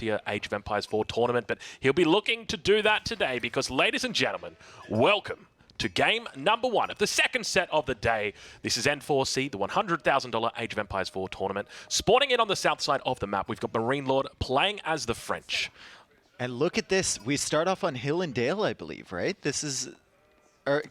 Age of Empires 4 tournament, but he'll be looking to do that today because, ladies and gentlemen, welcome to game number 1 of the second set of the day. This is N4C, the $100,000 Age of Empires 4 tournament. Spawning in on the south side of the map, we've got MarineLorD playing as the French. And look at this. We start off on Hill and Dale, I believe, right? This is...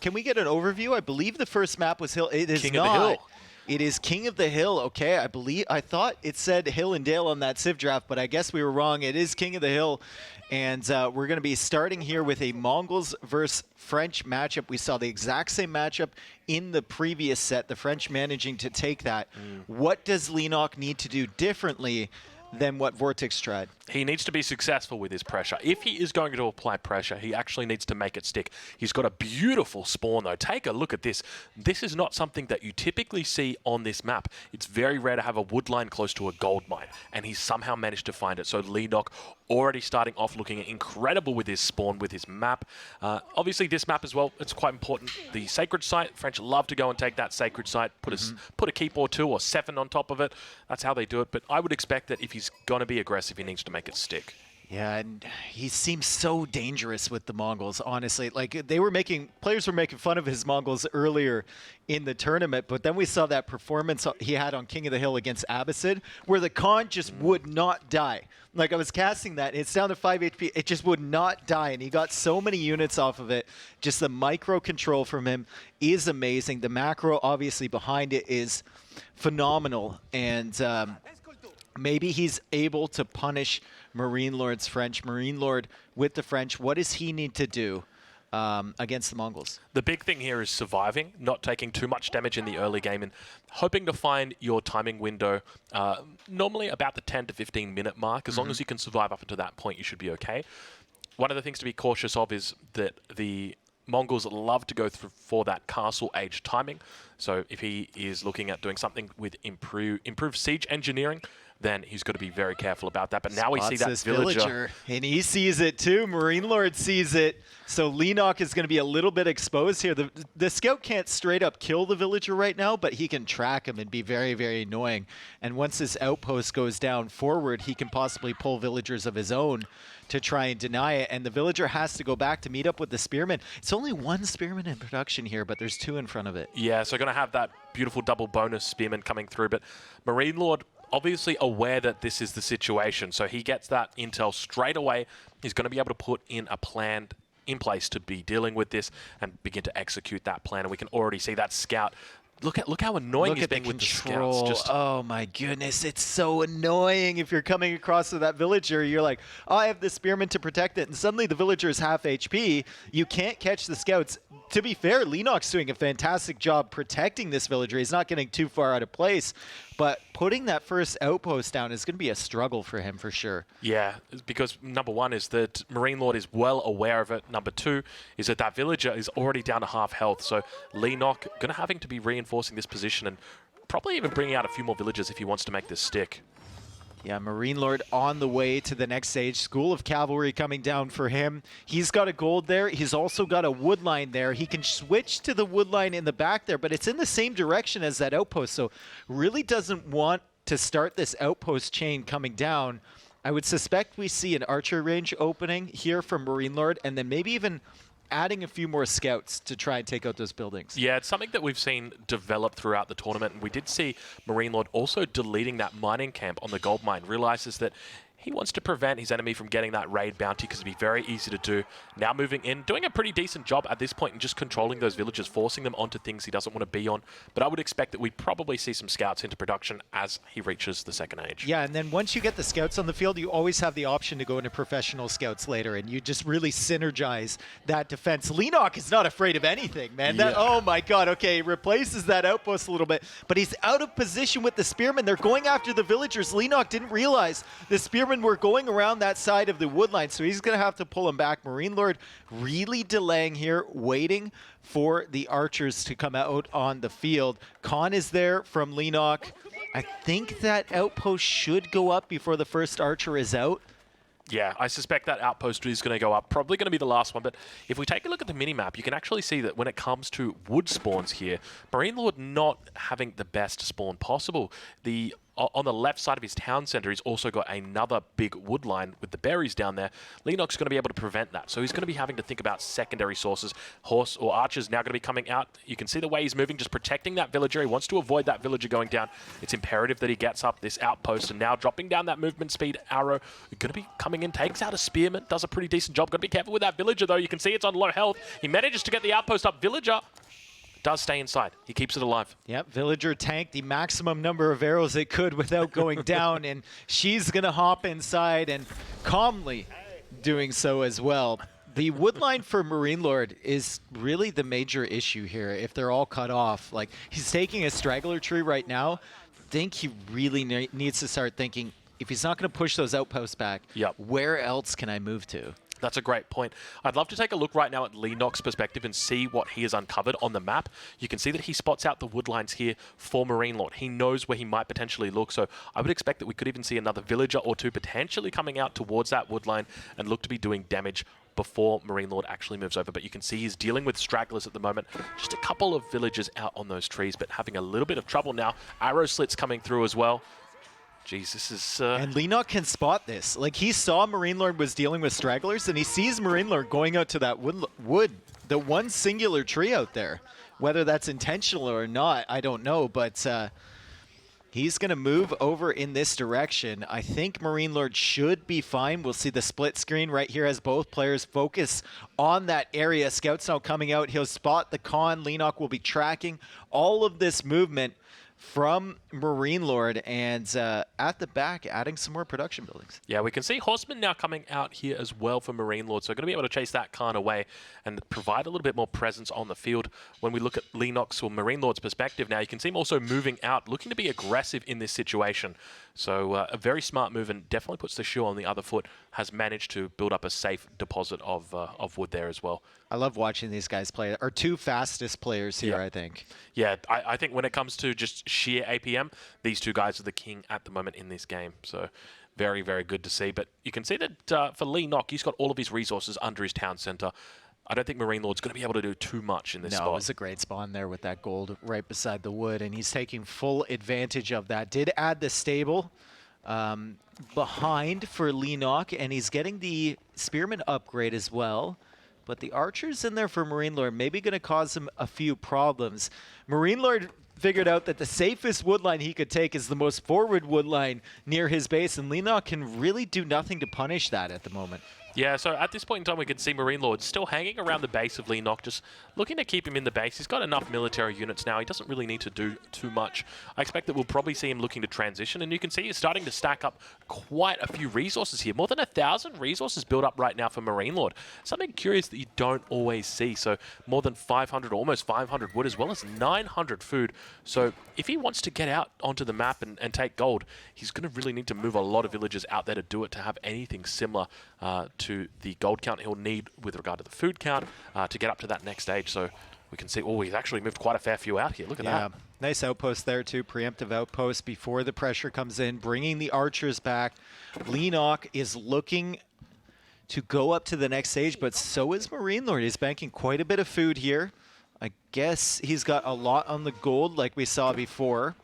can we get an overview? I believe the first map was Hill. It is King not. of the Hill. It is King of the Hill. Okay, I thought it said Hill and Dale on that Civ draft, but I guess we were wrong. It is King of the Hill. And we're going to be starting here with a Mongols versus French matchup. We saw the exact same matchup in the previous set, the French managing to take that. What does Leenock need to do differently than what VortiX tried? He needs to be successful with his pressure. If he is going to apply pressure, he actually needs to make it stick. He's got a beautiful spawn, though. Take a look at this. This is not something that you typically see on this map. It's very rare to have a wood line close to a gold mine, and he's somehow managed to find it. So Leenock already starting off looking incredible with his spawn, with his map. Obviously, this map as well, it's quite important. The sacred site, French love to go and take that sacred site, put a keep or 2 or 7 on top of it. That's how they do it. But I would expect that if he's going to be aggressive, he needs to make it stick. Yeah, and he seems so dangerous with the Mongols, honestly. Like, players were making fun of his Mongols earlier in the tournament, but then we saw that performance he had on King of the Hill against Abbasid, where the con just would not die. Like, I was casting that, it's down to 5 HP, it just would not die, and he got so many units off of it. Just the micro control from him is amazing. The macro, obviously, behind it is phenomenal, and maybe he's able to punish MarineLorD's French. MarineLorD with the French, what does he need to do against the Mongols? The big thing here is surviving, not taking too much damage in the early game, and hoping to find your timing window normally about the 10 to 15 minute mark. As long as you can survive up until that point, you should be okay. One of the things to be cautious of is that the Mongols love to go for that castle age timing. So if he is looking at doing something with improved siege engineering, then he's got to be very careful about that. But now we see that villager. And he sees it too. MarineLorD sees it. So Leenock is going to be a little bit exposed here. The scout can't straight up kill the villager right now, but he can track him and be very, very annoying. And once this outpost goes down forward, he can possibly pull villagers of his own to try and deny it. And the villager has to go back to meet up with the spearman. It's only 1 spearman in production here, but there's 2 in front of it. Yeah, so going to have that beautiful double bonus spearman coming through. But MarineLorD obviously aware that this is the situation, so he gets that intel straight away. He's going to be able to put in a plan in place to be dealing with this and begin to execute that plan. And we can already see that scout. Look how annoying he's being with the scouts. Oh my goodness, it's so annoying. If you're coming across to that villager, you're like, oh, I have the spearman to protect it, and suddenly the villager is half HP. You can't catch the scouts. To be fair, Leenock's doing a fantastic job protecting this villager. He's not getting too far out of place, but putting that first outpost down is going to be a struggle for him for sure. Yeah, because number 1 is that MarineLorD is well aware of it. Number 2 is that that villager is already down to half health, so Leenock going to having to be reinforcing this position and probably even bringing out a few more villagers if he wants to make this stick. Yeah, MarineLorD on the way to the next stage. School of Cavalry coming down for him. He's got a gold there. He's also got a wood line there. He can switch to the wood line in the back there, but it's in the same direction as that outpost, so really doesn't want to start this outpost chain coming down. I would suspect we see an archer range opening here from MarineLorD, and then maybe even adding a few more scouts to try and take out those buildings. Yeah, it's something that we've seen develop throughout the tournament, and we did see MarineLorD also deleting that mining camp on the gold mine, realizes that he wants to prevent his enemy from getting that raid bounty because it'd be very easy to do. Now moving in, doing a pretty decent job at this point in just controlling those villagers, forcing them onto things he doesn't want to be on. But I would expect that we'd probably see some scouts into production as he reaches the second age. Yeah, and then once you get the scouts on the field, you always have the option to go into professional scouts later, and you just really synergize that defense. Leenock is not afraid of anything, man. Yeah. Oh my god, okay, he replaces that outpost a little bit, but he's out of position with the spearmen. They're going after the villagers. Leenock didn't realize the spearmen were going around that side of the woodline, so he's going to have to pull him back. MarineLorD really delaying here, waiting for the archers to come out on the field. Khan is there from Leenock. I think that outpost should go up before the first archer is out. Yeah, I suspect that outpost is going to go up. Probably going to be the last one, but if we take a look at the minimap, you can actually see that when it comes to wood spawns here, MarineLorD not having the best spawn possible. The on the left side of his town center, he's also got another big wood line with the berries down there. Leenock's going to be able to prevent that. So he's going to be having to think about secondary sources. Horse or archers now going to be coming out. You can see the way he's moving, just protecting that villager. He wants to avoid that villager going down. It's imperative that he gets up this outpost, and now dropping down that movement speed arrow. Going to be coming in, takes out a spearman, does a pretty decent job. Got to be careful with that villager, though. You can see it's on low health. He manages to get the outpost up. Villager does stay inside. He keeps it alive. Yep, villager tanked the maximum number of arrows it could without going down, and she's going to hop inside and calmly doing so as well. The wood line for MarineLorD is really the major issue here if they're all cut off. Like, he's taking a straggler tree right now. I think he really needs to start thinking, if he's not going to push those outposts back, where else can I move to? That's a great point. I'd love to take a look right now at Leenock's perspective and see what he has uncovered on the map. You can see that he spots out the wood lines here for MarineLorD. He knows where he might potentially look, so I would expect that we could even see another villager or two potentially coming out towards that wood line and look to be doing damage before MarineLorD actually moves over. But you can see he's dealing with stragglers at the moment. Just a couple of villagers out on those trees, but having a little bit of trouble now. Arrow slits coming through as well. Jeez, this is... And Leenock can spot this. Like, he saw MarineLorD was dealing with stragglers, and he sees MarineLorD going out to that wood, the one singular tree out there. Whether that's intentional or not, I don't know, but he's going to move over in this direction. I think MarineLorD should be fine. We'll see the split screen right here as both players focus on that area. Scout's now coming out. He'll spot the con. Leenock will be tracking all of this movement from MarineLorD, and at the back, adding some more production buildings. Yeah, we can see Horseman now coming out here as well for MarineLorD, so going to be able to chase that Khan away and provide a little bit more presence on the field. When we look at Leenock's or MarineLorD's perspective now, you can see him also moving out, looking to be aggressive in this situation. So a very smart move, and definitely puts the shoe on the other foot, has managed to build up a safe deposit of wood there as well. I love watching these guys play. Our two fastest players here, I think. Yeah, I think when it comes to just sheer APM, these two guys are the king at the moment in this game. So very, very good to see. But you can see that for Leenock, he's got all of his resources under his town center. I don't think MarineLorD's going to be able to do too much in this spot. No, it was a great spawn there with that gold right beside the wood, and he's taking full advantage of that. Did add the stable behind for Leenock, and he's getting the spearman upgrade as well. But the archers in there for MarineLorD maybe going to cause him a few problems. MarineLorD figured out that the safest wood line he could take is the most forward wood line near his base, and Leenock can really do nothing to punish that at the moment. Yeah, so at this point in time, we can see MarineLorD still hanging around the base of Leenock, just looking to keep him in the base. He's got enough military units now. He doesn't really need to do too much. I expect that we'll probably see him looking to transition, and you can see he's starting to stack up quite a few resources here. More than 1,000 resources built up right now for MarineLorD. Something curious that you don't always see. So more than 500, almost 500 wood, as well as 900 food. So if he wants to get out onto the map and take gold, he's going to really need to move a lot of villagers out there to do it, to have anything similar to the gold count he'll need with regard to the food count to get up to that next stage. So we can see, oh, he's actually moved quite a fair few out here. Look at that. Nice outpost there too, preemptive outpost before the pressure comes in, bringing the archers back. Leenock is looking to go up to the next stage, but so is MarineLorD. He's banking quite a bit of food here. I guess he's got a lot on the gold like we saw before.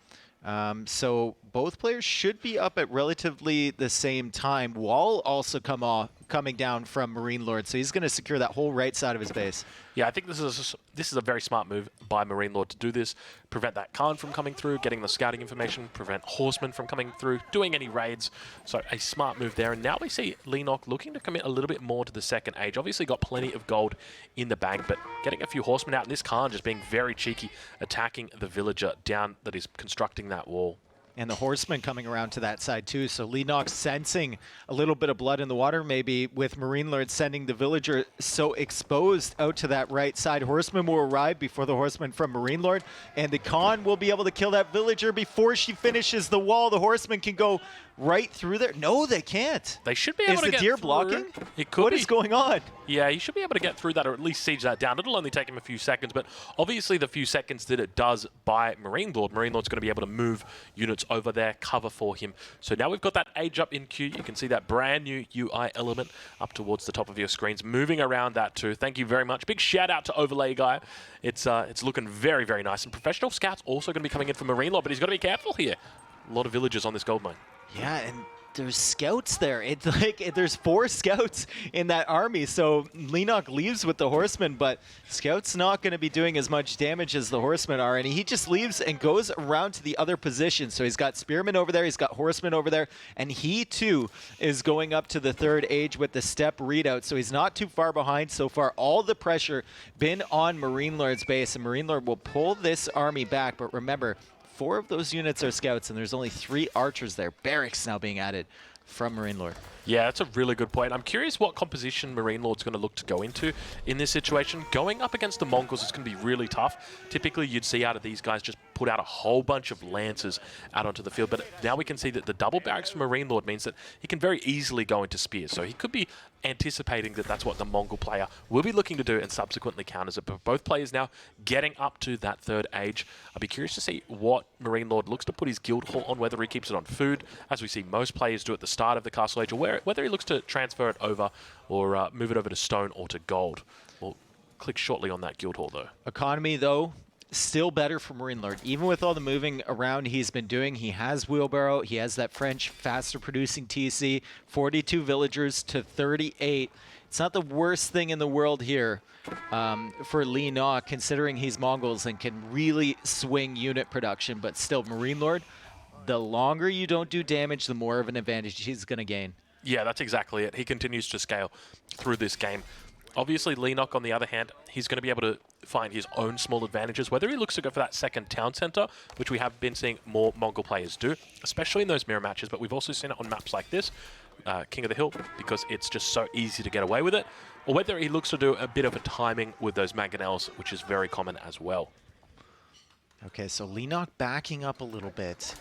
So both players should be up at relatively the same time. Wall also coming down from MarineLorD, so he's going to secure that whole right side of his base. Yeah, I think this is a very smart move by MarineLorD to do this. Prevent that Khan from coming through, getting the scouting information, prevent horsemen from coming through, doing any raids. So a smart move there. And now we see Leenock looking to commit a little bit more to the second age. Obviously got plenty of gold in the bank, but getting a few horsemen out, and this Khan just being very cheeky, attacking the villager down that is constructing that wall. And the horsemen coming around to that side too. So Leenock sensing a little bit of blood in the water, maybe with MarineLorD sending the villager so exposed out to that right side. Horsemen will arrive before the horsemen from MarineLorD, and the Khan will be able to kill that villager before she finishes the wall. The horsemen can go right through there. No, they can't. They should be able to get through. Is the deer blocking? It could What be. is going on? Yeah, he should be able to get through that, or at least siege that down. It'll only take him a few seconds, but obviously the few seconds that it does by MarineLorD, MarineLorD's going to be able to move units over there, cover for him. So now we've got that age up in queue. You can see that brand new UI element up towards the top of your screens, moving around that too. Thank you very much. Big shout out to Overlay Guy. It's looking very, very nice. And Professional Scout's also going to be coming in for MarineLorD, but he's got to be careful here. A lot of villagers on this gold mine. Yeah, and there's scouts there. It's like there's 4 scouts in that army. So Leenock leaves with the horsemen, but scout's not going to be doing as much damage as the horsemen are, and he just leaves and goes around to the other position. So he's got spearmen over there, he's got horsemen over there, and he too is going up to the 3rd age with the step readout. So he's not too far behind so far. All the pressure been on MarineLorD's base, and MarineLorD will pull this army back. But remember, 4 of those units are scouts, and there's only 3 archers there. Barracks now being added from MarineLorD. Yeah, that's a really good point. I'm curious what composition MarineLorD's going to look to go into in this situation. Going up against the Mongols is going to be really tough. Typically, you'd see out of these guys just put out a whole bunch of lancers out onto the field. But now we can see that the double barracks from MarineLorD means that he can very easily go into spears. So he could be anticipating that that's what the Mongol player will be looking to do and subsequently counters it. But both players now getting up to that 3rd age. I'll be curious to see what MarineLorD looks to put his guild hall on, whether he keeps it on food, as we see most players do at the start of the Castle Age, or whether he looks to transfer it over or move it over to stone or to gold. We'll click shortly on that guild hall, though. Economy, though, still better for MarineLorD. Even with all the moving around he's been doing, he has Wheelbarrow, he has that French faster producing TC, 42 villagers to 38. It's not the worst thing in the world here for Leenock, considering he's Mongols and can really swing unit production. But still, MarineLorD, the longer you don't do damage, the more of an advantage he's going to gain. Yeah, that's exactly it. He continues to scale through this game. Obviously, Leenock, on the other hand, he's going to be able to find his own small advantages, whether he looks to go for that second town center, which we have been seeing more Mongol players do, especially in those mirror matches, but we've also seen it on maps like this, King of the Hill, because it's just so easy to get away with it, or whether he looks to do a bit of a timing with those mangonels, which is very common as well. Okay, so Leenock backing up a little bit,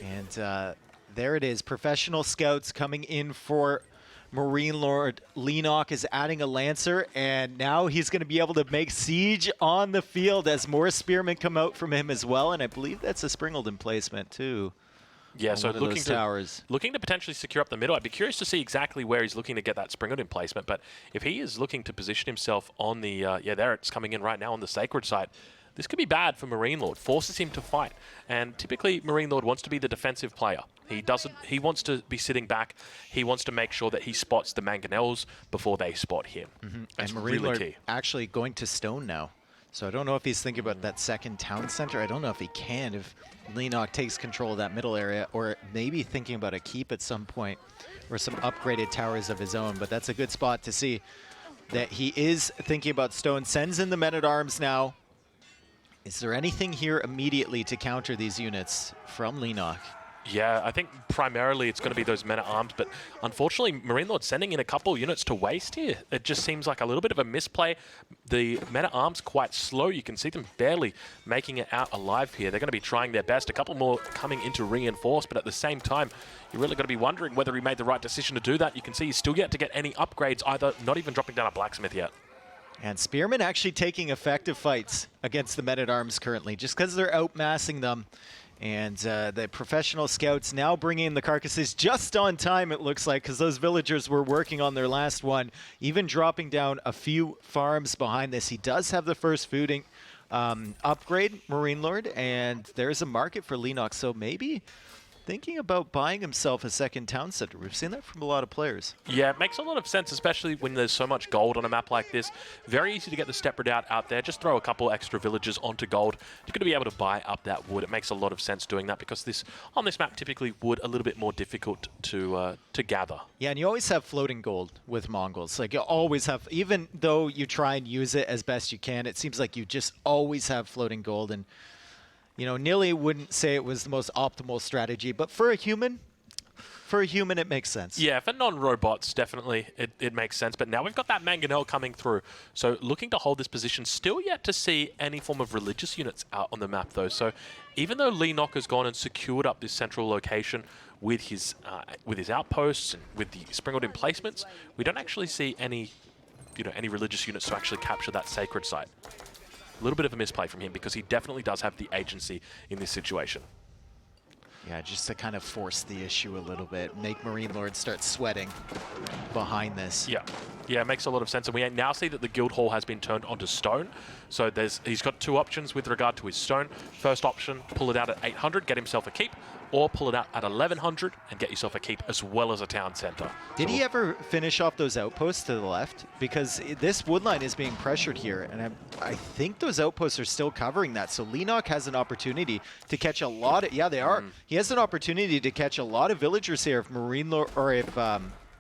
and there it is. Professional scouts coming in for MarineLorD. Leenock is adding a Lancer, and now he's going to be able to make siege on the field as more spearmen come out from him as well. And I believe that's a Springleton placement too. Yeah, so looking to potentially secure up the middle. I'd be curious to see exactly where he's looking to get that Springleton placement. But if he is looking to position himself on the, yeah, there it's coming in right now on the Sacred side. This could be bad for MarineLorD, forces him to fight. And typically, MarineLorD wants to be the defensive player. He wants to be sitting back. He wants to make sure that he spots the mangonels before they spot him. That's and really MarineLorD key. actually going to stone now. So I don't know if he's thinking about that second town center. I don't know if he can, if Leenock takes control of that middle area, or maybe thinking about a keep at some point, or some upgraded towers of his own. But that's a good spot to see that he is thinking about stone. Sends in the men-at-arms now. Is there anything here immediately to counter these units from Leenock? Yeah, I think primarily it's going to be those men-at-arms, but unfortunately, MarineLorD sending in a couple units to waste here. It just seems like a little bit of a misplay. The men-at-arms quite slow. You can see them barely making it out alive here. They're going to be trying their best. A couple more coming in to reinforce, but at the same time, you're really going to be wondering whether he made the right decision to do that. You can see he's still yet to get any upgrades, either not even dropping down a blacksmith yet. And Spearmen actually taking effective fights against the men-at-arms currently, just because they're outmassing them. And the professional scouts now bringing in the carcasses just on time, it looks like, because those villagers were working on their last one, even dropping down a few farms behind this. He does have the first fooding upgrade, MarineLorD, and there's a market for Leenock, so maybe thinking about buying himself a second town center. We've seen that from a lot of players. Yeah, it makes a lot of sense, especially when there's so much gold on a map like this. Very easy to get the step redoubt out there. Just throw a couple extra villages onto gold. You're going to be able to buy up that wood. It makes a lot of sense doing that because on this map, typically wood a little bit more difficult to gather. Yeah, and you always have floating gold with Mongols. Like, you always have, even though you try and use it as best you can, it seems like you just always have floating gold. And you know, Nilly wouldn't say it was the most optimal strategy, but for a human, it makes sense. Yeah, for non-robots, definitely it makes sense. But now we've got that mangonel coming through. So looking to hold this position, still yet to see any form of religious units out on the map, though. So even though Leenock has gone and secured up this central location with his outposts and with the Springleton placements, we don't actually see any religious units to actually capture that sacred site. A little bit of a misplay from him because he definitely does have the agency in this situation. Yeah, just to kind of force the issue a little bit, make MarineLorD start sweating behind this. Yeah. Yeah, it makes a lot of sense. And we now see that the guild hall has been turned onto stone. So he's got two options with regard to his stone. First option, pull it out at 800, get himself a keep, or pull it out at 1100 and get yourself a keep as well as a town center. Did he ever finish off those outposts to the left? Because this wood line is being pressured here, and I think those outposts are still covering that. So Leenock has an opportunity to catch a lot of, yeah, they are. He has an opportunity to catch a lot of villagers here if MarineLorD, or if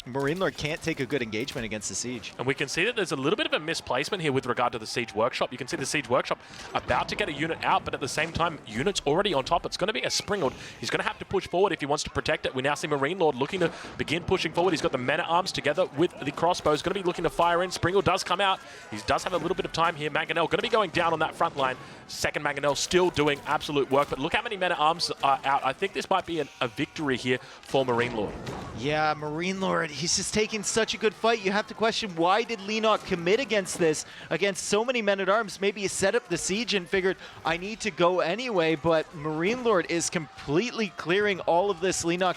MarineLorD can't take a good engagement against the siege. And we can see that there's a little bit of a misplacement here with regard to the Siege Workshop. You can see the Siege Workshop about to get a unit out, but at the same time, unit's already on top. It's going to be a Springald. He's going to have to push forward if he wants to protect it. We now see MarineLorD looking to begin pushing forward. He's got the men-at-arms together with the crossbows. Going to be looking to fire in. Springald does come out. He does have a little bit of time here. Mangonel going to be going down on that front line. Second Mangonel still doing absolute work, but look how many men-at-arms are out. I think this might be a victory here for MarineLorD. Yeah, MarineLorD, he's just taking such a good fight. You have to question, why did Leenock commit against this, against so many men-at-arms? Maybe he set up the siege and figured, I need to go anyway, but MarineLorD is completely clearing all of this. Leenock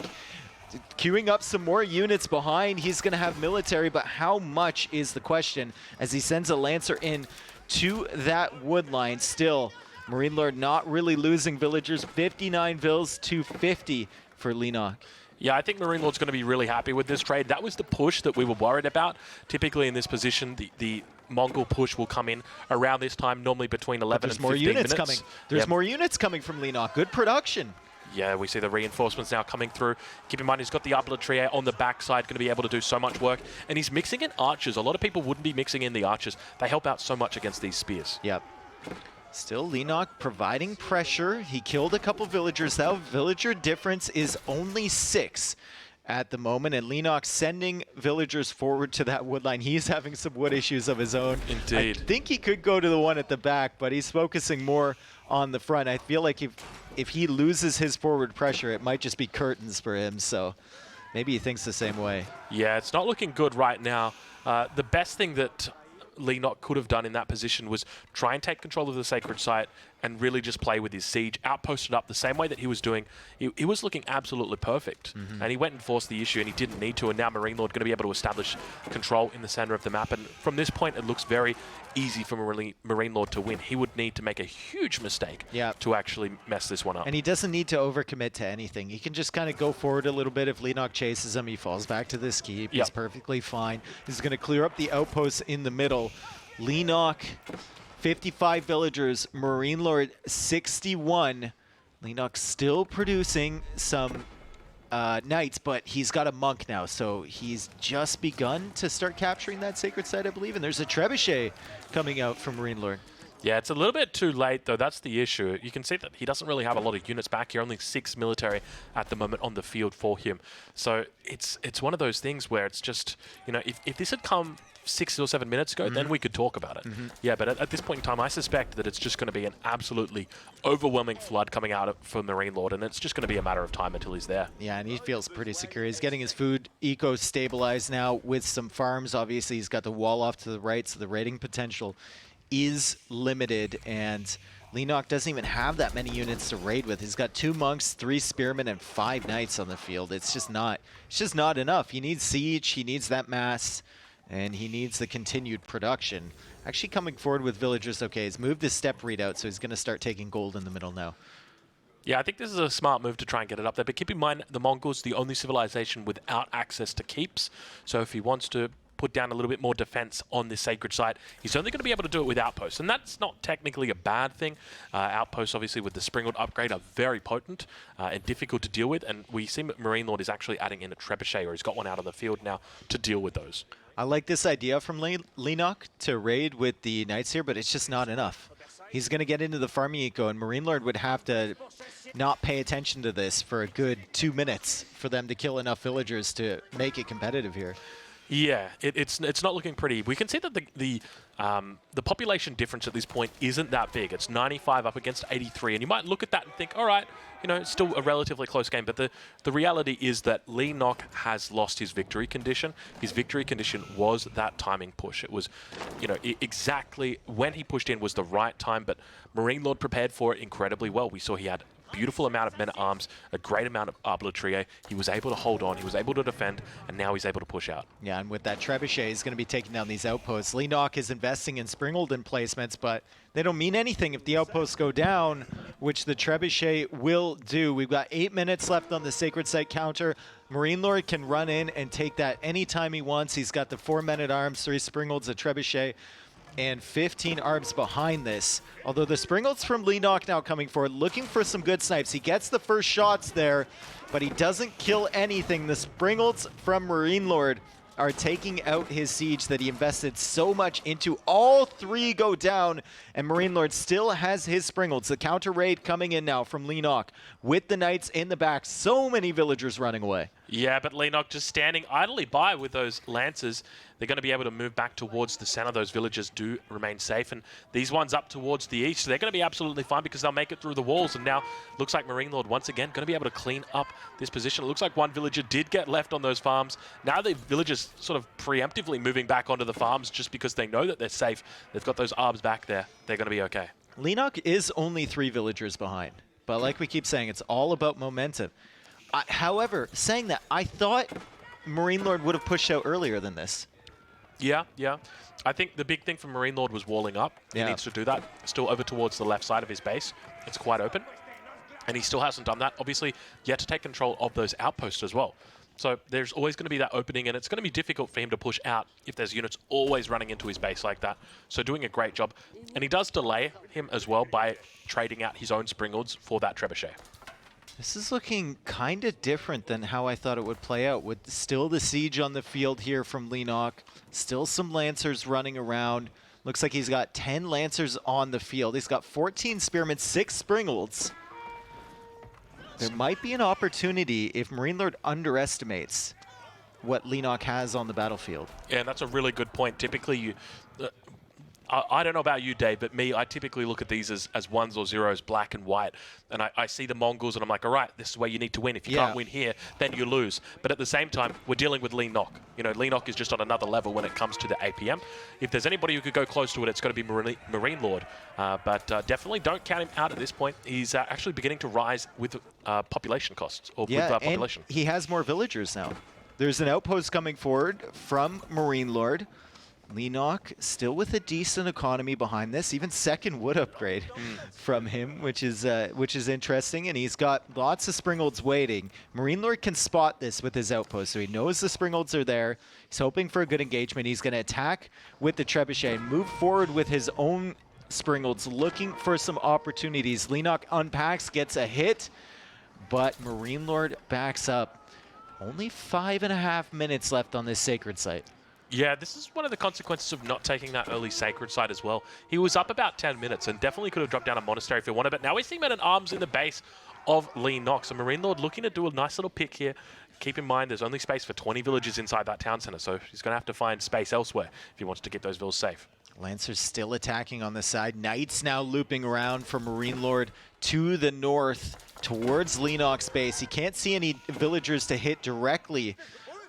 queuing up some more units behind. He's going to have military, but how much is the question as he sends a Lancer in to that wood line. Still, MarineLorD not really losing villagers. 59 vills to 50 for Leenock. Yeah, I think MarineLorD's going to be really happy with this trade. That was the push that we were worried about. Typically in this position, the Mongol push will come in around this time, normally between 11 and 15 minutes. There's more units coming. There's more units coming from Leenock. Good production. Yeah, we see the reinforcements now coming through. Keep in mind, he's got the upper trio on the backside, going to be able to do so much work. And he's mixing in archers. A lot of people wouldn't be mixing in the archers. They help out so much against these spears. Yep. Still Leenock providing pressure. He killed a couple villagers. That villager difference is only 6 at the moment. And Leenock sending villagers forward to that wood line. He's having some wood issues of his own. Indeed. I think he could go to the one at the back, but he's focusing more on the front. I feel like if he loses his forward pressure, it might just be curtains for him. So maybe he thinks the same way. Yeah, it's not looking good right now. The best thing that Leenock could have done in that position was try and take control of the sacred site and really just play with his siege, outposted up the same way that he was doing. He was looking absolutely perfect. And he went and forced the issue, and he didn't need to. And now MarineLorD going to be able to establish control in the center of the map. And from this point, it looks very easy for MarineLorD to win. He would need to make a huge mistake to actually mess this one up. And he doesn't need to overcommit to anything. He can just kind of go forward a little bit. If Leenock chases him, he falls back to this keep. He's perfectly fine. He's going to clear up the outposts in the middle. Leenock, 55 villagers. MarineLorD, 61. Leenock still producing some knights, but he's got a monk now, so he's just begun to start capturing that sacred site, I believe. And there's a trebuchet coming out from MarineLorD. Yeah, it's a little bit too late, though. That's the issue. You can see that he doesn't really have a lot of units back here. Only 6 military at the moment on the field for him. So it's one of those things where it's just, you know, if this had come 6 or 7 minutes ago, then we could talk about it. Yeah, but at this point in time, I suspect that it's just going to be an absolutely overwhelming flood coming out for MarineLorD, and it's just going to be a matter of time until he's there. Yeah, and he feels pretty secure. He's getting his food eco stabilized now with some farms. Obviously, he's got the wall off to the right, so the raiding potential is limited, and Leenock doesn't even have that many units to raid with. He's got 2 monks, 3 spearmen, and 5 knights on the field. It's just not enough. He needs siege, he needs that mass, and he needs the continued production. Actually coming forward with villagers. Okay, he's moved his step readout, so he's going to start taking gold in the middle now. Yeah, I think this is a smart move to try and get it up there. But keep in mind, the Mongols, the only civilization without access to keeps. So if he wants to put down a little bit more defense on this sacred site, he's only going to be able to do it with outposts. And that's not technically a bad thing. Outposts, obviously, with the Springald upgrade are very potent and difficult to deal with. And we see MarineLorD is actually adding in a trebuchet, or he's got one out on the field now to deal with those. I like this idea from Leenock to raid with the knights here, but it's just not enough. He's going to get into the farming eco, and MarineLorD would have to not pay attention to this for a good 2 minutes for them to kill enough villagers to make it competitive here. Yeah, it's not looking pretty. We can see that the population difference at this point isn't that big. It's 95 up against 83, and you might look at that and think, all right, you know, it's still a relatively close game. But the reality is that Leenock has lost his victory condition. His victory condition was that timing push. It was, you know, exactly when he pushed in was the right time, but MarineLorD prepared for it incredibly well. We saw he had beautiful amount of men-at-arms, a great amount of arbitrary. He was able to hold on, he was able to defend, and now he's able to push out. Yeah, and with that trebuchet, he's going to be taking down these outposts. Leenock is investing in Springleton placements, but they don't mean anything if the outposts go down, which the trebuchet will do. We've got 8 minutes left on the Sacred Site counter. MarineLorD can run in and take that anytime he wants. He's got the 4 men-at-arms, 3 Springolds, a trebuchet, and 15 arbs behind this. Although the Springolds from Leenock now coming forward, looking for some good snipes. He gets the first shots there, but he doesn't kill anything. The Springolds from MarineLorD are taking out his siege that he invested so much into. All 3 go down, and MarineLorD still has his Springolds. The counter raid coming in now from Leenock with the Knights in the back. So many villagers running away. Yeah, but Leenock just standing idly by with those Lancers. They're going to be able to move back towards the center. Those villagers do remain safe. And these ones up towards the east, they're going to be absolutely fine because they'll make it through the walls. And now looks like MarineLorD once again going to be able to clean up this position. It looks like one villager did get left on those farms. Now the villagers sort of preemptively moving back onto the farms just because they know that they're safe. They've got those arbs back there. They're going to be okay. Leenock is only 3 villagers behind. But like we keep saying, it's all about momentum. However, saying that, I thought MarineLorD would have pushed out earlier than this. Yeah. I think the big thing for MarineLorD was walling up. He needs to do that. Still over towards the left side of his base. It's quite open. And he still hasn't done that. Obviously, you have to take control of those outposts as well. So there's always going to be that opening, and it's going to be difficult for him to push out if there's units always running into his base like that. So doing a great job. And he does delay him as well by trading out his own Springolds for that trebuchet. This is looking kind of different than how I thought it would play out, with still the siege on the field here from Leenock, still some Lancers running around. Looks like he's got 10 Lancers on the field. He's got 14 Spearmen, 6 Springolds. There might be an opportunity if MarineLorD underestimates what Leenock has on the battlefield. Yeah, that's a really good point. Typically, you... I don't know about you, Dave, but me, I typically look at these as ones or zeros, black and white. And I see the Mongols and I'm like, all right, this is where you need to win. If you can't win here, then you lose. But at the same time, we're dealing with Leenock. You know, Leenock is just on another level when it comes to the APM. If there's anybody who could go close to it, it's got to be MarineLorD. But definitely don't count him out at this point. He's actually beginning to rise with population costs, or with population. And he has more villagers now. There's an outpost coming forward from MarineLorD. Leenock still with a decent economy behind this, even second wood upgrade from him, which is interesting. And he's got lots of Springolds waiting. MarineLorD can spot this with his outpost, so he knows the Springolds are there. He's hoping for a good engagement. He's going to attack with the trebuchet and move forward with his own Springolds, looking for some opportunities. Leenock unpacks, gets a hit, but MarineLorD backs up. Only 5.5 minutes left on this Sacred Site. Yeah, this is one of the consequences of not taking that early Sacred Site as well. He was up about 10 minutes and definitely could have dropped down a Monastery if he wanted, but now we're seeing men-at-arms in the base of Leenock. So MarineLorD looking to do a nice little pick here. Keep in mind, there's only space for 20 villages inside that town center, so he's going to have to find space elsewhere if he wants to keep those villas safe. Lancers still attacking on the side. Knights now looping around from MarineLorD to the north towards Leenock's base. He can't see any villagers to hit directly,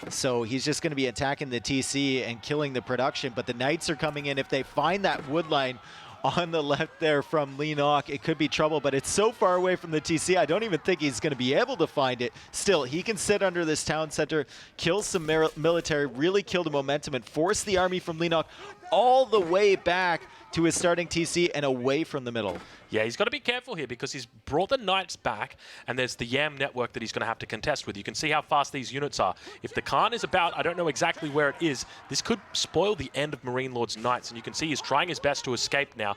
so he's just going to be attacking the TC and killing the production. But the Knights are coming in. If they find that wood line on the left there from Leenock, it could be trouble, but it's so far away from the TC, I don't even think he's going to be able to find it. Still, he can sit under this town center, kill some military, really kill the momentum, and force the army from Leenock all the way back to his starting TC and away from the middle. Yeah, he's got to be careful here because he's brought the Knights back, and there's the Yam network that he's going to have to contest with. You can see how fast these units are. If the Khan is about, I don't know exactly where it is, this could spoil the end of MarineLorD's Knights, and you can see he's trying his best to escape now.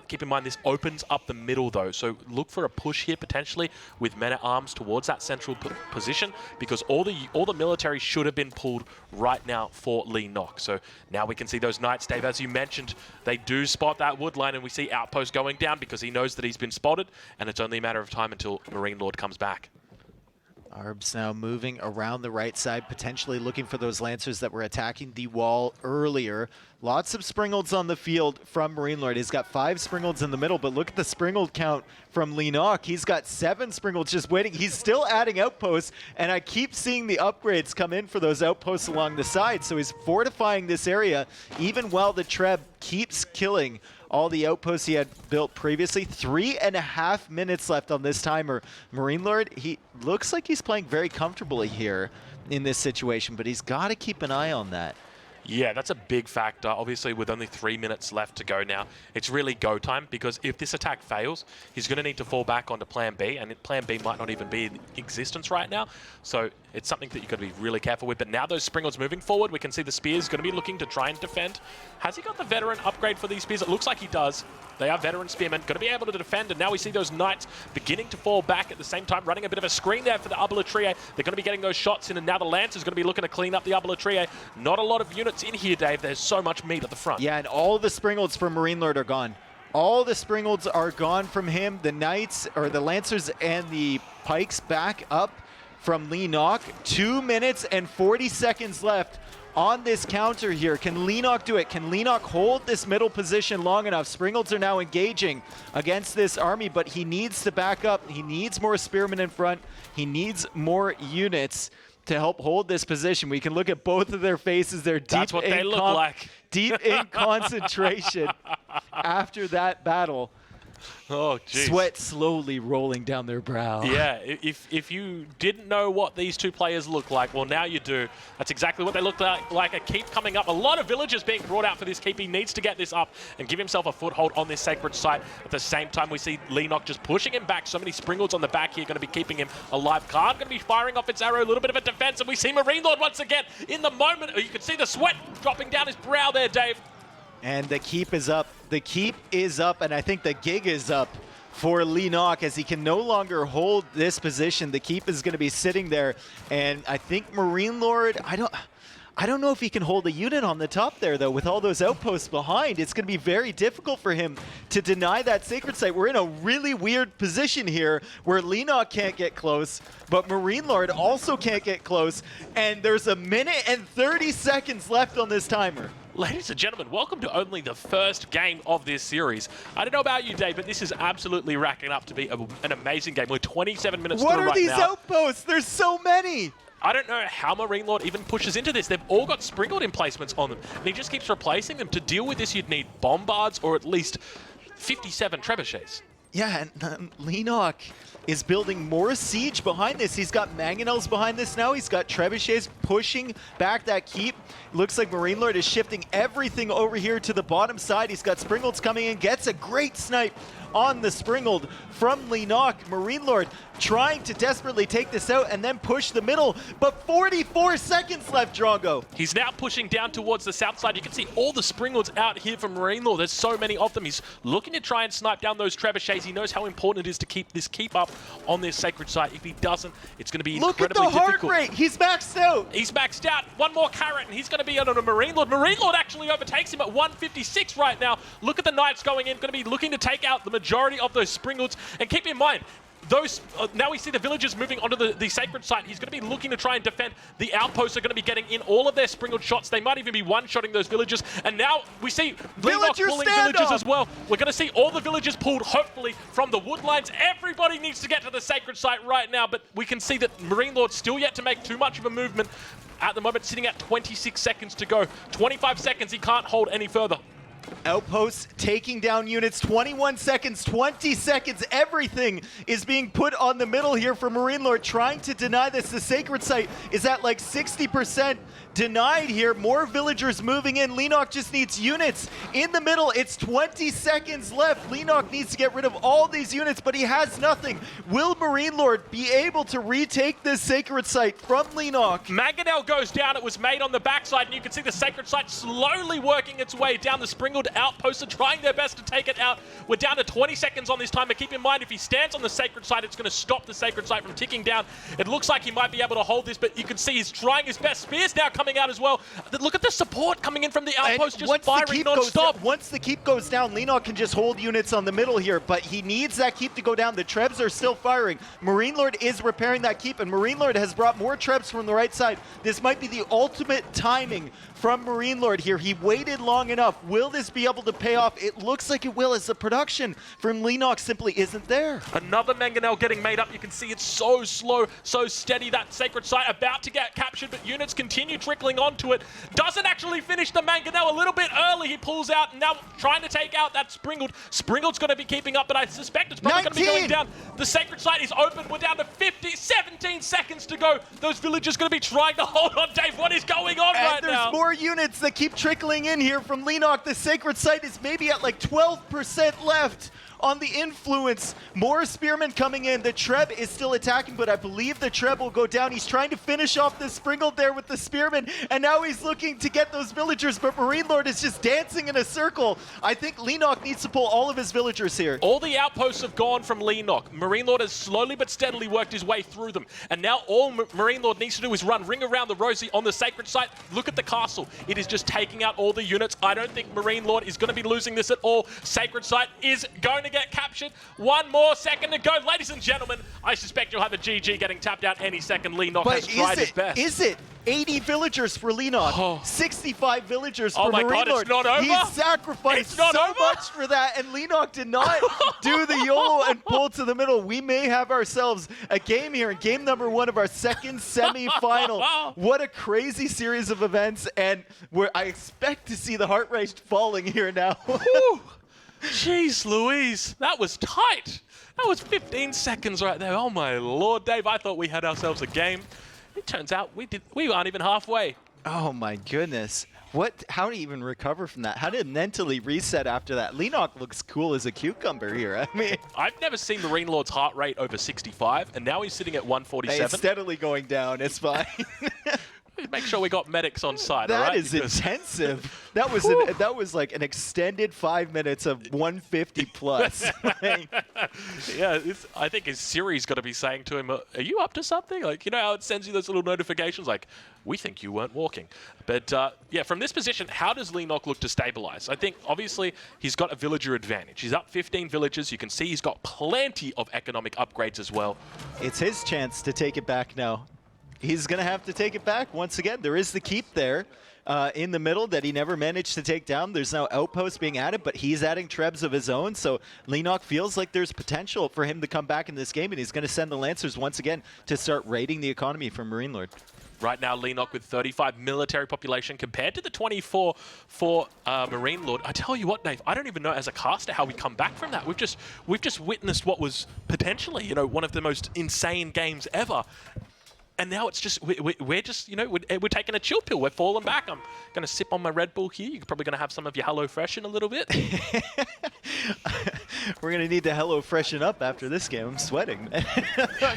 Keep in mind, this opens up the middle, though, so look for a push here, potentially, with men-at-arms towards that central position, because all the military should have been pulled right now for Leenock. So now we can see those Knights, Dave, as you mentioned, they do spot that wood line, and we see Outpost going down because he knows that he's been spotted, and it's only a matter of time until MarineLorD comes back. Arbs now moving around the right side, potentially looking for those Lancers that were attacking the wall earlier. Lots of Springolds on the field from MarineLorD. He's got 5 Springolds in the middle, but look at the Springold count from Leenock. He's got 7 Springolds just waiting. He's still adding outposts, and I keep seeing the upgrades come in for those outposts along the side, so he's fortifying this area, even while the Treb keeps killing all the outposts he had built previously. 3.5 minutes left on this timer. MarineLorD, he looks like he's playing very comfortably here in this situation, but he's got to keep an eye on that. Yeah, that's a big factor. Obviously, with only 3 minutes left to go now, it's really go time, because if this attack fails, he's going to need to fall back onto Plan B, and Plan B might not even be in existence right now. So it's something that you've got to be really careful with. But now those Springles moving forward, we can see the Spears going to be looking to try and defend. Has he got the Veteran upgrade for these Spears? It looks like he does. They are Veteran Spearmen, going to be able to defend, and now we see those Knights beginning to fall back at the same time, running a bit of a screen there for the Arbaletrie. They're going to be getting those shots in, and now the Lance is going to be looking to clean up the Arbaletrie. Not a lot of units in here, Dave. There's so much meat at the front. Yeah, and all the Springolds from MarineLorD are gone. All the Springolds are gone from him. The Knights, or the Lancers and the Pikes back up from Leenock. 2 minutes and 40 seconds left on this counter here. Can Leenock do it? Can Leenock hold this middle position long enough? Springolds are now engaging against this army, but he needs to back up. He needs more Spearmen in front. He needs more units to help hold this position. We can look at both of their faces. They're deep. That's what they look like. Deep in concentration after that battle. Oh, geez. Sweat slowly rolling down their brow. Yeah, if you didn't know what these two players look like, well, now you do. That's exactly what they look like. A keep coming up. A lot of villagers being brought out for this keep. He needs to get this up and give himself a foothold on this sacred site. At the same time, we see Leenock just pushing him back. So many Springolds on the back here going to be keeping him alive. Card going to be firing off its arrow. A little bit of a defense, and we see MarineLorD once again in the moment. You can see the sweat dropping down his brow there, Dave. And the keep is up. The keep is up, and I think the gig is up for Leenock as he can no longer hold this position. The keep is going to be sitting there, and I think MarineLorD, I don't know if he can hold a unit on the top there, though, with all those outposts behind. It's going to be very difficult for him to deny that sacred site. We're in a really weird position here where Leenock can't get close, but MarineLorD also can't get close, and there's 1 minute and 30 seconds left on this timer. Ladies and gentlemen, welcome to only the first game of this series. I don't know about you, Dave, but this is absolutely racking up to be an amazing game. We're 27 minutes through right now. What are these outposts? There's so many! I don't know how MarineLorD even pushes into this. They've all got Springald emplacements on them, and he just keeps replacing them. To deal with this, you'd need Bombards or at least 57 Trebuchets. Yeah, and Leenock is building more siege behind this. He's got Mangonels behind this now. He's got Trebuchets pushing back that keep. Looks like MarineLorD is shifting everything over here to the bottom side. He's got Springolds coming in, gets a great snipe on the Springold from Leenock. MarineLorD trying to desperately take this out and then push the middle, but 44 seconds left, Drongo. He's now pushing down towards the south side. You can see all the Springolds out here from MarineLorD. There's so many of them. He's looking to try and snipe down those Trebuchets. He knows how important it is to keep this keep up on this sacred site. If he doesn't, it's going to be incredibly difficult. Look at the heart rate. He's maxed out. He's maxed out. One more carrot, and he's going to be on a MarineLorD. MarineLorD actually overtakes him at 156 right now. Look at the Knights going in. Going to be looking to take out the majority of those Springolds. And keep in mind, those now we see the villagers moving onto the sacred site. He's going to be looking to try and defend. The outposts are going to be getting in all of their Springald shots. They might even be one-shotting those villagers. And now we see Leenock pulling villagers as well. We're going to see all the villagers pulled, hopefully, from the wood lines. Everybody needs to get to the sacred site right now, but we can see that MarineLorD's still yet to make too much of a movement. At the moment, sitting at 26 seconds to go. 25 seconds, he can't hold any further. Outposts taking down units, 21 seconds, 20 seconds, everything is being put on the middle here for MarineLorD, trying to deny this. The sacred site is at like 60% denied here. More villagers moving in. Leenock just needs units in the middle. It's 20 seconds left. Leenock needs to get rid of all these units, but he has nothing. Will MarineLorD be able to retake this sacred site from Leenock? Mangonel goes down. It was made on the backside, and you can see the sacred site slowly working its way down. The Springald outposts are trying their best to take it out. We're down to 20 seconds on this timer. Keep in mind, if he stands on the sacred site, it's going to stop the sacred site from ticking down. It looks like he might be able to hold this, but you can see he's trying his best. Spears now coming out as well. Look at the support coming in from the outpost, just firing non-stop. Once the keep goes down, Leenock can just hold units on the middle here, but he needs that keep to go down. The Trebs are still firing. MarineLorD is repairing that keep, and MarineLorD has brought more Trebs from the right side. This might be the ultimate timing from MarineLorD here. He waited long enough. Will this this be able to pay off? It looks like it will, as the production from Leenock simply isn't there. Another mangonel getting made up. You can see it's so slow, so steady. That sacred site about to get captured, but units continue trickling onto it. Doesn't actually finish the mangonel. A little bit early. He pulls out and now trying to take out that Springled. Springled's going to be keeping up, but I suspect it's probably going to be going down. The sacred site is open. We're down to 17 seconds to go. Those villagers going to be trying to hold on. Dave, what is going on right now? There's more units that keep trickling in here from Leenock. The sacred site is maybe at like 12% left on the influence. More spearmen coming in. The Treb is still attacking, but I believe the Treb will go down. He's trying to finish off the Springled there with the spearmen, and now he's looking to get those villagers, but MarineLorD is just dancing in a circle. I think Leenock needs to pull all of his villagers here. All the outposts have gone from Leenock. MarineLorD has slowly but steadily worked his way through them, and now all MarineLorD needs to do is ring around the rosy on the sacred site. Look at the castle. It is just taking out all the units. I don't think MarineLorD is going to be losing this at all. Sacred site is going to get captured. One more second to go. Ladies and gentlemen, I suspect you'll have a GG getting tapped out any second. Leenock has tried his best. Is it 80 villagers for Leenock, 65 villagers for my God, MarineLorD. it's not over. He sacrificed so much for that, and Leenock did not do the YOLO and pull to the middle. We may have ourselves a game here in game number 1 of our second semi-final. What a crazy series of events, and I expect to see the heart rate falling here now. Jeez Louise, that was tight. That was 15 seconds right there. Oh my Lord, Dave, I thought we had ourselves a game. It turns out we aren't even halfway. Oh my goodness. How do you even recover from that? How did mentally reset after that? Leenock looks cool as a cucumber here. I mean, I've never seen MarineLorD's heart rate over 65, and now he's sitting at 147. It's steadily going down. It's fine. Make sure we got medics on site. That all right? is intensive. That was like an extended 5 minutes of 150 plus. Yeah, I think his Siri's got to be saying to him, "Are you up to something?" Like, you know how it sends you those little notifications, like, "We think you weren't walking." But yeah, from this position, how does Leenock look to stabilize? I think obviously he's got a villager advantage. He's up 15 villagers. You can see he's got plenty of economic upgrades as well. It's his chance to take it back now. He's going to have to take it back once again. There is the keep there in the middle that he never managed to take down. There's now outposts being added, but he's adding Trebs of his own. So Leenock feels like there's potential for him to come back in this game, and he's going to send the Lancers once again to start raiding the economy from MarineLorD. Right now, Leenock with 35 military population compared to the 24 for MarineLorD. I tell you what, Dave, I don't even know as a caster how we come back from that. We've just witnessed what was potentially, one of the most insane games ever. And now it's just, we're just, we're taking a chill pill. We're falling back. I'm going to sip on my Red Bull here. You're probably going to have some of your Hello Fresh in a little bit. We're going to need to Hello Freshen up after this game. I'm sweating.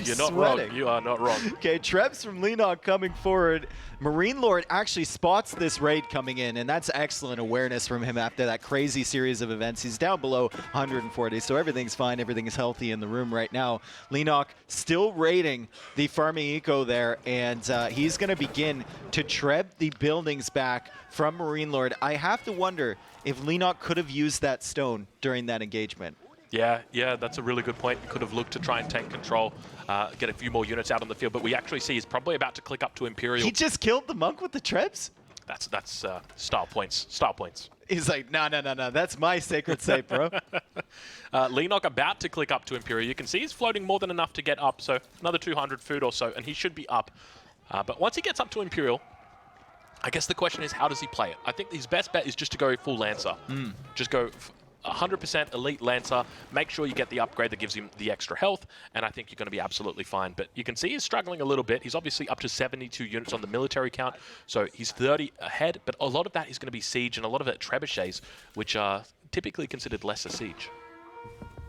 You're not wrong. You are not wrong. Okay, Trebs from Leenock coming forward. MarineLorD actually spots this raid coming in, and that's excellent awareness from him after that crazy series of events. He's down below 140, so everything's fine. Everything is healthy in the room right now. Leenock still raiding the farming eco there, and he's going to begin to treb the buildings back from MarineLorD. I have to wonder if Leenock could have used that stone during that engagement. Yeah, that's a really good point. He could have looked to try and take control, get a few more units out on the field, but we actually see he's probably about to click up to Imperial. He just killed the monk with the trebs? That's style points. Style points. He's like, no, that's my sacred site, bro. Leenock about to click up to Imperial. You can see he's floating more than enough to get up, so another 200 food or so, and he should be up. But once he gets up to Imperial, I guess the question is, how does he play it? I think his best bet is just to go full Lancer. Just go 100% elite Lancer, make sure you get the upgrade that gives him the extra health, and I think you're going to be absolutely fine. But you can see he's struggling a little bit. He's obviously up to 72 units on the military count, so he's 30 ahead, but a lot of that is going to be siege, and a lot of it trebuchets, which are typically considered lesser siege.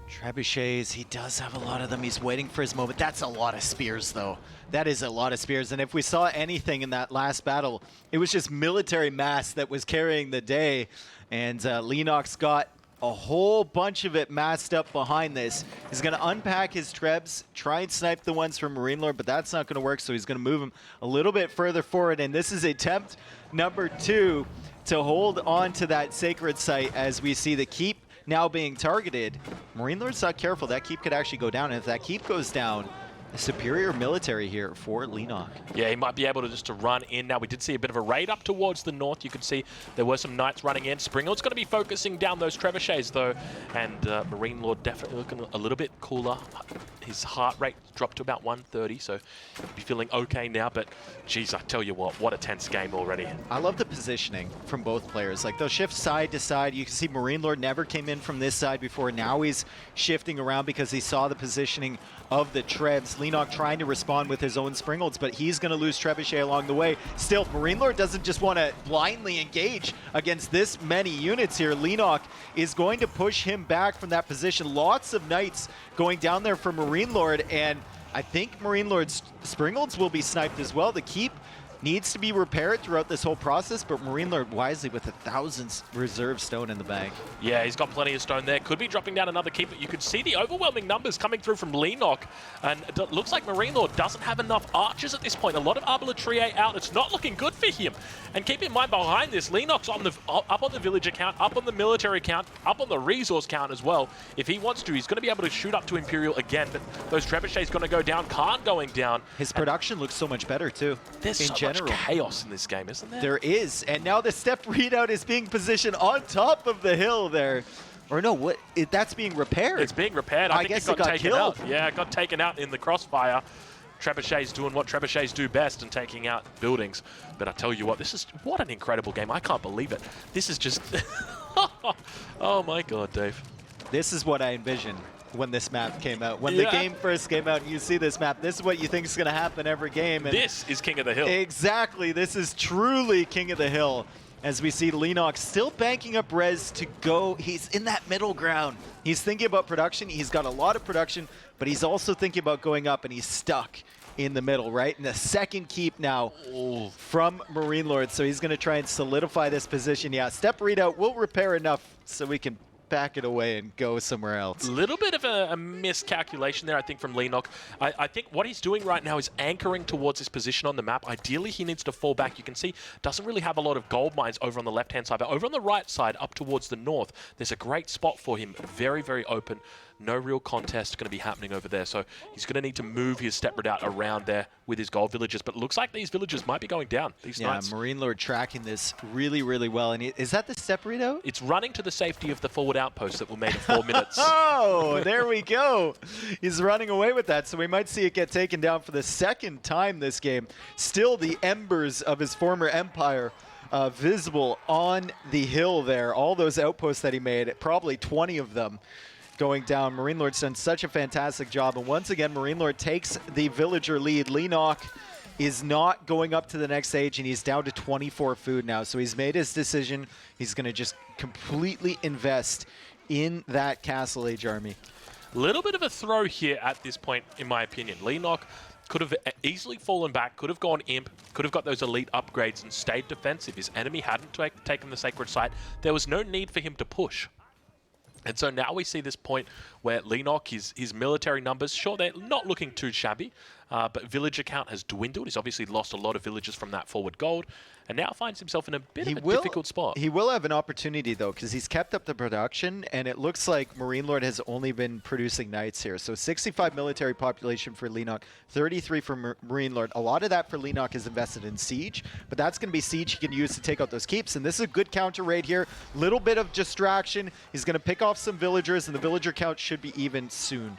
Trebuchets, he does have a lot of them. He's waiting for his moment. That's a lot of spears, though. That is a lot of spears. And if we saw anything in that last battle, it was just military mass that was carrying the day. And Leenock's got a whole bunch of it massed up behind this. He's going to unpack his trebs, try and snipe the ones from MarineLorD, but that's not going to work, so he's going to move him a little bit further forward. And this is attempt number 2 to hold on to that sacred site as we see the keep now being targeted. MarineLorD's not careful. That keep could actually go down, and if that keep goes down, superior military here for Leenock. Yeah, he might be able to just to run in. Now, we did see a bit of a raid up towards the north. You can see there were some knights running in. Springald's going to be focusing down those trebuchets, though, and MarineLorD definitely looking a little bit cooler. His heart rate dropped to about 130, so he'll be feeling okay now. But, geez, I tell you what a tense game already. I love the positioning from both players. Like, they'll shift side to side. You can see MarineLorD never came in from this side before. Now he's shifting around because he saw the positioning of the Trebs. Leenock trying to respond with his own Springolds, but he's going to lose Trebuchet along the way. Still, MarineLorD doesn't just want to blindly engage against this many units here. Leenock is going to push him back from that position. Lots of Knights going down there for MarineLorD, and I think MarineLorD's Springolds will be sniped as well. The keep needs to be repaired throughout this whole process, but MarineLorD wisely with 1,000 reserve stone in the bank. Yeah, he's got plenty of stone there. Could be dropping down another keep, but you could see the overwhelming numbers coming through from Leenock. And it looks like MarineLorD doesn't have enough archers at this point. A lot of arbaletier out. It's not looking good for him. And keep in mind, behind this, Leenock's up on the villager count, up on the military count, up on the resource count as well. If he wants to, he's going to be able to shoot up to Imperial again, but those trebuchets going to go down, Khan going down. His production looks so much better, too. There's so much chaos in this game, isn't there? There is, and now the step readout is being positioned on top of the hill there. Or no, that's being repaired. It's being repaired. I think guess it got taken killed. out. Yeah, it got taken out in the crossfire. Trebuchets doing what trebuchets do best and taking out buildings. But I tell you what, what an incredible game. I can't believe it. This is just... Oh my God, Dave. This is what I envisioned when this map came out. When the game first came out and you see this map, this is what you think is going to happen every game. And this is King of the Hill. Exactly. This is truly King of the Hill. As we see Leenock still banking up res to go. He's in that middle ground. He's thinking about production. He's got a lot of production, but he's also thinking about going up, and he's stuck in the middle, right? And the second keep now from MarineLorD. So he's going to try and solidify this position. Yeah, step readout will repair enough so we can back it away and go somewhere else. A little bit of a miscalculation there, I think, from Leenock. I think what he's doing right now is anchoring towards his position on the map. Ideally, he needs to fall back. You can see doesn't really have a lot of gold mines over on the left-hand side, but over on the right side, up towards the north, there's a great spot for him. Very, very open. No real contest going to be happening over there. So he's going to need to move his step readout around there with his gold villagers. But it looks like these villagers might be going down. These knights. MarineLorD tracking this really, really well. And is that the step readout? It's running to the safety of the forward outpost that were made in 4 minutes. Oh, there we go. He's running away with that. So we might see it get taken down for the second time this game. Still the embers of his former empire visible on the hill there. All those outposts that he made, probably 20 of them, going down. MarineLorD's done such a fantastic job. And once again, MarineLorD takes the villager lead. Leenock is not going up to the next stage, and he's down to 24 food now. So he's made his decision. He's going to just completely invest in that Castle Age army. Little bit of a throw here at this point, in my opinion. Leenock could have easily fallen back, could have gone imp, could have got those elite upgrades and stayed defensive. His enemy hadn't taken the sacred site. There was no need for him to push. And so now we see this point where Leenock, his military numbers, sure, they're not looking too shabby, but villager count has dwindled. He's obviously lost a lot of villagers from that forward gold, and now finds himself in a bit of a difficult spot. He will have an opportunity, though, because he's kept up the production, and it looks like MarineLorD has only been producing knights here. So 65 military population for Leenock, 33 for MarineLorD. A lot of that for Leenock is invested in siege, but that's going to be siege he can use to take out those keeps, and this is a good counter raid here. Little bit of distraction. He's going to pick off some villagers, and the villager count should be even soon.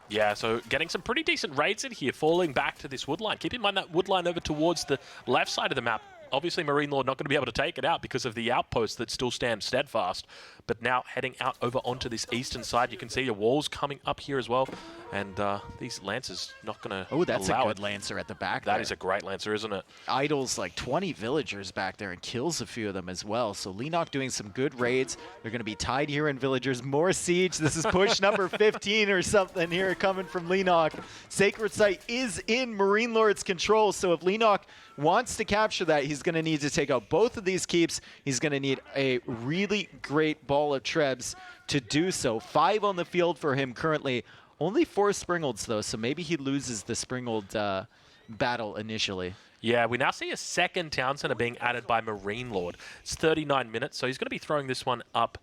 Yeah, so getting some pretty decent raids in here, falling back to this woodline. Keep in mind that woodline over towards the left side of the map. Obviously, MarineLorD not going to be able to take it out because of the outposts that still stand steadfast. But now heading out over onto this eastern side, you can see the walls coming up here as well. And these Lancers not going to Oh, that's a good Lancer at the back That is a great Lancer, isn't it? Idles like 20 villagers back there and kills a few of them as well. So Leenock doing some good raids. They're going to be tied here in villagers. More siege. This is push number 15 or something here coming from Leenock. Sacred Site is in MarineLorD's control. So if Leenock wants to capture that, he's going to need to take out both of these keeps. He's going to need a really great ball of trebs to do so. 5 on the field for him currently. Only 4 Springolds, though, so maybe he loses the Springold battle initially. Yeah, we now see a second town center being added by MarineLorD. It's 39 minutes, so he's going to be throwing this one up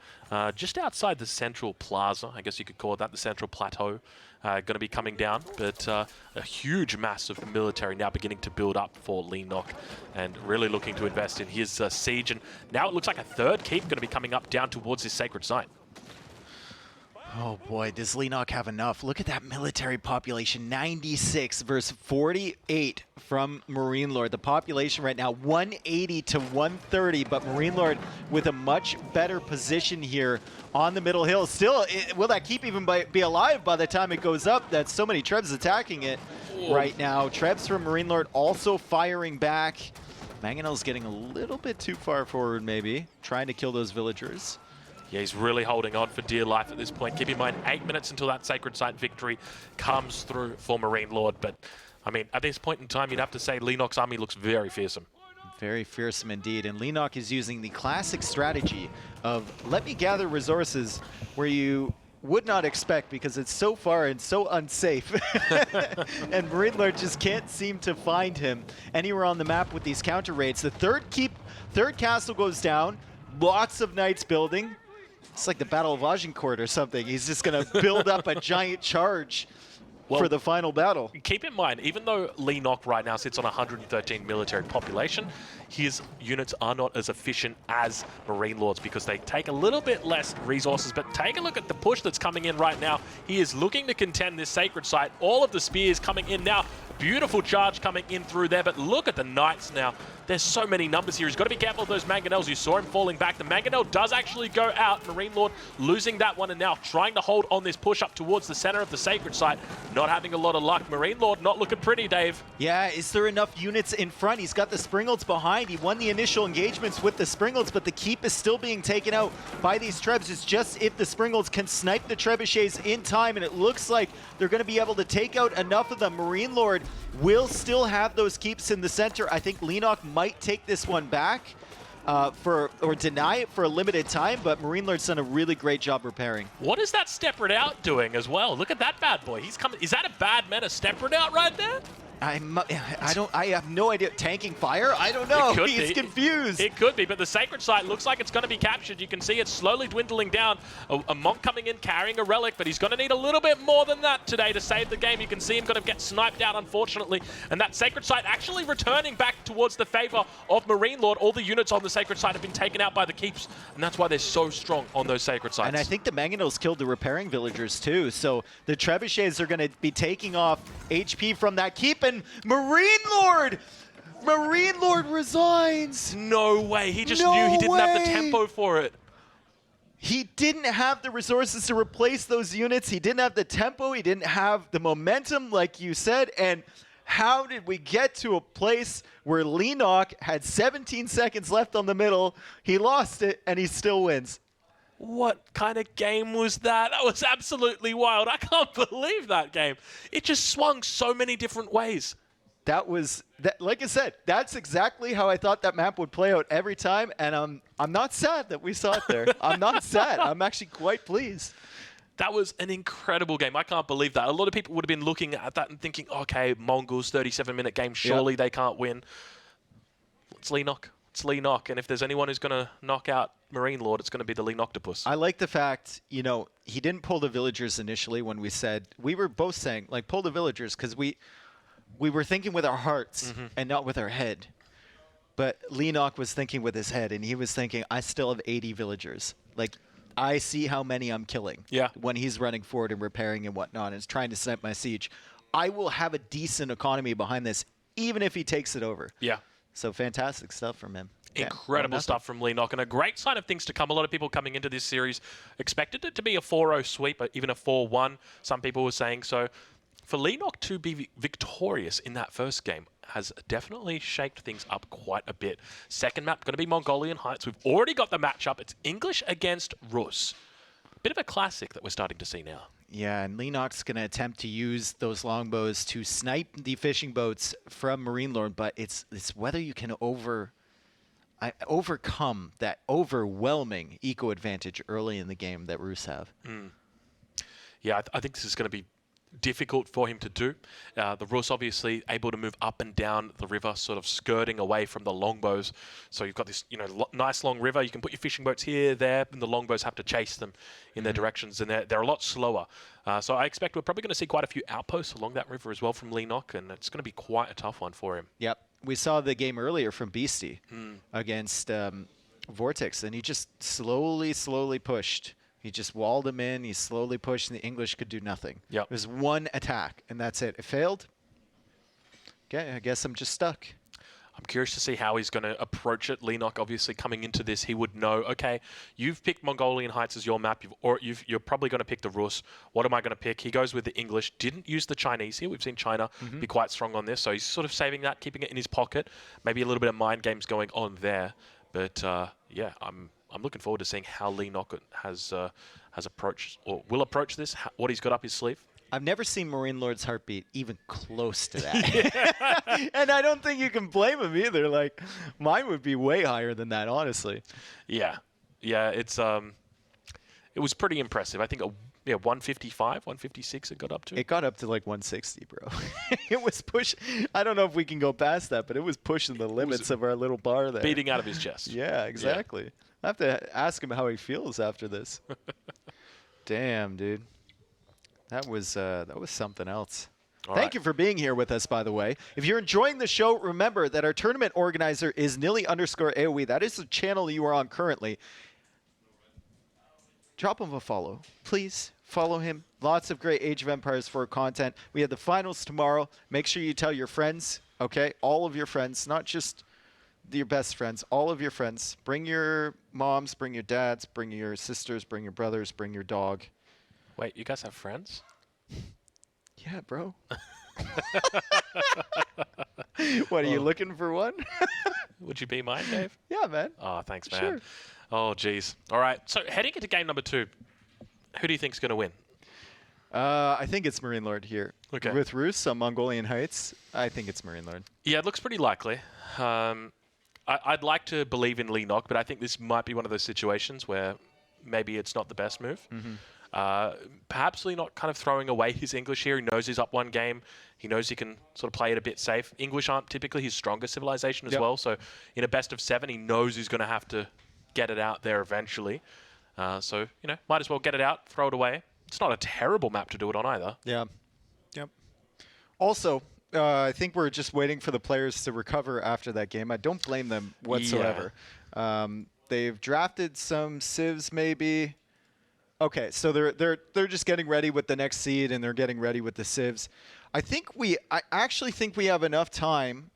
just outside the central plaza. I guess you could call it that, the central plateau. Going to be coming down, but a huge mass of military now beginning to build up for Leenock and really looking to invest in his siege. And now it looks like a third keep going to be coming up down towards his sacred site. Oh boy, does Leenock have enough? Look at that military population, 96 versus 48 from MarineLorD. The population right now, 180 to 130, but MarineLorD with a much better position here on the middle hill. Still, will that keep even be alive by the time it goes up? That's so many Trebs attacking it right now. Trebs from MarineLorD also firing back. Mangonel's getting a little bit too far forward maybe, trying to kill those villagers. Yeah, he's really holding on for dear life at this point. Keep in mind, 8 minutes until that Sacred Site victory comes through for MarineLorD. But, I mean, at this point in time, you'd have to say Leenock's army looks very fearsome. Very fearsome indeed. And Leenock is using the classic strategy of let me gather resources where you would not expect because it's so far and so unsafe. And MarineLorD just can't seem to find him anywhere on the map with these counter raids. The third castle goes down. Lots of knights building. It's like the Battle of Agincourt or something. He's just going to build up a giant charge for the final battle. Keep in mind, even though Leenock right now sits on 113 military population, his units are not as efficient as MarineLorD's because they take a little bit less resources. But take a look at the push that's coming in right now. He is looking to contend this sacred site. All of the spears coming in now. Beautiful charge coming in through there, but look at the knights now. There's so many numbers here. He's got to be careful of those mangonels. You saw him falling back. The mangonel does actually go out. MarineLorD losing that one and now trying to hold on this push up towards the center of the sacred site. Not having a lot of luck. MarineLorD not looking pretty, Dave. Yeah, is there enough units in front? He's got the Springolds behind. He won the initial engagements with the Springolds, but the keep is still being taken out by these Trebs. It's just if the Springolds can snipe the Trebuchets in time, and it looks like they're going to be able to take out enough of them. MarineLorD will still have those keeps in the center. I think Leenock might take this one back or deny it for a limited time, but MarineLorD's done a really great job repairing. What is that Steppered Out doing as well? Look at that bad boy. He's coming. Is that a bad meta Steppered Out right there? I have no idea. Tanking fire? I don't know. He's confused. It could be, but the sacred site looks like it's going to be captured. You can see it's slowly dwindling down. A monk coming in carrying a relic, but he's going to need a little bit more than that today to save the game. You can see him going to get sniped out, unfortunately. And that sacred site actually returning back towards the favor of MarineLorD. All the units on the sacred site have been taken out by the keeps, and that's why they're so strong on those sacred sites. And I think the mangonels killed the repairing villagers too. So the trebuchets are going to be taking off HP from that keep. And MarineLorD resigns. No way. He just knew he didn't have the tempo for it. He didn't have the resources to replace those units. He didn't have the tempo. He didn't have the momentum, like you said. And how did we get to a place where Leenock had 17 seconds left on the middle? He lost it, and he still wins. What kind of game was that? That was absolutely wild. I can't believe that game. It just swung so many different ways. Like I said, that's exactly how I thought that map would play out every time, and I'm not sad that we saw it there. I'm not sad. I'm actually quite pleased. That was an incredible game. I can't believe that. A lot of people would have been looking at that and thinking, okay, Mongols, 37-minute game, surely they can't win. It's Leenock. It's Leenock, and if there's anyone who's going to knock out MarineLorD, it's going to be the Leenocktopus. I like the fact, he didn't pull the villagers initially when we were both saying, like, pull the villagers, because we were thinking with our hearts and not with our head. But Leenock was thinking with his head, and he was thinking, I still have 80 villagers. Like, I see how many I'm killing when he's running forward and repairing and whatnot and is trying to snipe my siege. I will have a decent economy behind this, even if he takes it over. Yeah. So fantastic stuff from him. Incredible stuff from Leenock, and a great sign of things to come. A lot of people coming into this series expected it to be a 4-0 sweep, even a 4-1. Some people were saying so. For Leenock to be victorious in that first game has definitely shaped things up quite a bit. Second map, going to be Mongolian Heights. We've already got the matchup. It's English against Rus. Bit of a classic that we're starting to see now. Yeah, and Leenock's going to attempt to use those longbows to snipe the fishing boats from MarineLorD, but it's whether you can overcome that overwhelming eco advantage early in the game that Rus have. Yeah, I think this is going to be difficult for him to do. The Rus obviously able to move up and down the river, sort of skirting away from the longbows. So you've got this, nice long river. You can put your fishing boats here, there, and the longbows have to chase them in their directions, and they're a lot slower. So I expect we're probably going to see quite a few outposts along that river as well from Leenock, and it's going to be quite a tough one for him. Yep. We saw the game earlier from Beastyqt against VortiX, and he just slowly pushed. He just walled him in. He slowly pushed, and the English could do nothing. Yep. It was one attack, and that's it. It failed. Okay, I guess I'm just stuck. I'm curious to see how he's going to approach it. Leenock, obviously, coming into this, he would know, okay, you've picked Mongolian Heights as your map, you're probably going to pick the Rus. What am I going to pick? He goes with the English, didn't use the Chinese here. We've seen China be quite strong on this, so he's sort of saving that, keeping it in his pocket. Maybe a little bit of mind games going on there. But, yeah, I'm looking forward to seeing how Leenock has approached, or will approach this, what he's got up his sleeve. I've never seen MarineLorD's heartbeat even close to that. And I don't think you can blame him either. Like, mine would be way higher than that, honestly. Yeah. Yeah, it was pretty impressive. I think 155, 156 it got up to. It got up to like 160, bro. It was I don't know if we can go past that, but it was pushing the limits of our little bar there. Beating out of his chest. Yeah, exactly. Yeah. I have to ask him how he feels after this. Damn, dude. That was something else. Thank you for being here with us, by the way. If you're enjoying the show, remember that our tournament organizer is Nilly_AoE. That is the channel you are on currently. Drop him a follow. Please follow him. Lots of great Age of Empires 4 content. We have the finals tomorrow. Make sure you tell your friends, okay? All of your friends, not just your best friends, all of your friends. Bring your moms, bring your dads, bring your sisters, bring your brothers, bring your dog. Wait, you guys have friends? Yeah, bro. What, are you looking for one? Would you be mine, Dave? Yeah, man. Oh, thanks, man. Sure. Oh, geez. All right, so heading into game number 2, who do you think's going to win? I think it's MarineLorD here. Okay. With Rus on Mongolian Heights, I think it's MarineLorD. Yeah, it looks pretty likely. I'd like to believe in Leenock, but I think this might be one of those situations where maybe it's not the best move. Perhaps Leenock kind of throwing away his English here. He knows he's up one game. He knows he can sort of play it a bit safe. English aren't typically his strongest civilization as well. So in a best of 7, he knows he's going to have to get it out there eventually. So, might as well get it out, throw it away. It's not a terrible map to do it on either. Yeah. Yep. Also, I think we're just waiting for the players to recover after that game. I don't blame them whatsoever. Yeah. They've drafted some civs maybe. Okay, so they're just getting ready with the next seed, and they're getting ready with the civs. I actually think we have enough time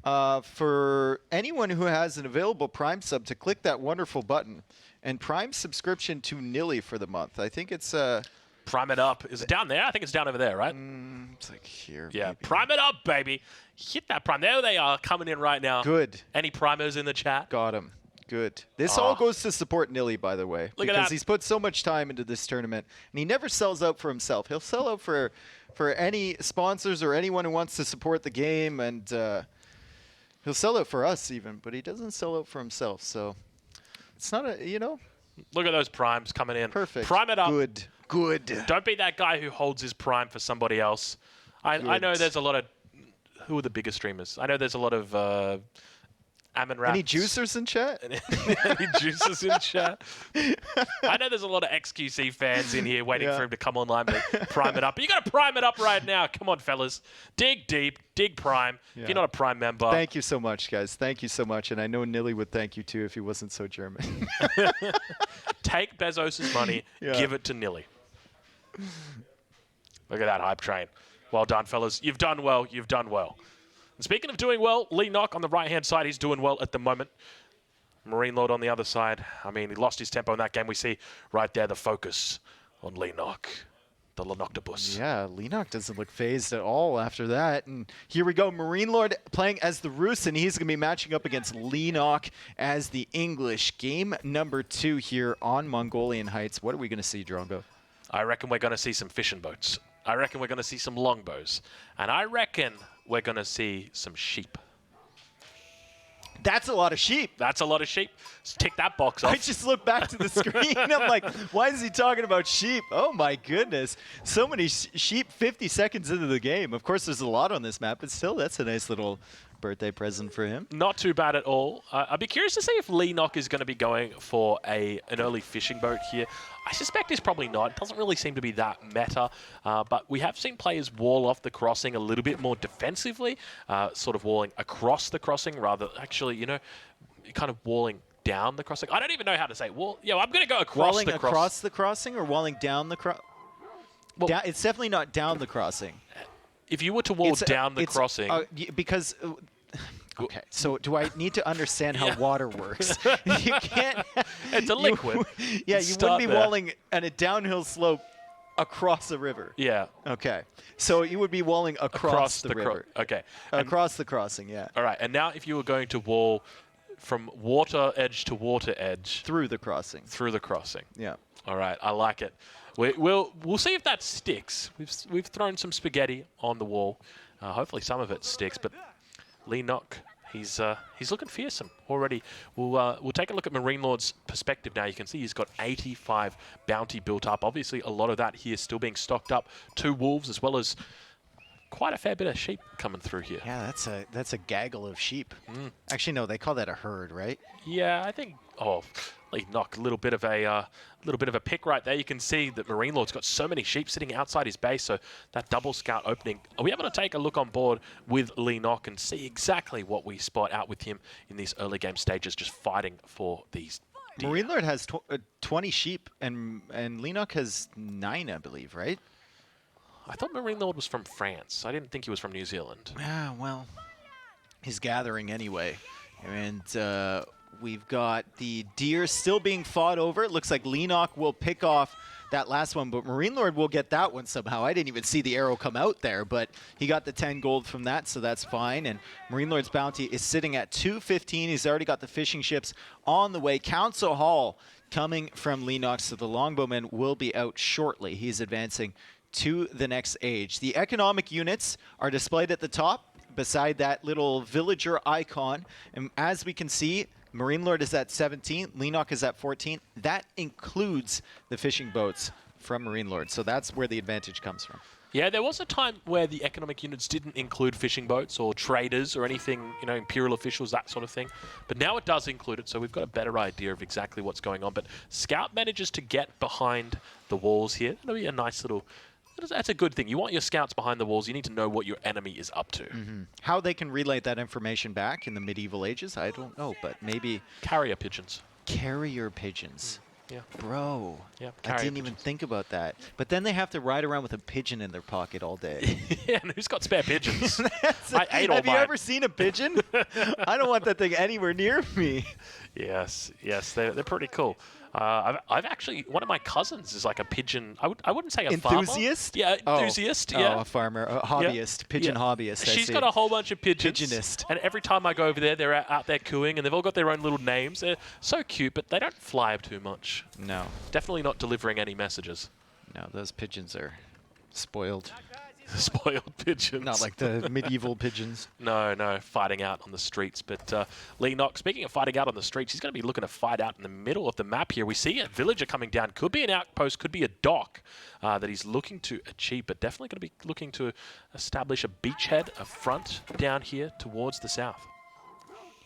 for anyone who has an available Prime sub to click that wonderful button and Prime subscription to Nilly for the month. I think it's Prime it up. Is it down there? I think it's down over there, right? It's like here. Yeah, maybe. Prime it up, baby. Hit that Prime. There they are, coming in right now. Good. Any primers in the chat? Got him. Good. This all goes to support Nilly, by the way. Look at that. Because he's put so much time into this tournament, and he never sells out for himself. He'll sell out for any sponsors or anyone who wants to support the game, and he'll sell out for us even, but he doesn't sell out for himself. So it's not Look at those primes coming in. Perfect. Prime it up. Good. Don't be that guy who holds his prime for somebody else. I know there's a lot of... Who are the biggest streamers? I know there's a lot of... Any juicers in chat? Any juicers in chat? I know there's a lot of XQC fans in here waiting for him to come online to prime it up. But you got to prime it up right now. Come on, fellas. Dig deep. Dig prime. Yeah. If you're not a prime member. Thank you so much, guys. Thank you so much. And I know Nilly would thank you, too, if he wasn't so German. Take Bezos' money. Give it to Nilly. Look at that hype train. Well done, fellas. You've done well. You've done well. And speaking of doing well, Leenock on the right-hand side, he's doing well at the moment. MarineLorD on the other side. I mean, he lost his tempo in that game. We see right there the focus on Leenock, the Lenoctopus. Yeah, Leenock doesn't look phased at all after that. And here we go, MarineLorD playing as the Rus, and he's going to be matching up against Leenock as the English. Game number 2 here on Mongolian Heights. What are we going to see, Drongo? I reckon we're going to see some fishing boats. I reckon we're going to see some longbows. And I reckon... we're going to see some sheep. That's a lot of sheep. That's a lot of sheep. Let's tick that box off. I just look back to the screen. I'm like, why is he talking about sheep? Oh, my goodness. So many sheep 50 seconds into the game. Of course, there's a lot on this map, but still, that's a nice little birthday present for him. Not too bad at all. I'd be curious to see if Leenock is going to be going for an early fishing boat here. I suspect he's probably not. It doesn't really seem to be that meta, but we have seen players wall off the crossing a little bit more defensively, sort of walling across the crossing rather, actually, you know, kind of walling down the crossing. I don't even know how to say wall. Yeah, I'm going to go across walling the crossing. Across the crossing or walling down the crossing? Well, it's definitely not down the crossing. If you were to wall down the crossing... because... Okay, so do I need to understand how water works? You can't... It's a liquid. You wouldn't be walling at a downhill slope across a river. Yeah. Okay. So you would be walling across the river. Okay. Across the crossing, yeah. All right, and now if you were going to wall from water edge to water edge... Through the crossing. Through the crossing. Yeah. All right, I like it. We'll see if that sticks. We've thrown some spaghetti on the wall. Hopefully some of it sticks, but Leenock, he's looking fearsome already. We'll take a look at MarineLorD's perspective now. You can see he's got 85 bounty built up. Obviously, a lot of that here still being stocked up. 2 wolves as well as quite a fair bit of sheep coming through here. Yeah, that's a gaggle of sheep. Actually, no, they call that a herd, right? Yeah, I think. Oh, Leenock, a little bit of a pick right there. You can see that MarineLorD's got so many sheep sitting outside his base, so that double scout opening. Are we able to take a look on board with Leenock and see exactly what we spot out with him in these early game stages, just fighting for these deer? MarineLorD has 20 sheep, and Leenock has 9, I believe, right? I thought MarineLorD was from France. I didn't think he was from New Zealand. Yeah, well, he's gathering anyway. And we've got the deer still being fought over. It looks like Leenock will pick off that last one, but MarineLorD will get that one somehow. I didn't even see the arrow come out there, but he got the 10 gold from that, so that's fine. And MarineLorD's bounty is sitting at 215. He's already got the fishing ships on the way. Council Hall coming from Leenock, so the longbowman will be out shortly. He's advancing to the next age. The economic units are displayed at the top beside that little villager icon. And as we can see, MarineLorD is at 17, Leenock is at 14. That includes the fishing boats from MarineLorD. So that's where the advantage comes from. Yeah, there was a time where the economic units didn't include fishing boats or traders or anything, you know, Imperial officials, that sort of thing. But now it does include it, so we've got a better idea of exactly what's going on. But Scout manages to get behind the walls here. That'll be a nice little... That's a good thing. You want your scouts behind the walls. You need to know what your enemy is up to. How they can relay that information back in the medieval ages, I don't know, but maybe... Carrier pigeons. Carrier pigeons. Yeah. Bro. Yeah, I didn't even think about that. But then they have to ride around with a pigeon in their pocket all day. Yeah, and who's got spare pigeons? I ate all Have you mine. ever seen a pigeon? I don't want that thing anywhere near me. Yes, they're pretty cool. I've actually, one of my cousins is like a pigeon, I wouldn't say a enthusiast? Farmer. Yeah, enthusiast, yeah. Oh, a farmer, a hobbyist, pigeon hobbyist. She's got a whole bunch of pigeons. Pigeonist. And every time I go over there, they're out there cooing, and they've all got their own little names. They're so cute, but they don't fly too much. No. Definitely not delivering any messages. No, those pigeons are spoiled. Spoiled pigeons. Not like the medieval pigeons. No, fighting out on the streets. But Leenock, speaking of fighting out on the streets, he's going to be looking to fight out in the middle of the map here. We see a villager coming down. Could be an outpost, could be a dock that he's looking to achieve, but definitely going to be looking to establish a beachhead, a front down here towards the south.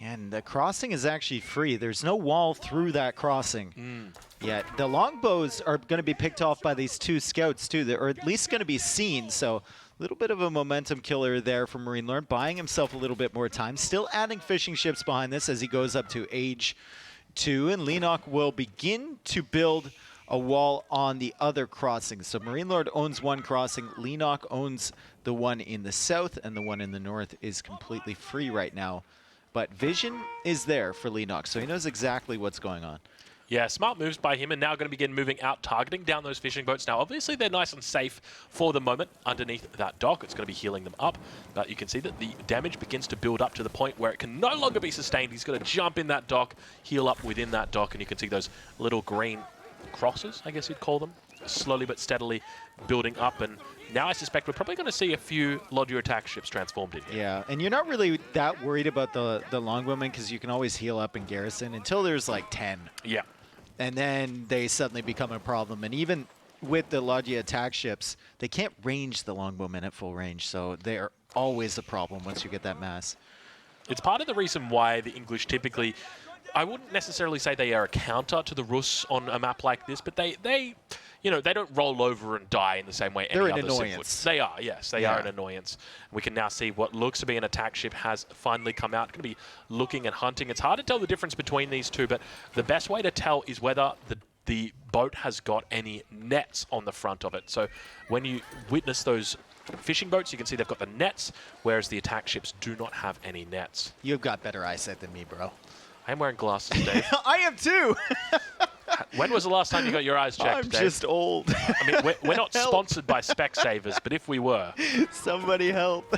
And the crossing is actually free. There's no wall through that crossing yet. The longbows are going to be picked off by these 2 scouts too, or at least going to be seen. So a little bit of a momentum killer there for MarineLorD, buying himself a little bit more time. Still adding fishing ships behind this as he goes up to age 2. And Leenock will begin to build a wall on the other crossings. So MarineLorD owns 1 crossing. Leenock owns the one in the south, and the one in the north is completely free right now. But vision is there for Leenock, so he knows exactly what's going on. Yeah, smart moves by him, and now going to begin moving out, targeting down those fishing boats. Now, obviously, they're nice and safe for the moment underneath that dock. It's going to be healing them up, but you can see that the damage begins to build up to the point where it can no longer be sustained. He's going to jump in that dock, heal up within that dock, and you can see those little green crosses, I guess you'd call them, slowly but steadily building up, and now I suspect we're probably going to see a few Lord attack ships transformed in here. Yeah, and you're not really that worried about the longbowmen because you can always heal up in garrison until there's like 10. Yeah. And then they suddenly become a problem. And even with the Lodgy attack ships, they can't range the longbowmen at full range, so they are always a problem once you get that mass. It's part of the reason why the English typically, I wouldn't necessarily say they are a counter to the Rus on a map like this, but they you know, they don't roll over and die in the same way They're any an other annoyance. Civ would. They are, yes, they are an annoyance. We can now see what looks to be an attack ship has finally come out. Going to be looking and hunting. It's hard to tell the difference between these two, but the best way to tell is whether the boat has got any nets on the front of it. So when you witness those fishing boats, you can see they've got the nets, whereas the attack ships do not have any nets. You've got better eyesight than me, bro. I'm wearing glasses, Dave. I am too. When was the last time you got your eyes checked, I'm Dave? just old. I mean, we're not Help. sponsored by Specsavers, but if we were. Somebody help.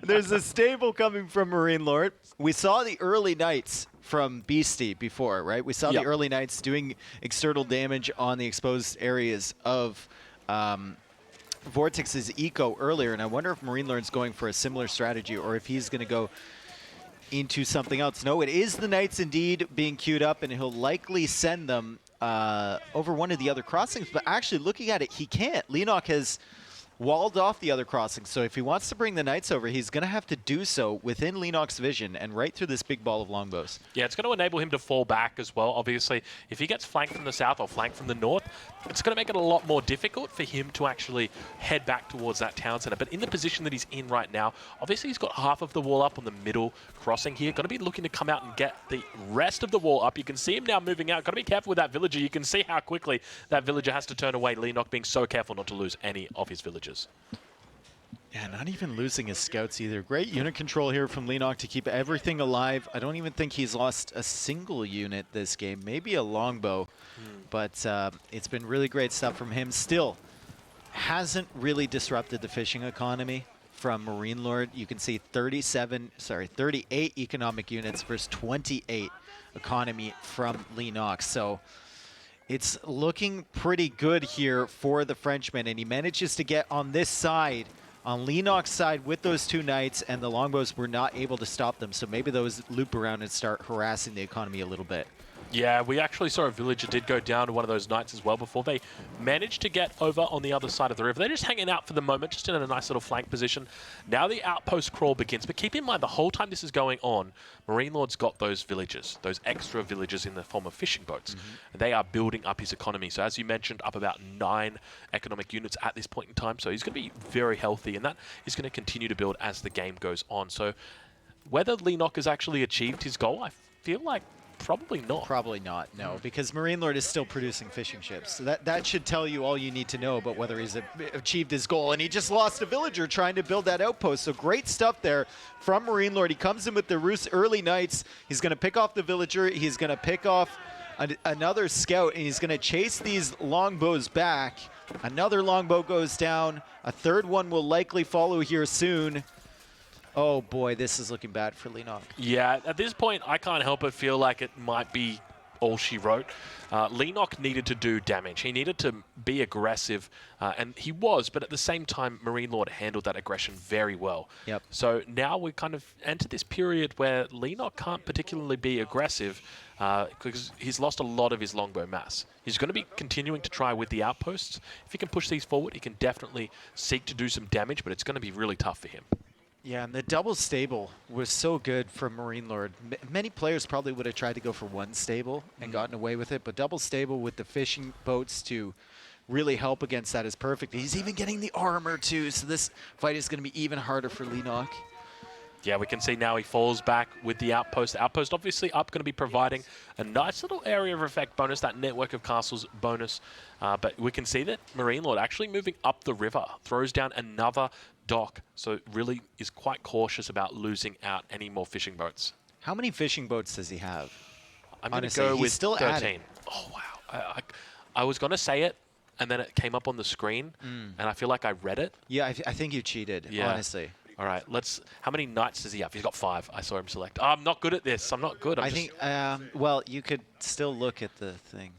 There's a stable coming from MarineLorD. We saw the early knights from Beastyqt before, right? We saw the early knights doing external damage on the exposed areas of VortiX's eco earlier, and I wonder if MarineLorD's going for a similar strategy or if he's going to go into something else. No, it is the knights indeed being queued up, and he'll likely send them over one of the other crossings, but actually looking at it, he can't. Leenock has walled off the other crossings, so if he wants to bring the knights over, he's going to have to do so within Leenock's vision and right through this big ball of longbows. Yeah, it's going to enable him to fall back as well. Obviously, if he gets flanked from the south or flanked from the north, it's going to make it a lot more difficult for him to actually head back towards that town center. But in the position that he's in right now, obviously he's got half of the wall up on the middle crossing here. Got to be looking to come out and get the rest of the wall up. You can see him now moving out. Got to be careful with that villager. You can see how quickly that villager has to turn away. Leenock being so careful not to lose any of his villagers. Yeah, not even losing his scouts either. Great unit control here from Leenock to keep everything alive. I don't even think he's lost a single unit this game. Maybe a longbow, but it's been really great stuff from him. Still, hasn't really disrupted the fishing economy from MarineLorD. You can see 38 economic units versus 28 economy from Leenock. So it's looking pretty good here for the Frenchman, and he manages to get on this side, on Leenock's side with those two knights, and the longbows were not able to stop them. So maybe those loop around and start harassing the economy a little bit. Yeah, we actually saw a villager did go down to one of those knights as well before they managed to get over on the other side of the river. They're just hanging out for the moment, just in a nice little flank position. Now the outpost crawl begins, but keep in mind the whole time this is going on, MarineLorD's got those villagers, those extra villagers in the form of fishing boats. They are building up his economy. So as you mentioned, up about 9 economic units at this point in time. So he's going to be very healthy, and that is going to continue to build as the game goes on. So whether Leenock has actually achieved his goal, I feel like probably not. Probably not, no, because MarineLorD is still producing fishing ships. So that should tell you all you need to know about whether he's achieved his goal. And he just lost a villager trying to build that outpost. So great stuff there from MarineLorD. He comes in with the early knights. He's going to pick off the villager. He's going to pick off another scout, and he's going to chase these longbows back. Another longbow goes down. A third one will likely follow here soon. Oh boy, this is looking bad for Leenock. Yeah, at this point, I can't help but feel like it might be all she wrote. Leenock needed to do damage. He needed to be aggressive, and he was, but at the same time, MarineLorD handled that aggression very well. Yep. So now we kind of enter this period where Leenock can't particularly be aggressive because he's lost a lot of his longbow mass. He's going to be continuing to try with the outposts. If he can push these forward, he can definitely seek to do some damage, but it's going to be really tough for him. Yeah, and the double stable was so good for MarineLorD. Many players probably would have tried to go for one stable and gotten away with it, but double stable with the fishing boats to really help against that is perfect. He's even getting the armor too, so this fight is going to be even harder for Leenock. Yeah, we can see now he falls back with the outpost. The outpost obviously up, going to be providing a nice little area of effect bonus, that network of castles bonus. But we can see that MarineLorD actually moving up the river, throws down another dock, so really is quite cautious about losing out any more fishing boats. How many fishing boats does he have? I'm going to go with still 13. adding. Oh, wow. I was going to say it, and then it came up on the screen, and I feel like I read it. Yeah, I think you cheated, honestly. All right, how many knights does he have? He's got 5. I saw him select. Oh, I'm not good at this. I'm not good. I think, well, you could still look at the thing.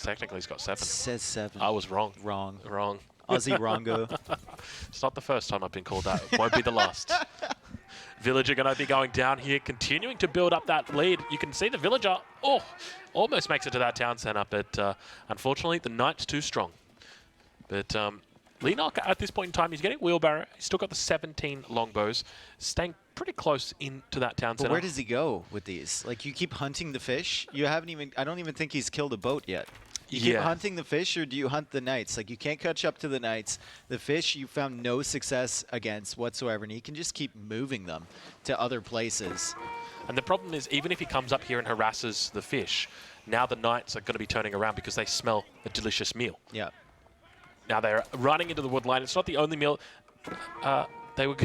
Technically, he's got 7. It says 7. I was wrong. Wrong. Wrong. Aussie Drongo. It's not the first time I've been called that. It won't be the last. Villager going to be going down here, continuing to build up that lead. You can see the Villager, almost makes it to that town center, but unfortunately, the Knight's too strong. But Leenock, at this point in time, he's getting wheelbarrow. He's still got the 17 longbows, staying pretty close into that town center. But where does he go with these? Like, you keep hunting the fish. You haven't even, I don't even think he's killed a boat yet. You keep hunting the fish, or do you hunt the knights? Like, you can't catch up to the knights. The fish you found no success against whatsoever, and he can just keep moving them to other places. And the problem is, even if he comes up here and harasses the fish, now the knights are going to be turning around because they smell a delicious meal. Yeah. Now they're running into the wood line. It's not the only meal. They were.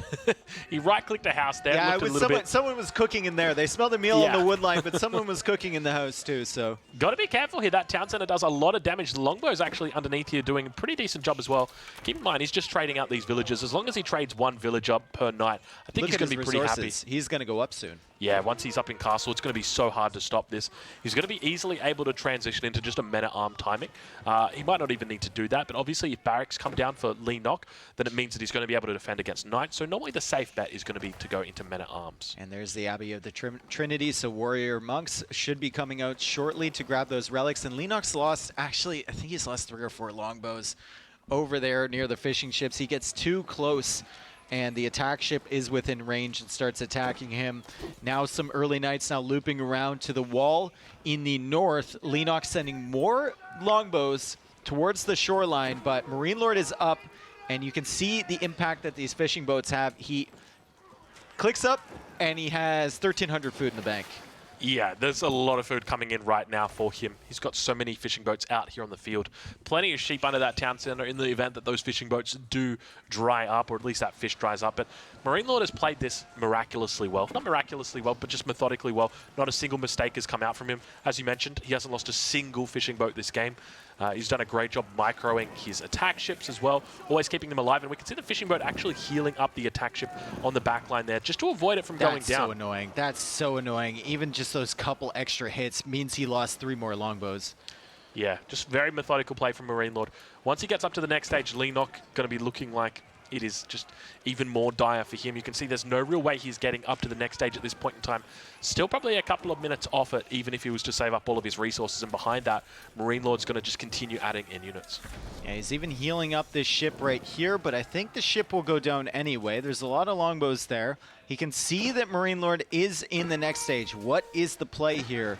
He right-clicked a house there. Yeah, looked a little bit. someone was cooking in there. They smelled the meal on the wood line, but someone was cooking in the house too. So got to be careful here. That town center does a lot of damage. The longbow's actually underneath here doing a pretty decent job as well. Keep in mind, he's just trading out these villagers. As long as he trades 1 villager per night, I think he's going to be pretty happy. He's going to go up soon. Yeah, once he's up in castle, it's going to be so hard to stop this. He's going to be easily able to transition into just a men-at-arm timing. He might not even need to do that, but obviously if barracks come down for Leenock, then it means that he's going to be able to defend against knights. So normally the safe bet is going to be to go into men-at-arms. And there's the Abbey of the Trinity, so warrior monks should be coming out shortly to grab those relics. And Leenock's lost, actually, I think he's lost 3 or 4 longbows over there near the fishing ships. He gets too close, and the attack ship is within range and starts attacking him. Now some early knights now looping around to the wall in the north. Leenock sending more longbows towards the shoreline, but MarineLorD is up, and you can see the impact that these fishing boats have. He clicks up, and he has 1,300 food in the bank. Yeah, there's a lot of food coming in right now for him. He's got so many fishing boats out here on the field. Plenty of sheep under that town center in the event that those fishing boats do dry up, or at least that fish dries up. But MarineLorD has played this miraculously well. Not miraculously well, but just methodically well. Not a single mistake has come out from him. As you mentioned, he hasn't lost a single fishing boat this game. He's done a great job microing his attack ships as well, always keeping them alive. And we can see the fishing boat actually healing up the attack ship on the back line there, just to avoid it from going down. That's so annoying. That's so annoying. Even just those couple extra hits means he lost 3 more longbows. Yeah, just very methodical play from MarineLorD. Once he gets up to the next stage, Leenock going to be looking like it is just even more dire for him. You can see there's no real way he's getting up to the next stage at this point in time. Still probably a couple of minutes off it, even if he was to save up all of his resources. And behind that, MarineLorD's going to just continue adding in units. Yeah, he's even healing up this ship right here, but I think the ship will go down anyway. There's a lot of longbows there. He can see that MarineLorD is in the next stage. What is the play here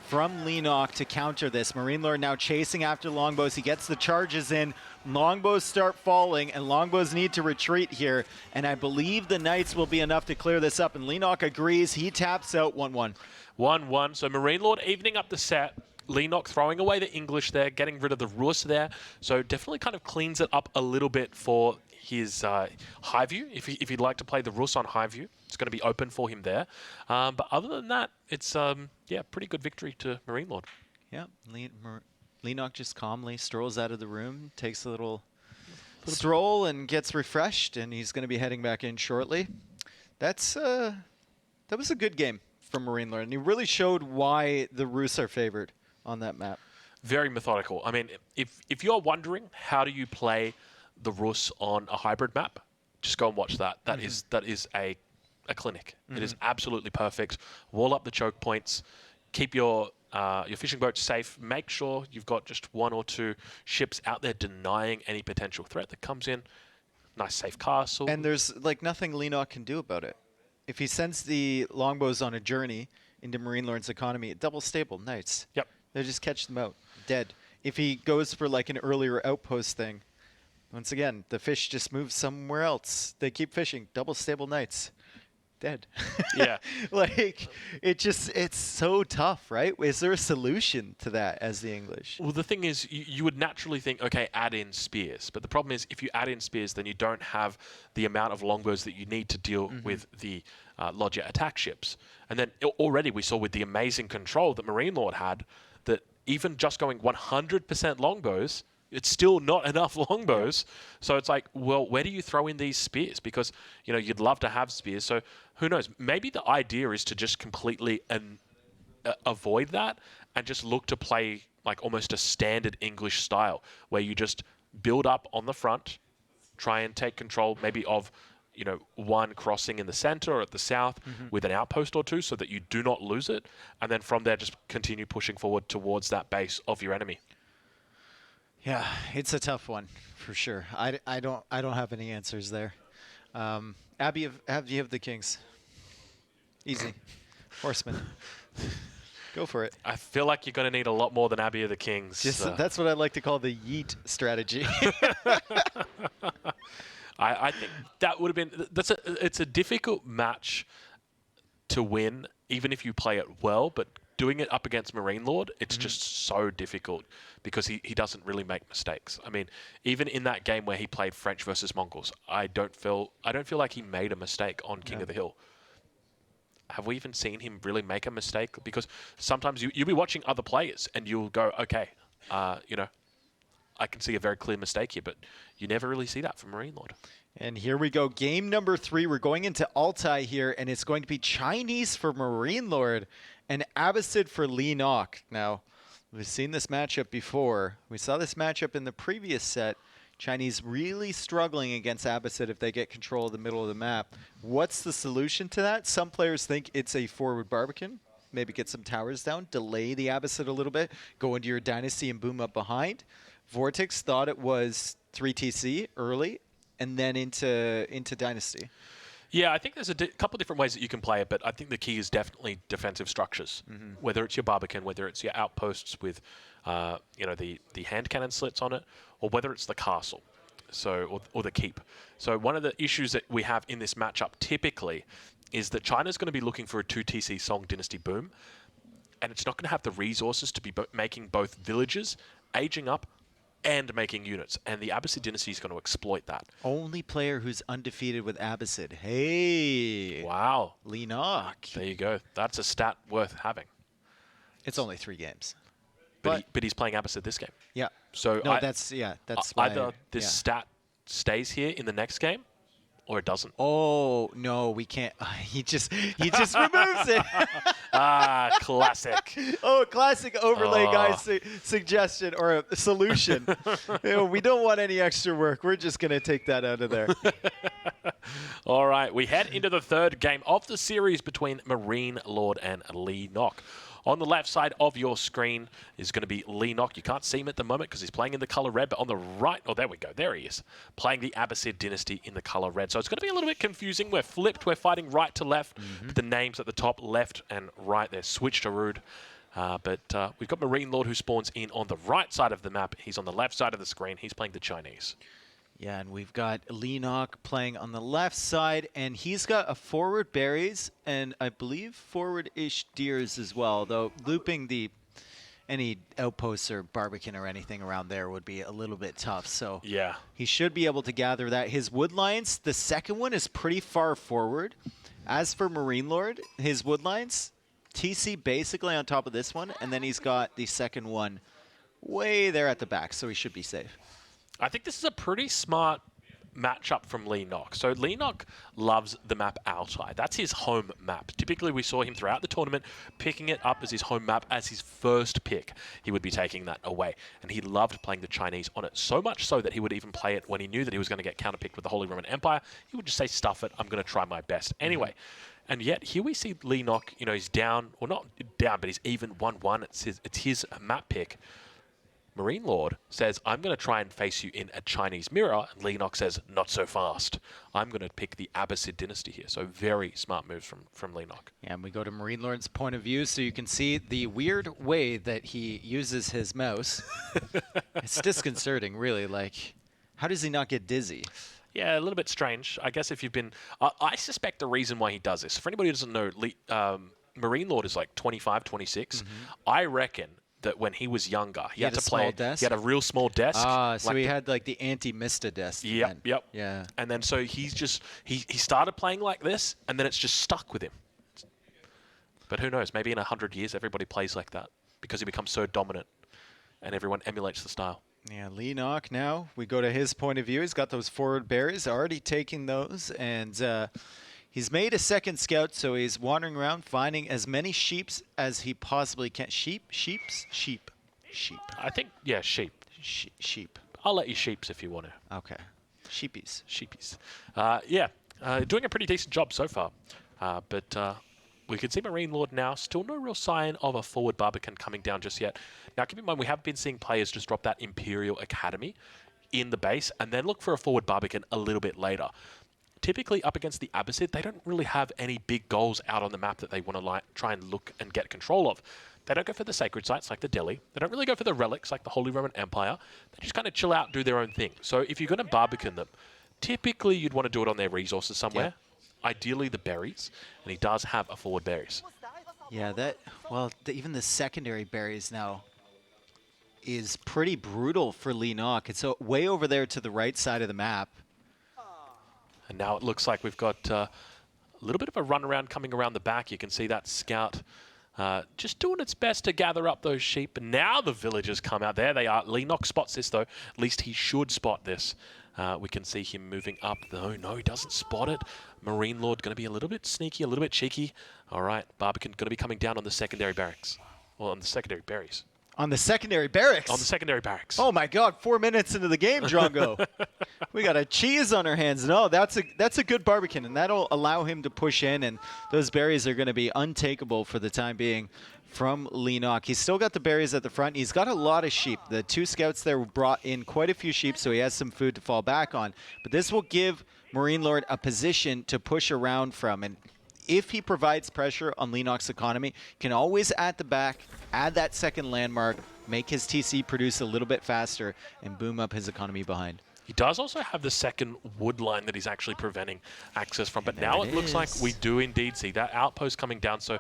from Leenock to counter this? MarineLorD now chasing after longbows. He gets the charges in. Longbows start falling, and longbows need to retreat here. And I believe the knights will be enough to clear this up. And Leenock agrees. He taps out 1-1. 1-1. So MarineLorD evening up the set. Leenock throwing away the English there, getting rid of the Rus there. So definitely kind of cleans it up a little bit for his high view. If he'd like to play the Rus on high view, it's going to be open for him there. But other than that, it's pretty good victory to MarineLorD. Yeah, Leenock just calmly strolls out of the room, takes a little stroll and gets refreshed, and he's going to be heading back in shortly. That was a good game from MarineLorD, and he really showed why the Rus are favored on that map. Very methodical. I mean, if you're wondering how do you play the Rus on a hybrid map, just go and watch that. That is a clinic. It is absolutely perfect. Wall up the choke points. Keep your fishing boats safe. Make sure you've got just 1 or 2 ships out there denying any potential threat that comes in. Nice safe castle. And there's like nothing Leenock can do about it. If he sends the longbows on a journey into MarineLorD's economy, double stable knights. Yep. They just catch them out, dead. If he goes for like an earlier outpost thing, once again, the fish just move somewhere else. They keep fishing, double stable knights. Dead. Yeah. Like, it's so tough, right? Is there a solution to that as the English? Well, the thing is, you would naturally think, okay, add in spears. But the problem is, if you add in spears, then you don't have the amount of longbows that you need to deal with the Lodger attack ships. And then already we saw with the amazing control that MarineLorD had, that even just going 100% longbows, it's still not enough longbows. So it's like, well, where do you throw in these spears? Because, you'd love to have spears. So who knows? Maybe the idea is to just completely avoid that and just look to play like almost a standard English style where you just build up on the front, try and take control maybe of, you know, one crossing in the center or at the south with an outpost or two so that you do not lose it. And then from there, just continue pushing forward towards that base of your enemy. Yeah, it's a tough one for sure. I don't have any answers there. Abby, you have the Kings. Easy. Horseman. Go for it. I feel like you're going to need a lot more than Abbey of the Kings. That's what I like to call the yeet strategy. I think that would have been it's a difficult match to win, even if you play it well, but doing it up against MarineLorD, it's just so difficult because he doesn't really make mistakes. I mean, even in that game where he played French versus Mongols, I don't feel like he made a mistake on King of the Hill. Have we even seen him really make a mistake? Because sometimes you'll be watching other players and you'll go, okay, you know, I can see a very clear mistake here, but you never really see that from MarineLorD. And here we go. Game number 3. We're going into Altai here, and it's going to be Chinese for MarineLorD and Abbasid for Leenock. Now, we've seen this matchup before. We saw this matchup in the previous set. Chinese really struggling against Abbasid if they get control of the middle of the map. What's the solution to that? Some players think it's a forward Barbican. Maybe get some towers down, delay the Abbasid a little bit, go into your Dynasty and boom up behind. VortiX thought it was 3TC early and then into Dynasty. Yeah, I think there's a couple different ways that you can play it, but I think the key is definitely defensive structures. Whether it's your Barbican, whether it's your outposts with, you know, the hand cannon slits on it, or whether it's the castle, or the keep. So one of the issues that we have in this matchup typically is that China's going to be looking for a 2TC Song Dynasty boom, and it's not going to have the resources to be making both villages, aging up, and making units. And the Abbasid Dynasty is going to exploit that. Only player who's undefeated with Abbasid. Hey. Wow. Leenock. There you go. That's a stat worth having. It's only 3 games. But he's playing Abbasid this game. Yeah. So no, that's why. Either this stat stays here in the next game, or it doesn't. Oh no, we can't. He just removes it. Classic. Oh, classic overlay guy suggestion or a solution. You know, we don't want any extra work. We're just gonna take that out of there. All right, we head into the third game of the series between MarineLorD and Leenock. On the left side of your screen is going to be Leenock. You can't see him at the moment because he's playing in the color red, but on the right, oh, there we go. There he is, playing the Abbasid Dynasty in the color red. So it's going to be a little bit confusing. We're flipped. We're fighting right to left. But the names at the top, left and right, they're switched around. But we've got MarineLorD who spawns in on the right side of the map. He's on the left side of the screen. He's playing the Chinese. Yeah, and we've got Leenock playing on the left side, and he's got a forward berries and I believe forward-ish deers as well, though looping any outposts or Barbican or anything around there would be a little bit tough. So yeah, he should be able to gather that. His woodlines, the second one is pretty far forward. As for MarineLorD, his woodlines, TC basically on top of this one, and then he's got the second one way there at the back, so he should be safe. I think this is a pretty smart matchup from Leenock. So Leenock loves the map Altai. That's his home map. Typically, we saw him throughout the tournament picking it up as his home map as his first pick. He would be taking that away. And he loved playing the Chinese on it, so much so that he would even play it when he knew that he was going to get counterpicked with the Holy Roman Empire. He would just say, stuff it, I'm going to try my best. Anyway, and yet here we see Leenock, you know, he's down, well not down, but he's even 1-1. It's his map pick. MarineLorD says, I'm going to try and face you in a Chinese mirror. And Leenock says, not so fast. I'm going to pick the Abbasid Dynasty here. So very smart moves from Leenock. Yeah, and we go to MarineLorD's point of view, so you can see the weird way that he uses his mouse. It's disconcerting, really. Like, how does he not get dizzy? Yeah, a little bit strange. I guess if you've been... I suspect the reason why he does this, for anybody who doesn't know, MarineLorD is like 25, 26. I reckon that when he was younger, he had to play. He had a real small desk. So like he had like the anti-MiSTA desk. Yep. Yeah. And then so he's just he started playing like this, and then it's just stuck with him. But who knows? Maybe in 100 years, everybody plays like that because he becomes so dominant, and everyone emulates the style. Yeah, Leenock now. We go to his point of view. He's got those forward berries, already taking those, and he's made a second scout, so he's wandering around finding as many sheeps as he possibly can. Sheep. Sheep. I think, yeah, sheep. Sheep. I'll let you sheeps if you want to. Okay. Sheepies. Sheepies. Yeah, doing a pretty decent job so far. But we can see MarineLorD now. Still no real sign of a forward Barbican coming down just yet. Now, keep in mind, we have been seeing players just drop that Imperial Academy in the base and then look for a forward Barbican a little bit later. Typically, up against the Abbasid, they don't really have any big goals out on the map that they want to try and look and get control of. They don't go for the sacred sites like the Delhi. They don't really go for the relics like the Holy Roman Empire. They just kind of chill out, do their own thing. So if you're going to Barbican them, typically you'd want to do it on their resources somewhere. Yeah. Ideally the berries, and he does have a forward berries. Yeah, even the secondary berries now is pretty brutal for Leenock. It's way over there to the right side of the map. And now it looks like we've got a little bit of a run around coming around the back. You can see that scout just doing its best to gather up those sheep. And now the villagers come out. There they are. Leenock spots this, though. At least he should spot this. We can see him moving up. No, he doesn't spot it. MarineLorD going to be a little bit sneaky, a little bit cheeky. All right, Barbican going to be coming down on the secondary barracks. Well, on the secondary berries. On the secondary barracks? On the secondary barracks. Oh my God, 4 minutes into the game, Drongo. We got a cheese on our hands. No, that's a good Barbican, and that'll allow him to push in, and those berries are going to be untakeable for the time being from Leenock. He's still got the berries at the front. He's got a lot of sheep. The 2 scouts there brought in quite a few sheep, so he has some food to fall back on. But this will give MarineLorD a position to push around from, and if he provides pressure on Leenock's economy, can always at the back add that second landmark, make his TC produce a little bit faster, and boom up his economy behind. He does also have the second wood line that he's actually preventing access from. But now it looks like we do indeed see that outpost coming down. So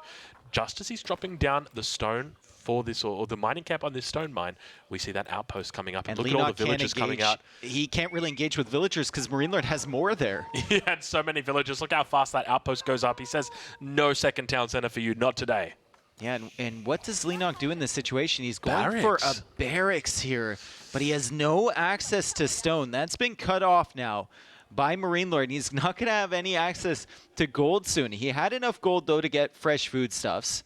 just as he's dropping down the stone for this, or the mining camp on this stone mine, we see that outpost coming up. And look at all the villagers coming out. He can't really engage with villagers because MarineLorD has more there. He had so many villagers. Look how fast that outpost goes up. He says, no second town center for you, not today. Yeah, and what does Leenock do in this situation? He's going for a barracks here, but he has no access to stone. That's been cut off now by MarineLorD. He's not going to have any access to gold soon. He had enough gold, though, to get fresh foodstuffs.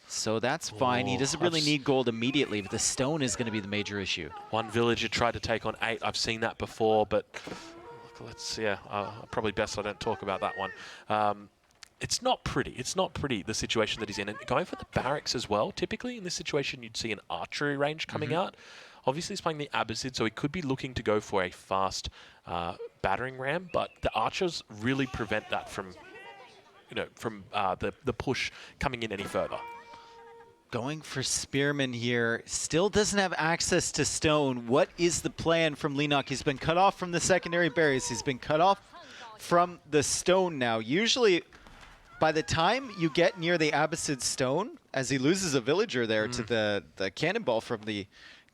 So that's fine. He doesn't really need gold immediately, but the stone is going to be the major issue. One villager tried to take on 8. I've seen that before, but probably best I don't talk about that one. It's not pretty. It's not pretty, the situation that he's in. And going for the barracks as well. Typically in this situation, you'd see an archery range coming out. Obviously, he's playing the Abbasid, so he could be looking to go for a fast battering ram, but the archers really prevent that from, the push coming in any further. Going for Spearman here. Still doesn't have access to stone. What is the plan from Leenock? He's been cut off from the secondary berries. He's been cut off from the stone now. Usually, by the time you get near the Abbasid stone, as he loses a villager there to the cannonball from the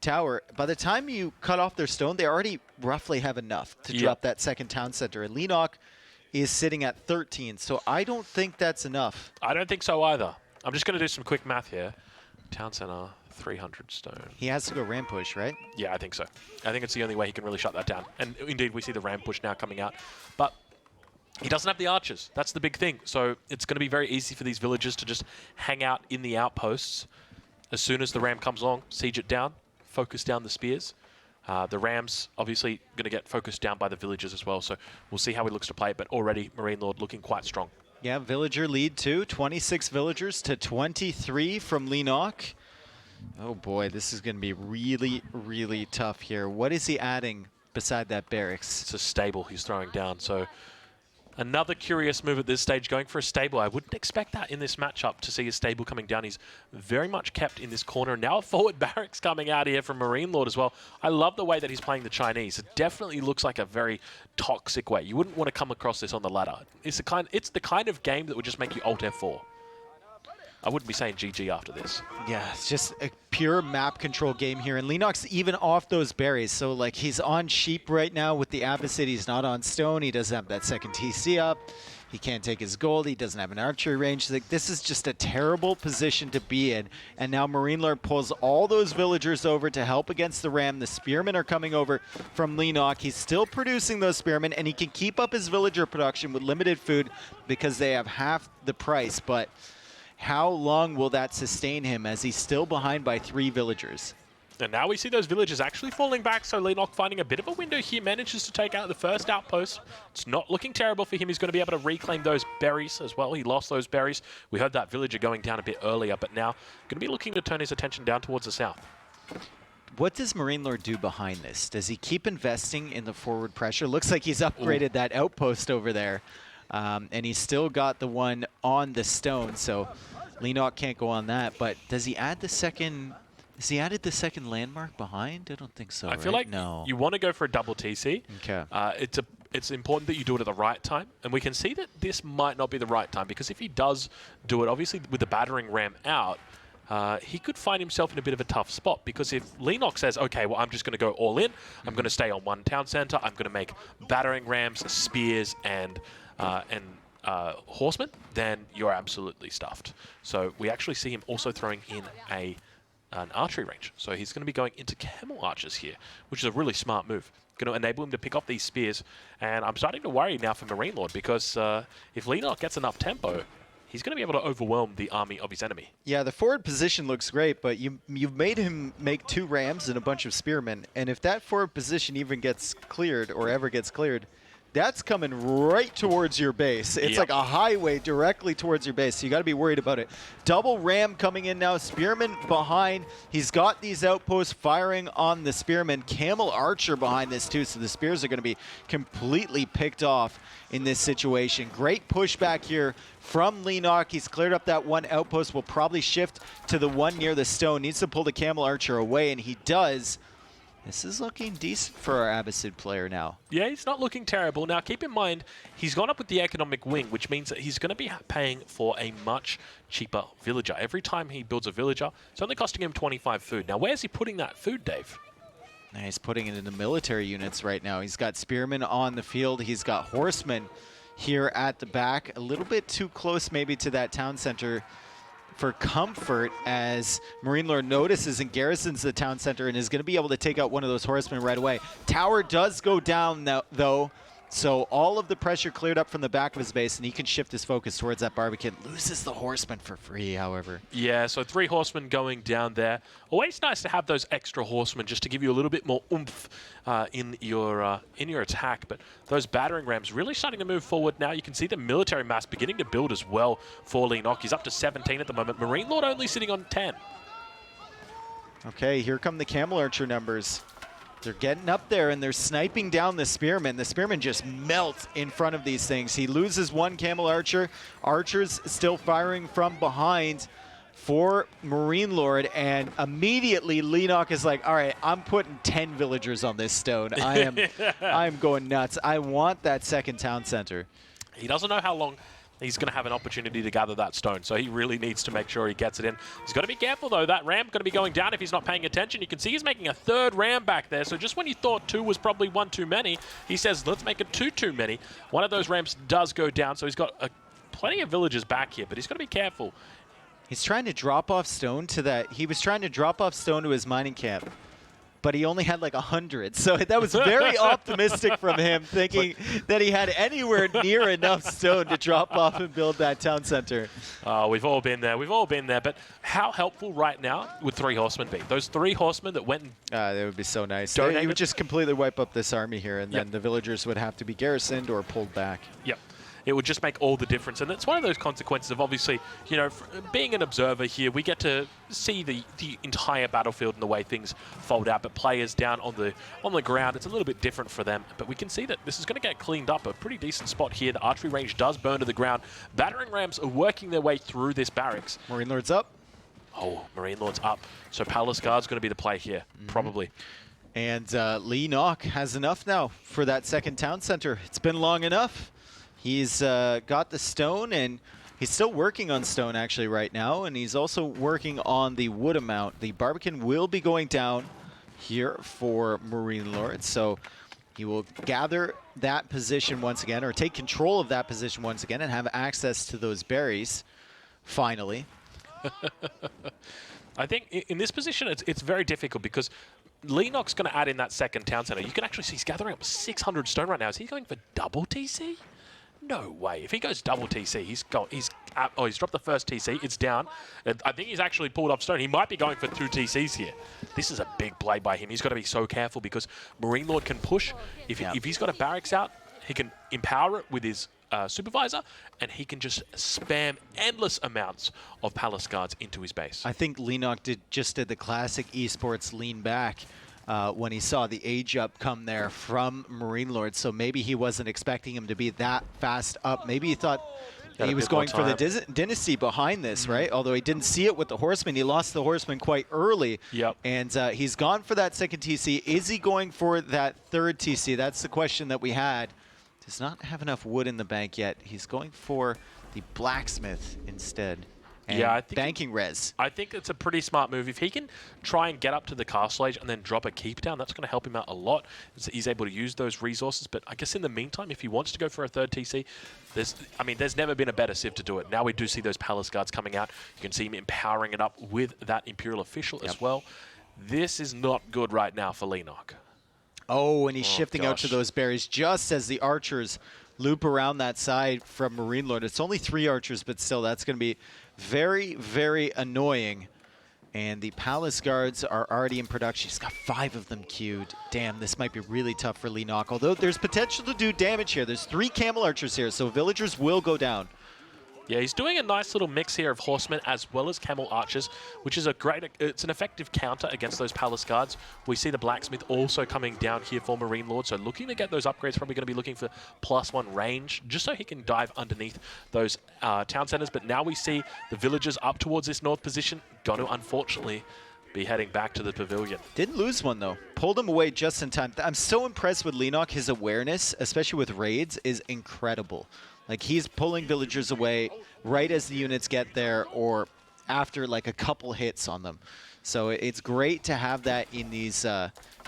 tower, by the time you cut off their stone, they already roughly have enough to drop that second town center. And Leenock is sitting at 13, so I don't think that's enough. I don't think so either. I'm just going to do some quick math here. Town center, 300 stone. He has to go ram push, right? Yeah, I think so. I think it's the only way he can really shut that down. And indeed, we see the ram push now coming out. But he doesn't have the archers. That's the big thing. So it's going to be very easy for these villagers to just hang out in the outposts. As soon as the ram comes along, siege it down, focus down the spears. The rams obviously going to get focused down by the villagers as well. So we'll see how he looks to play it. But already, MarineLorD looking quite strong. Yeah, villager lead too. 26 villagers to 23 from Leenock. Oh boy, this is going to be really, really tough here. What is he adding beside that barracks? It's a stable he's throwing down. So another curious move at this stage, going for a stable. I wouldn't expect that in this matchup to see a stable coming down. He's very much kept in this corner. Now a forward barracks coming out here from MarineLorD as well. I love the way that he's playing the Chinese. It definitely looks like a very toxic way. You wouldn't want to come across this on the ladder. It's the kind of game that would just make you Alt F4. I wouldn't be saying GG after this. Yeah, it's just a pure map control game here. And Leenock's even off those berries. So, like, he's on sheep right now with the Abbasid. He's not on stone. He doesn't have that second TC up. He can't take his gold. He doesn't have an archery range. Like, this is just a terrible position to be in. And now MarineLorD pulls all those villagers over to help against the ram. The spearmen are coming over from Leenock. He's still producing those spearmen, and he can keep up his villager production with limited food because they have half the price. But how long will that sustain him as he's still behind by 3 villagers? And now we see those villagers actually falling back, so Leenock finding a bit of a window here, manages to take out the first outpost. It's not looking terrible for him. He's going to be able to reclaim those berries as well. He lost those berries. We heard that villager going down a bit earlier, but now going to be looking to turn his attention down towards the south. What does MarineLorD do behind this? Does he keep investing in the forward pressure? Looks like he's upgraded that outpost over there. And he's still got the one on the stone, so Leenock can't go on that. But does he add the second... Has he added the second landmark behind? I don't think so, I feel like you want to go for a double TC. Okay. It's important that you do it at the right time. And we can see that this might not be the right time, because if he does do it, obviously with the battering ram out, he could find himself in a bit of a tough spot, because if Leenock says, okay, well, I'm just going to go all in, I'm going to stay on one town center, I'm going to make battering rams, spears, and horsemen, then you're absolutely stuffed. So we actually see him also throwing in an archery range. So he's going to be going into camel archers here, which is a really smart move. Going to enable him to pick off these spears. And I'm starting to worry now for MarineLorD, because if Leenock gets enough tempo, he's going to be able to overwhelm the army of his enemy. Yeah, the forward position looks great, but you've made him make 2 rams and a bunch of spearmen. And if that forward position even gets cleared or ever gets cleared, that's coming right towards your base. It's like a highway directly towards your base, so you got to be worried about it. Double ram coming in now, spearman behind. He's got these outposts firing on the spearman. Camel archer behind this too, so the spears are going to be completely picked off in this situation. Great pushback here from Leenock. He's cleared up that one outpost. Will probably shift to the one near the stone. Needs to pull the camel archer away, and he does. This is looking decent for our Abbasid player now. Yeah, he's not looking terrible. Now, keep in mind, he's gone up with the economic wing, which means that he's going to be paying for a much cheaper villager. Every time he builds a villager, it's only costing him 25 food. Now, where's he putting that food, Dave? He's putting it in the military units right now. He's got spearmen on the field. He's got horsemen here at the back. A little bit too close maybe to that town center for comfort, as MarineLorD notices and garrisons the town center and is going to be able to take out one of those horsemen right away. Tower does go down now, though, so all of the pressure cleared up from the back of his base, and he can shift his focus towards that Beastyqt. Loses the horsemen for free, however. Yeah, so 3 horsemen going down there. Always nice to have those extra horsemen just to give you a little bit more oomph in your attack. But those battering rams really starting to move forward now. You can see the military mass beginning to build as well for Leenock. He's up to 17 at the moment. MarineLorD only sitting on 10. Okay, here come the camel archer numbers. They're getting up there, and they're sniping down the spearmen. The spearmen just melt in front of these things. He loses one camel archer. Archers still firing from behind for MarineLorD, and immediately Leenock is like, all right, I'm putting 10 villagers on this stone. I'm going nuts. I want that second town center. He doesn't know how long he's going to have an opportunity to gather that stone, so he really needs to make sure he gets it in. He's got to be careful, though. That ram going to be going down if he's not paying attention. You can see he's making a 3rd ram back there, so just when you thought 2 was probably 1 too many, he says, let's make it 2 too many. One of those rams does go down, so he's got plenty of villagers back here, but he's got to be careful. He's trying to drop off stone to that. He was trying to drop off stone to his mining camp, but he only had like 100. So that was very optimistic from him, thinking that he had anywhere near enough stone to drop off and build that town center. We've all been there. We've all been there. But how helpful right now would 3 horsemen be? Those 3 horsemen that went and that would be so nice. He would just completely wipe up this army here, and then the villagers would have to be garrisoned or pulled back. Yep. It would just make all the difference. And it's one of those consequences of, obviously, you know, being an observer here, we get to see the entire battlefield and the way things fold out. But players down on the ground, it's a little bit different for them. But we can see that this is going to get cleaned up. A pretty decent spot here. The archery range does burn to the ground. Battering rams are working their way through this barracks. MarineLorD's up. Oh, MarineLorD's up. So Palace Guard's going to be the play here, probably. And Leenock has enough now for that second town center. It's been long enough. He's got the stone, and he's still working on stone actually right now, and he's also working on the wood amount. The Beastyqt will be going down here for MarineLorD, so he will gather that position once again, or take control of that position once again, and have access to those berries, finally. I think in this position, it's very difficult because Leenock's going to add in that second town center. You can actually see he's gathering up 600 stone right now. Is he going for double TC? No way. If he goes double TC, he's dropped the first TC. It's down. And I think he's actually pulled off stone. He might be going for 2 TCs here. This is a big play by him. He's got to be so careful because MarineLorD can push. If he's got a barracks out, he can empower it with his supervisor, and he can just spam endless amounts of palace guards into his base. I think Leenock just did the classic esports lean back when he saw the age up come there from MarineLorD. So maybe he wasn't expecting him to be that fast up. Maybe he thought he was going for the dynasty behind this, right? Although he didn't see it with the horseman. He lost the horseman quite early. Yep. And he's gone for that second TC. Is he going for that third TC? That's the question that we had. Does not have enough wood in the bank yet. He's going for the blacksmith instead. And yeah, I think banking res. I think it's a pretty smart move. If he can try and get up to the castle age and then drop a keep down, that's going to help him out a lot. He's able to use those resources. But I guess in the meantime, if he wants to go for a third TC, there's never been a better civ to do it. Now we do see those palace guards coming out. You can see him empowering it up with that Imperial official as well. This is not good right now for Leenock. Oh, and he's shifting out to those berries just as the archers loop around that side from MarineLorD. It's only 3 archers, but still, that's going to be very, very annoying. And the palace guards are already in production. He's got 5 of them queued. Damn, this might be really tough for Leenock. Although there's potential to do damage here. There's 3 camel archers here, so villagers will go down. Yeah, he's doing a nice little mix here of horsemen as well as camel archers, which is it's an effective counter against those palace guards. We see the blacksmith also coming down here for MarineLorD, so looking to get those upgrades, probably going to be looking for +1 range, just so he can dive underneath those town centers. But now we see the villagers up towards this north position, going to unfortunately be heading back to the pavilion. Didn't lose one, though. Pulled him away just in time. I'm so impressed with Leenock. His awareness, especially with raids, is incredible. Like, he's pulling villagers away right as the units get there or after, like, a couple hits on them. So it's great to have that in these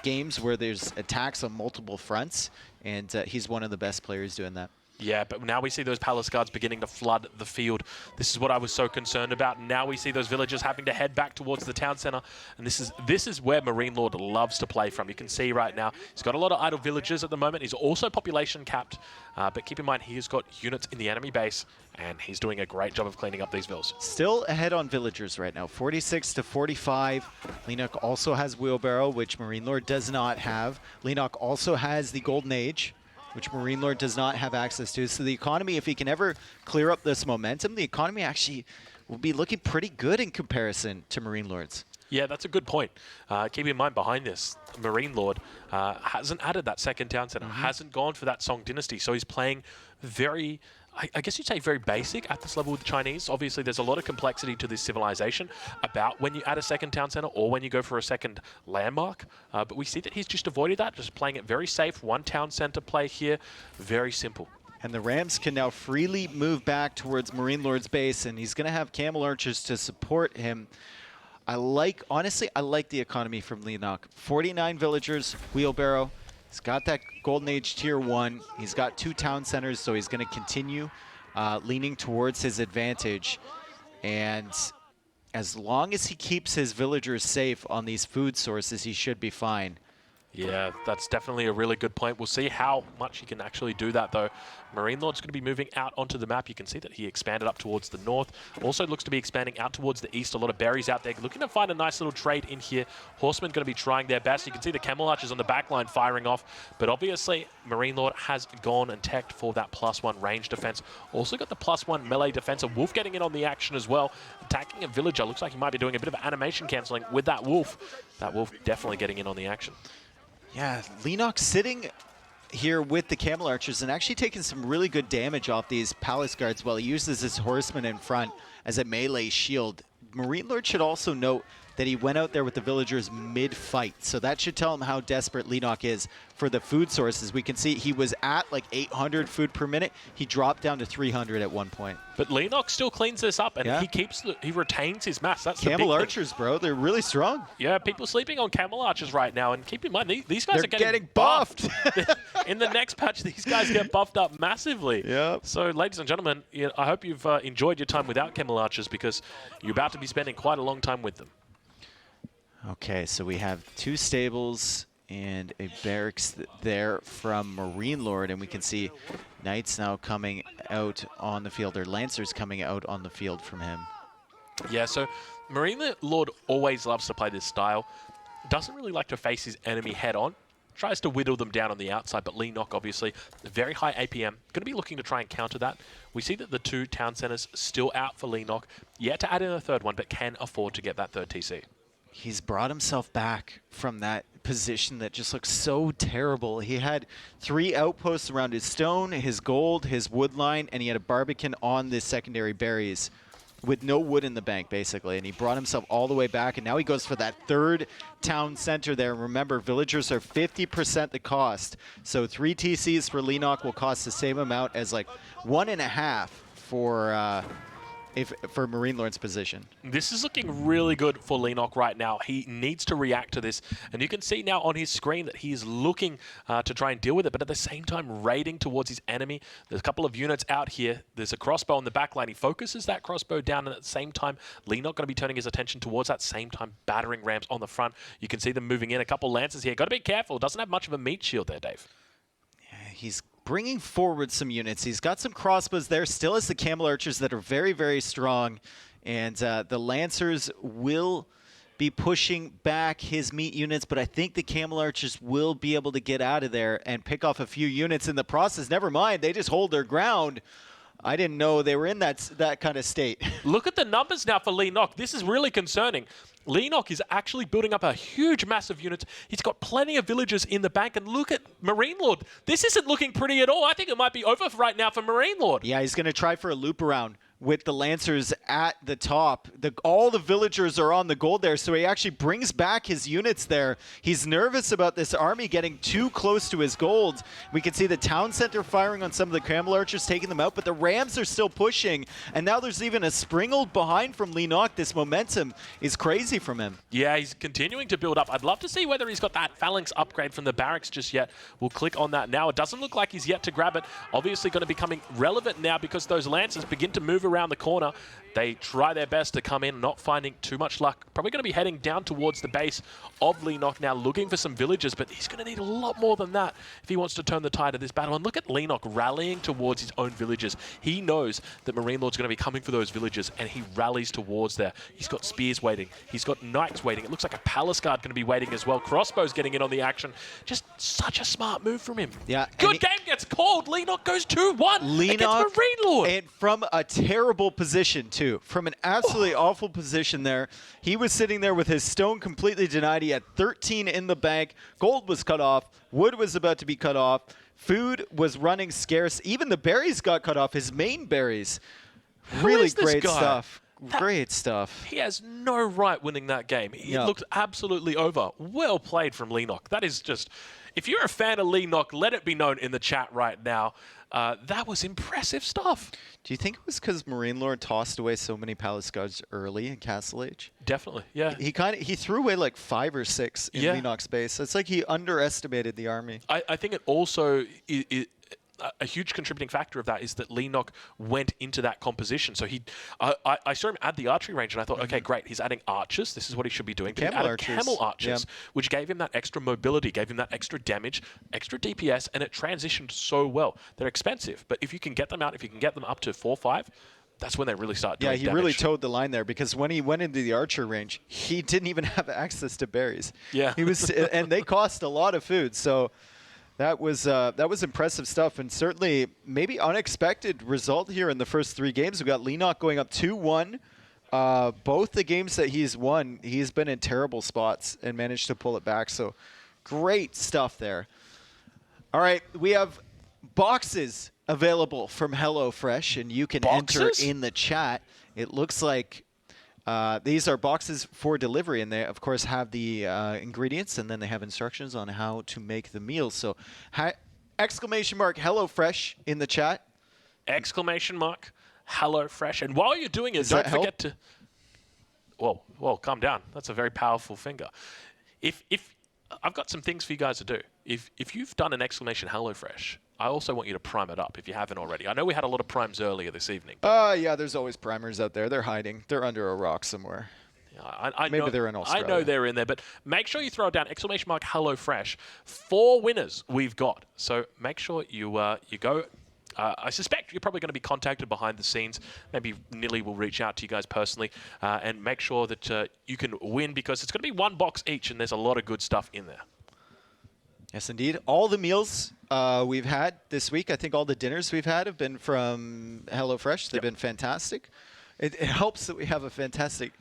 games where there's attacks on multiple fronts, and he's one of the best players doing that. Yeah, but now we see those palace guards beginning to flood the field. This is what I was so concerned about. Now we see those villagers having to head back towards the town center, and this is where MarineLorD loves to play from. You can see right now he's got a lot of idle villagers at the moment. He's also population capped, but keep in mind he's got units in the enemy base, and he's doing a great job of cleaning up these vills. Still ahead on villagers right now, 46 to 45. Leenock also has wheelbarrow, which MarineLorD does not have. Leenock also has the golden age, which MarineLorD does not have access to. So the economy, if he can ever clear up this momentum, the economy actually will be looking pretty good in comparison to MarineLorD's. Yeah, that's a good point. Keep in mind behind this, MarineLorD hasn't added that second town center, hasn't gone for that Song Dynasty, so he's playing very, I guess you'd say very basic at this level with the Chinese. Obviously, there's a lot of complexity to this civilization about when you add a second town center or when you go for a second landmark. But we see that he's just avoided that, just playing it very safe. 1 town center play here, very simple. And the Rams can now freely move back towards MarineLorD's base, and he's going to have camel archers to support him. Honestly, I like the economy from Leenock. 49 villagers, wheelbarrow. He's got that Golden Age Tier 1. He's got 2 town centers, so he's going to continue leaning towards his advantage. And as long as he keeps his villagers safe on these food sources, he should be fine. Yeah, that's definitely a really good point. We'll see how much he can actually do that, though. MarineLorD's going to be moving out onto the map. You can see that he expanded up towards the north. Also looks to be expanding out towards the east. A lot of berries out there. Looking to find a nice little trade in here. Horsemen going to be trying their best. You can see the camel archers on the back line firing off. But obviously, MarineLorD has gone and teched for that +1 range defense. Also got the +1 melee defense. A wolf getting in on the action as well. Attacking a villager. Looks like he might be doing a bit of animation canceling with that wolf. That wolf definitely getting in on the action. Yeah, Leenock sitting here with the camel archers and actually taking some really good damage off these palace guards while he uses his horseman in front as a melee shield. MarineLorD should also note that he went out there with the villagers mid-fight. So that should tell him how desperate Leenock is for the food sources. We can see he was at like 800 food per minute. He dropped down to 300 at one point. But Leenock still cleans this up, and he retains his mass. That's camel the big archers, bro. They're really strong. Yeah, people sleeping on camel archers right now. And keep in mind, these guys They're are getting buffed. In the next patch, these guys get buffed up massively. Yep. So, ladies and gentlemen, I hope you've enjoyed your time without camel archers, because you're about to be spending quite a long time with them. Okay, so we have 2 stables And a barracks there from MarineLorD, and we can see Knights now coming out on the field, or Lancers coming out on the field from him. Yeah, so MarineLorD always loves to play this style. Doesn't really like to face his enemy head-on. Tries to whittle them down on the outside, but Leenock, obviously, very high APM. Going to be looking to try and counter that. We see that the 2 town centers still out for Leenock. Yet to add in a third one, but can afford to get that third TC. He's brought himself back from that position that just looks so terrible. He had 3 outposts around his stone, his gold, his wood line, and he had a Barbican on the secondary berries with no wood in the bank, basically. And he brought himself all the way back, and now he goes for that 3rd town center there. Remember, villagers are 50% the cost. So 3 TCs for Leenock will cost the same amount as like 1.5 for MarineLorD's position. This is looking really good for Leenock right now. He needs to react to this. And you can see now on his screen that he is looking to try and deal with it, but at the same time raiding towards his enemy. There's a couple of units out here. There's a crossbow on the back line. He focuses that crossbow down, and at the same time, Leenock going to be turning his attention towards that same time battering rams on the front. You can see them moving in. A couple lancers here. Got to be careful. Doesn't have much of a meat shield there, Dave. Yeah, he's bringing forward some units. He's got some crossbows there, still has the camel archers that are very, very strong. And the lancers will be pushing back his meat units, but I think the camel archers will be able to get out of there and pick off a few units in the process. Never mind, they just hold their ground. I didn't know they were in that kind of state. Look at the numbers now for Leenock. This is really concerning. Leenock is actually building up a huge mass of units. He's got plenty of villagers in the bank. And look at MarineLorD. This isn't looking pretty at all. I think it might be over right now for MarineLorD. Yeah, he's going to try for a loop around with the lancers at the top. All the villagers are on the gold there, so he actually brings back his units there. He's nervous about this army getting too close to his gold. We can see the town center firing on some of the camel archers, taking them out, but the rams are still pushing, and now there's even a springald behind from Leenock. This momentum is crazy from him. Yeah, he's continuing to build up. I'd love to see whether he's got that phalanx upgrade from the barracks just yet. We'll click on that now. It doesn't look like he's yet to grab it. Obviously going to be becoming relevant now because those lancers begin to move around the corner. They try their best to come in, not finding too much luck. Probably going to be heading down towards the base of Leenock now, looking for some villagers, but he's going to need a lot more than that if he wants to turn the tide of this battle. And look at Leenock rallying towards his own villagers. He knows that MarineLorD's going to be coming for those villagers, and he rallies towards there. He's got spears waiting. He's got knights waiting. It looks like a palace guard going to be waiting as well. Crossbows getting in on the action. Just such a smart move from him. Yeah. Good game gets called. Leenock goes 2-1 against MarineLorD. And from a terrible position, too. From an absolutely awful position there. He was sitting there with his stone completely denied. He had 13 in the bank. Gold was cut off. Wood was about to be cut off. Food was running scarce. Even the berries got cut off, his main berries. Really great stuff. Great stuff. He has no right winning that game. It looked absolutely over. Well played from Leenock. That is just... If you're a fan of Leenock, let it be known in the chat right now. That was impressive stuff. Do you think it was because MarineLorD tossed away so many palace guards early in Castle Age? Definitely, yeah. He threw away like 5 or 6 in Leenock's base. It's like he underestimated the army. I think it also a huge contributing factor of that is that Leenock went into that composition. So I saw him add the archery range, and I thought, okay, great, he's adding archers. This is what he should be doing. But he added camel archers, which gave him that extra mobility, gave him that extra damage, extra DPS, and it transitioned so well. They're expensive, but if you can get them out, if you can get them up to 4-5, that's when they really start doing damage. Yeah, he really towed the line there, because when he went into the archer range, he didn't even have access to berries. Yeah. He was, and they cost a lot of food, so... That was impressive stuff, and certainly maybe unexpected result here in the first 3 games. We've got Leenock going up 2-1. Both the games that he's won, he's been in terrible spots and managed to pull it back. So great stuff there. All right, we have boxes available from HelloFresh, and you can enter in the chat. It looks like these are boxes for delivery, and they, of course, have the ingredients, and then they have instructions on how to make the meals. So, exclamation mark HelloFresh in the chat. Exclamation mark HelloFresh. And while you're doing it, don't forget to... Whoa, calm down. That's a very powerful finger. If I've got some things for you guys to do. If you've done an exclamation HelloFresh, I also want you to prime it up if you haven't already. I know we had a lot of primes earlier this evening. Yeah, there's always primers out there. They're hiding. They're under a rock somewhere. I Maybe know, they're in Australia. I know they're in there, but make sure you throw down !HelloFresh. 4 winners we've got. So make sure you go. I suspect you're probably going to be contacted behind the scenes. Maybe Nilly will reach out to you guys personally and make sure that you can win, because it's going to be 1 box each, and there's a lot of good stuff in there. Yes, indeed. All the meals we've had this week, I think all the dinners we've had have been from HelloFresh. They've been fantastic. It helps that we have a fantastic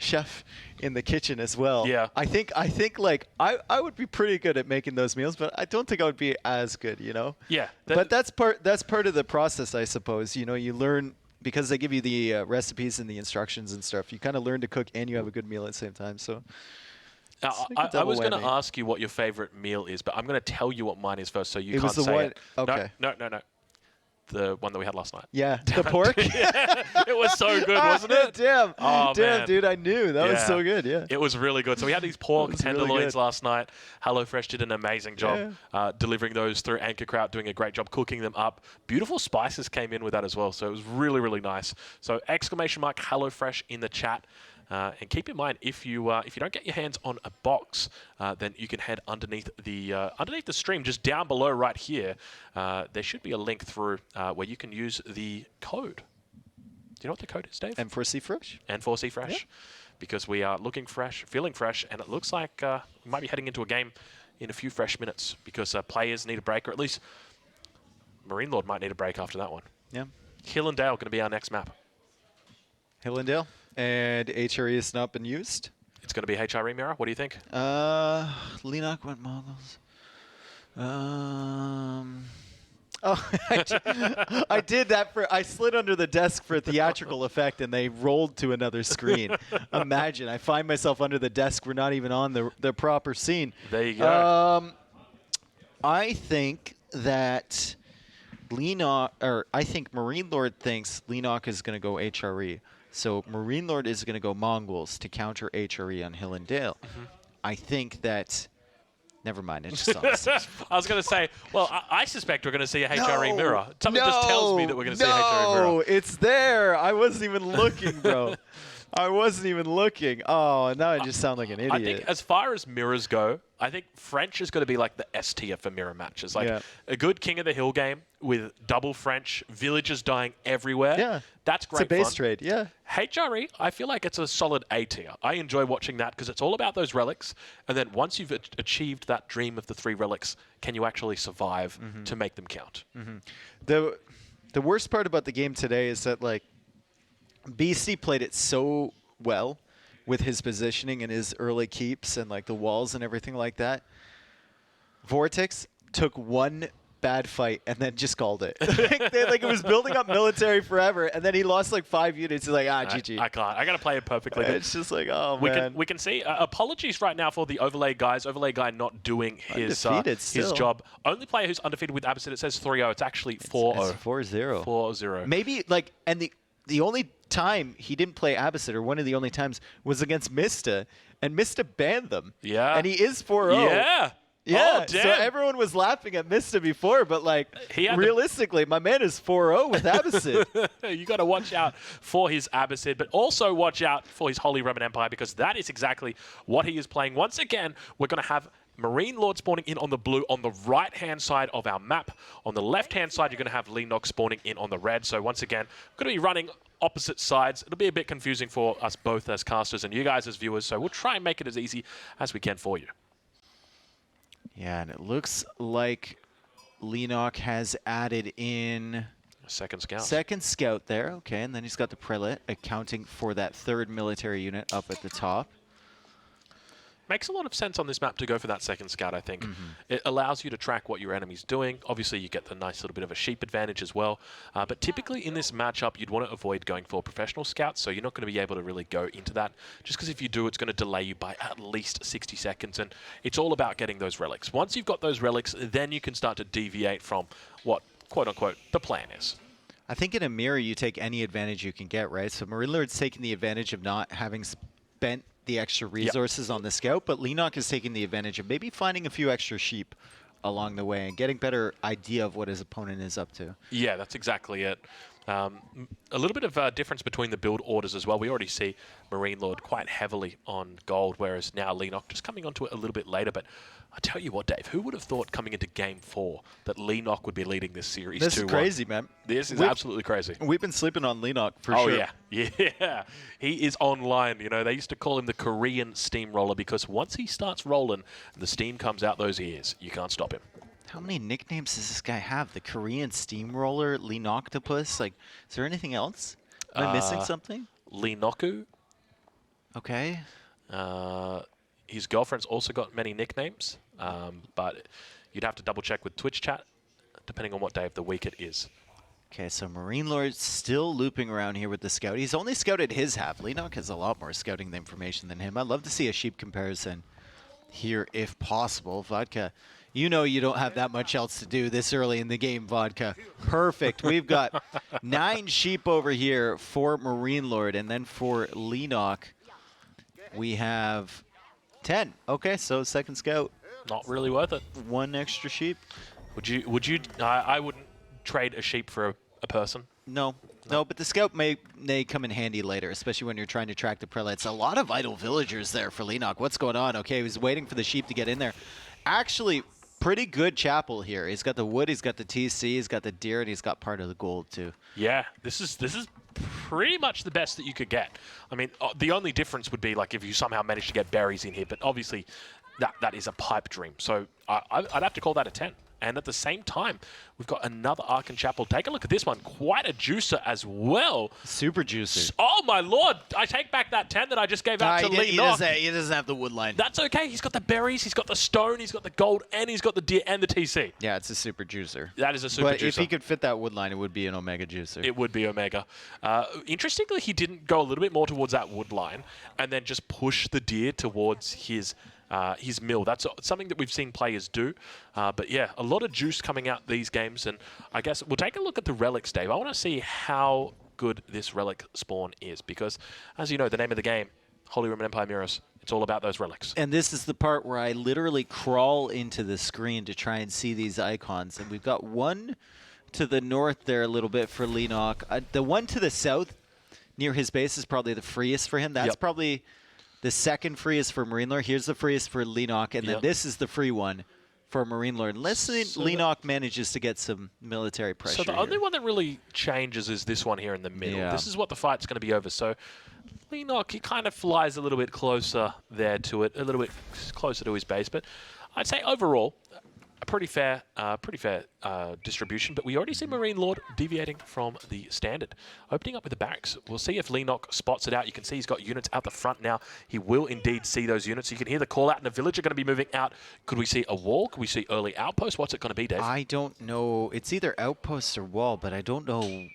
chef in the kitchen as well. Yeah. I think like I would be pretty good at making those meals, but I don't think I would be as good, you know? Yeah. But that's part of the process, I suppose. You know, you learn, because they give you the recipes and the instructions and stuff. You kind of learn to cook and you have a good meal at the same time. So I was going to ask you what your favorite meal is, but I'm going to tell you what mine is first, so you can't say it. Okay. No. The one that we had last night. Yeah, the pork. Yeah, it was so good, wasn't it? Damn, man. dude, I knew that was so good. Yeah, it was really good. So we had these pork tenderloins really last night. HelloFresh did an amazing job delivering those through Anchor Kraut, doing a great job cooking them up. Beautiful spices came in with that as well, so it was really, really nice. So !HelloFresh in the chat. And keep in mind, if you don't get your hands on a box, then you can head underneath the stream, just down below right here. There should be a link through where you can use the code. Do you know what the code is, Dave? N4C Fresh. N4C Fresh. Yeah. Because we are looking fresh, feeling fresh, and it looks like we might be heading into a game in a few fresh minutes, because players need a break, or at least MarineLorD might need a break after that one. Yeah. Hill and Dale going to be our next map. Hill and Dale. And HRE has not been used. It's going to be HRE Mirror. What do you think? Leenock went Mongols. I did that I slid under the desk for theatrical effect, and they rolled to another screen. Imagine, I find myself under the desk. We're not even on the proper scene. There you go. I think that I think MarineLorD thinks Leenock is going to go HRE. So MarineLorD is going to go Mongols to counter HRE on Hill and Dale. I think that... Never mind. It's just honest. I was going to say, well, I suspect we're going to see a HRE mirror. Something just tells me that we're going to see a HRE mirror. No, it's there. I wasn't even looking, bro. I wasn't even looking. Oh, now I just sound like an idiot. I think as far as mirrors go, I think French is going to be like the S tier for mirror matches. Like a good King of the Hill game with double French, villages dying everywhere. Yeah. That's great It's a base fun. trade, yeah. HRE, I feel like it's a solid A tier. I enjoy watching that because it's all about those relics. And then once you've achieved that dream of the 3 relics, can you actually survive to make them count? The worst part about the game today is that, like, Beastyqt played it so well with his positioning and his early keeps and like the walls and everything like that. VortiX took one bad fight and then just called it. Like it was building up military forever, and then he lost like 5 units. He's like, GG. I can't. I got to play it perfectly. It's just like, oh, man. We can see. Apologies right now for the overlay guys. Overlay guy not doing his job. Only player who's undefeated with Abbasid. It says 3-0. It's actually 4-0. It's 4-0. 4-0. Maybe like, and the only time he didn't play Abbasid, or one of the only times, was against Mista, and Mista banned them. Yeah. And he is 4-0. Yeah. Yeah, oh, damn. So everyone was laughing at Mista before, but like realistically, my man is 4-0 with Abbasid. You got to watch out for his Abbasid, but also watch out for his Holy Roman Empire, because that is exactly what he is playing. Once again, we're going to have MarineLorD spawning in on the blue on the right-hand side of our map. On the left-hand side, you're going to have Leenock spawning in on the red. So once again, we're going to be running opposite sides. It'll be a bit confusing for us both as casters and you guys as viewers, so we'll try and make it as easy as we can for you. Yeah, and it looks like Leenock has added in a second scout. Second scout there, okay, and then he's got the prelate accounting for that 3rd military unit up at the top. Makes a lot of sense on this map to go for that second scout, I think. It allows you to track what your enemy's doing. Obviously, you get the nice little bit of a sheep advantage as well. But typically in this matchup, you'd want to avoid going for professional scouts, so you're not going to be able to really go into that. Just because if you do, it's going to delay you by at least 60 seconds, and it's all about getting those relics. Once you've got those relics, then you can start to deviate from what, quote-unquote, the plan is. I think in a mirror, you take any advantage you can get, right? So MarineLorD's taking the advantage of not having spent the extra resources on the scout, but Leenock is taking the advantage of maybe finding a few extra sheep along the way and getting better idea of what his opponent is up to. Yeah, that's exactly it. A little bit of difference between the build orders as well. We already see MarineLorD quite heavily on gold, whereas now Leenock just coming onto it a little bit later. But I tell you what, Dave, who would have thought coming into Game 4 that Leenock would be leading this series 2-1? This is crazy, man. This is absolutely crazy. We've been sleeping on Leenock for sure. Oh, yeah. Yeah. He is online. You know, they used to call him the Korean steamroller because once he starts rolling and the steam comes out those ears, you can't stop him. How many nicknames does this guy have? The Korean Steamroller, Leenoktopus? Like, is there anything else? Am I missing something? Leenoku. Okay. His girlfriend's also got many nicknames, but you'd have to double check with Twitch chat, depending on what day of the week it is. Okay, so MarineLorD still looping around here with the scout. He's only scouted his half. Leenock has a lot more scouting information than him. I'd love to see a sheep comparison here if possible. Vodka, you know you don't have that much else to do this early in the game, Vodka. Perfect. We've got 9 sheep over here for MarineLorD, and then for Leenock, we have 10. Okay, so second scout. Not really worth it. 1 extra sheep. Would you? I wouldn't trade a sheep for a person. No, but the scout may come in handy later, especially when you're trying to track the prelates. A lot of idle villagers there for Leenock. What's going on? Okay, he was waiting for the sheep to get in there. Actually, pretty good chapel here. He's got the wood, he's got the TC, he's got the deer, and he's got part of the gold too. Yeah, this is pretty much the best that you could get. I mean, the only difference would be like if you somehow managed to get berries in here, but obviously that is a pipe dream. So I'd have to call that a 10. And at the same time, we've got another Ark and Chapel. Take a look at this one. Quite a juicer as well. Super juicer. Oh, my Lord. I take back that 10 that I just gave out to Leenock. He doesn't have the wood line. That's okay. He's got the berries, he's got the stone, he's got the gold, and he's got the deer and the TC. Yeah, it's a super juicer. That is a super juicer. But if he could fit that wood line, it would be an Omega juicer. It would be Omega. Interestingly, he didn't go a little bit more towards that wood line and then just push the deer towards his mill. That's something that we've seen players do. But yeah, a lot of juice coming out these games. And I guess we'll take a look at the relics, Dave. I want to see how good this relic spawn is because, as you know, the name of the game, Holy Roman Empire Mirrors, it's all about those relics. And this is the part where I literally crawl into the screen to try and see these icons. And we've got one to the north there a little bit for Leenock. The one to the south near his base is probably the freest for him. That's probably the second freest for MarineLorD. Here's the freest for Leenock, and then this is the free one for MarineLorD. Unless Leenock manages to get some military pressure. So the only one that really changes is this one here in the middle. Yeah. This is what the fight's going to be over. So Leenock, he kind of flies a little bit closer there to it, a little bit closer to his base. But I'd say overall, a pretty fair distribution, but we already see MarineLorD deviating from the standard. Opening up with the barracks. We'll see if Leenock spots it out. You can see he's got units out the front now. He will indeed see those units. You can hear the call out, and the village are going to be moving out. Could we see a wall? Could we see early outposts? What's it going to be, Dave? I don't know. It's either outposts or wall, but I don't know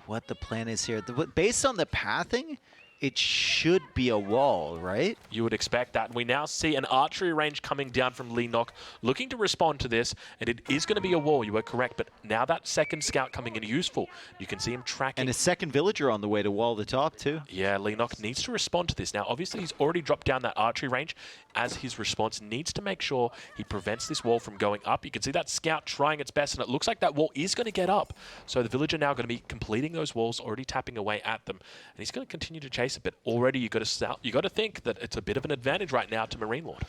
what the plan is here. Based on the pathing, it should be a wall, right? You would expect that. We now see an archery range coming down from Leenock, looking to respond to this, and it is going to be a wall. You were correct, but now that second scout coming in useful. You can see him tracking. And a second villager on the way to wall the top, too. Yeah, Leenock needs to respond to this. Now, obviously, he's already dropped down that archery range as his response needs to make sure he prevents this wall from going up. You can see that scout trying its best, and it looks like that wall is going to get up. So the villager now going to be completing those walls, already tapping away at them, and he's going to continue to chase a bit. Already, you got to think that it's a bit of an advantage right now to MarineLorD.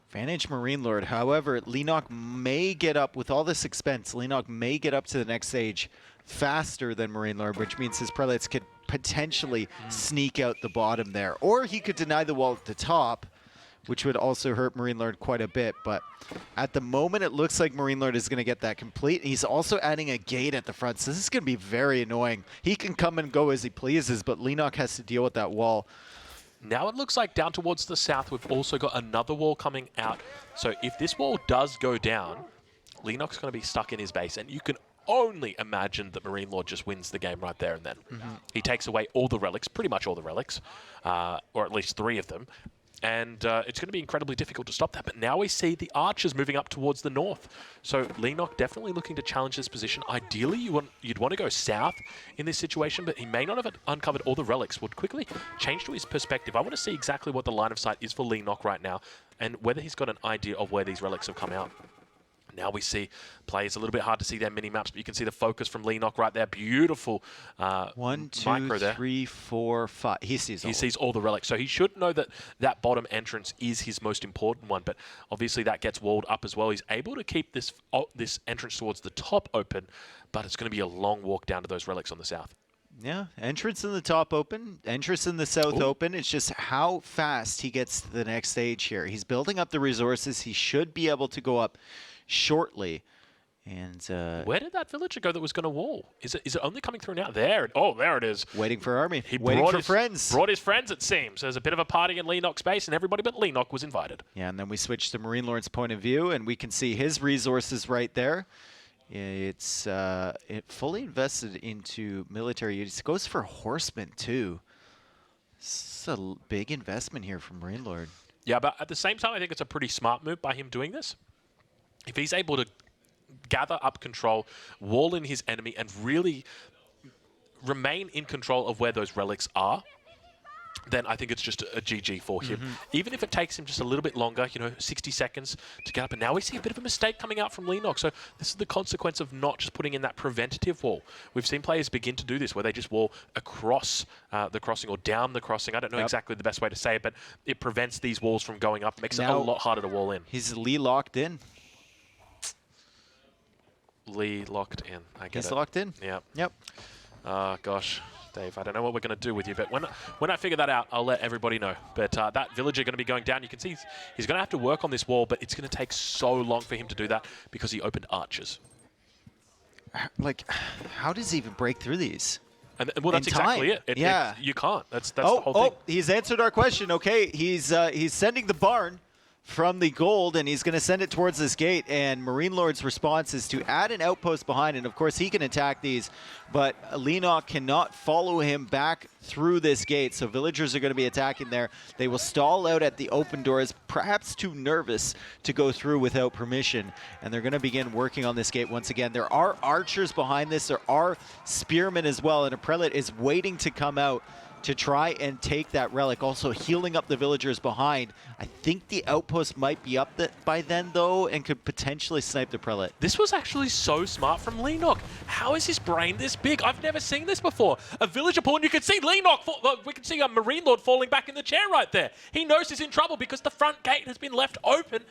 Advantage MarineLorD. However, Leenock may get up with all this expense. Leenock may get up to the next stage faster than MarineLorD, which means his prelates could potentially sneak out the bottom there, or he could deny the wall at the top, which would also hurt MarineLorD quite a bit. But at the moment, it looks like MarineLorD is going to get that complete. He's also adding a gate at the front, so this is going to be very annoying. He can come and go as he pleases, but Leenock has to deal with that wall. Now it looks like down towards the south, we've also got another wall coming out. So if this wall does go down, Leenock's going to be stuck in his base, and you can only imagine that MarineLorD just wins the game right there and then. He takes away all the relics, pretty much all the relics, or at least 3 of them. And it's going to be incredibly difficult to stop that. But now we see the archers moving up towards the north. So Leenock definitely looking to challenge this position. Ideally, you'd want to go south in this situation, but he may not have uncovered all the relics. Would quickly change to his perspective. I want to see exactly what the line of sight is for Leenock right now and whether he's got an idea of where these relics have come out. Now we see players a little bit hard to see their mini-maps, but you can see the focus from Leenock right there. Beautiful One, micro two, there. 3, 4, 5. He sees all the relics. So he should know that that bottom entrance is his most important one, but obviously that gets walled up as well. He's able to keep this entrance towards the top open, but it's going to be a long walk down to those relics on the south. Yeah, entrance in the top open, entrance in the south open. It's just how fast he gets to the next stage here. He's building up the resources. He should be able to go up shortly. And where did that villager go that was going to wall? Is it only coming through now? There it is. Waiting for army. He waiting for his, friends. Brought his friends, it seems. There's a bit of a party in Leenock's base, and everybody but Leenock was invited. Yeah, and then we switch to MarineLorD's point of view, and we can see his resources right there. It's fully invested into military. It goes for horsemen too. This is a big investment here from MarineLorD. Yeah, but at the same time, I think it's a pretty smart move by him doing this. If he's able to gather up control, wall in his enemy, and really remain in control of where those relics are, then I think it's just a GG for him. Even if it takes him just a little bit longer, 60 seconds to get up. And now we see a bit of a mistake coming out from Leenock. So this is the consequence of not just putting in that preventative wall. We've seen players begin to do this, where they just wall across the crossing or down the crossing. I don't know exactly the best way to say it, but it prevents these walls from going up, makes it a lot harder to wall in. He's Lee locked in. Lee locked in. I get it. He's locked in? Yeah. Yep. Gosh, Dave, I don't know what we're going to do with you, but when I figure that out, I'll let everybody know. But that villager going to be going down. You can see he's going to have to work on this wall, but it's going to take so long for him to do that because he opened archers. Like, how does he even break through these? Well, that's exactly it. You can't. That's the whole thing. He's answered our question. Okay, he's sending the barn from the gold, and he's going to send it towards this gate, and MarineLorD's response is to add an outpost behind, and of course he can attack these, but Leenock cannot follow him back through this gate, so villagers are going to be attacking there. They will stall out at the open doors, perhaps too nervous to go through without permission, and they're going to begin working on this gate once again. There are archers behind this, there are spearmen as well, and a prelate is waiting to come out to try and take that relic, also healing up the villagers behind. I think the outpost might be up by then, though, and could potentially snipe the prelate. This was actually so smart from Leenock. How is his brain this big? I've never seen this before. A villager pull, and you can see Leenock, we can see a MarineLorD falling back in the chair right there. He knows he's in trouble because the front gate has been left open,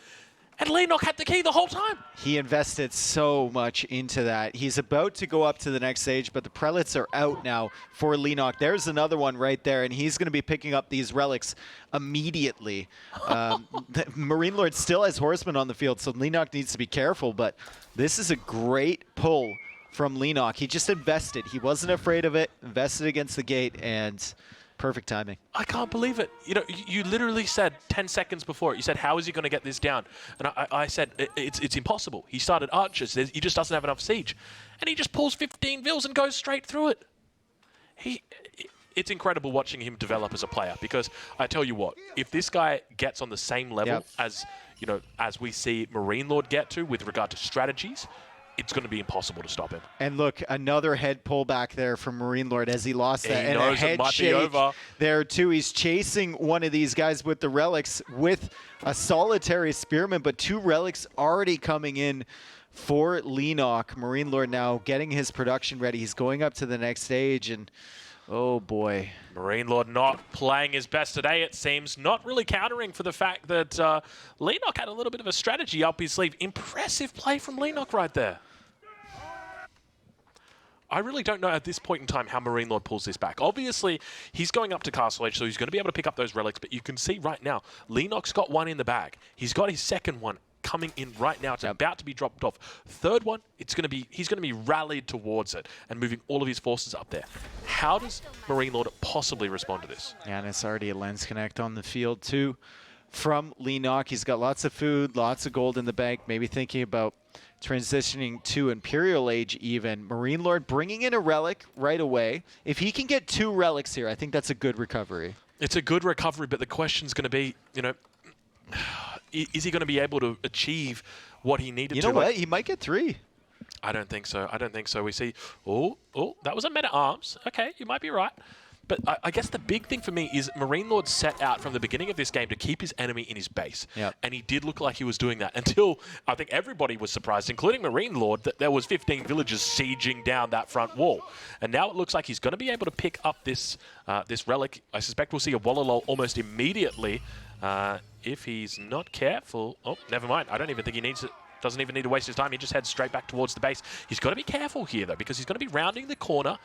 and Leenock had the key the whole time. He invested so much into that. He's about to go up to the next stage, but the prelates are out now for Leenock. There's another one right there, and he's going to be picking up these relics immediately. MarineLorD still has horsemen on the field, so Leenock needs to be careful, but this is a great pull from Leenock. He just invested. He wasn't afraid of it, invested against the gate, and perfect timing. I can't believe it. You literally said 10 seconds before it, you said, how is he going to get this down? And I said, it's impossible. He started archers. He just doesn't have enough siege. And he just pulls 15 vills and goes straight through it. It's incredible watching him develop as a player, because I tell you what, if this guy gets on the same level as we see MarineLorD get to with regard to strategies, it's going to be impossible to stop him. And look, another head pull back there from MarineLorD as he lost that. He and knows a head it might shake be over there too. He's chasing one of these guys with the relics with a solitary spearman, but 2 relics already coming in for Leenock. MarineLorD now getting his production ready. He's going up to the next stage, and oh boy. MarineLorD not playing his best today, it seems. Not really countering for the fact that Leenock had a little bit of a strategy up his sleeve. Impressive play from Leenock right there. I really don't know at this point in time how MarineLorD pulls this back. Obviously, he's going up to Castle Edge, so he's going to be able to pick up those relics, but you can see right now, Leenock's got one in the bag. He's got his second one coming in right now. It's about to be dropped off. Third one, he's going to be rallied towards it and moving all of his forces up there. How does MarineLorD possibly respond to this? Yeah, and it's already a lens connect on the field too from Leenock. He's got lots of food, lots of gold in the bank, maybe thinking about transitioning to Imperial Age even. MarineLorD bringing in a relic right away. If he can get 2 relics here, I think that's a good recovery. It's a good recovery, but the question's going to be, is he going to be able to achieve what he needed to? You know what? He might get 3. I don't think so. I don't think so. We see, that was a meta arms. Okay, you might be right. But I guess the big thing for me is MarineLorD set out from the beginning of this game to keep his enemy in his base. Yep. And he did look like he was doing that until I think everybody was surprised, including MarineLorD, that there was 15 villagers sieging down that front wall. And now it looks like he's going to be able to pick up this this Relic. I suspect we'll see a Wallalol almost immediately if he's not careful. Oh, never mind. I don't even think he needs it. Doesn't even need to waste his time. He just heads straight back towards the base. He's got to be careful here, though, because he's going to be rounding the corner.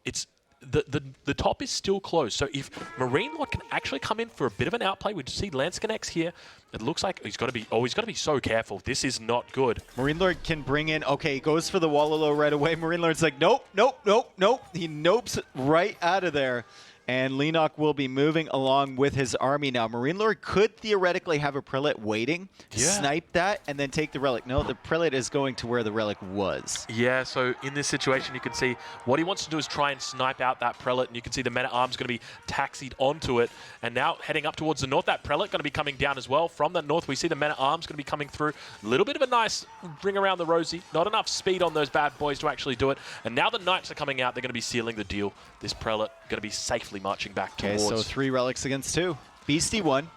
It's the top is still closed. So if MarineLorD can actually come in for a bit of an outplay, we see Landscanex here. It looks like he's got to be. Oh, he's got to be so careful. This is not good. MarineLorD can bring in. Okay, he goes for the Wallalol right away. MarineLorD's like, nope, nope, nope, nope. He nopes right out of there. And Leenock will be moving along with his army now. MarineLorD could theoretically have a Prelate waiting to snipe that and then take the Relic. No, the Prelate is going to where the Relic was. Yeah, so in this situation, you can see what he wants to do is try and snipe out that Prelate, and you can see the Men-at-Arms going to be taxied onto it. And now heading up towards the north, that Prelate going to be coming down as well. From the north, we see the Men-at-Arms going to be coming through. A little bit of a nice ring around the rosy. Not enough speed on those bad boys to actually do it. And now the Knights are coming out. They're going to be sealing the deal. This Prelate going to be safely marching back towards. Okay, so 3 relics against 2. Beasty won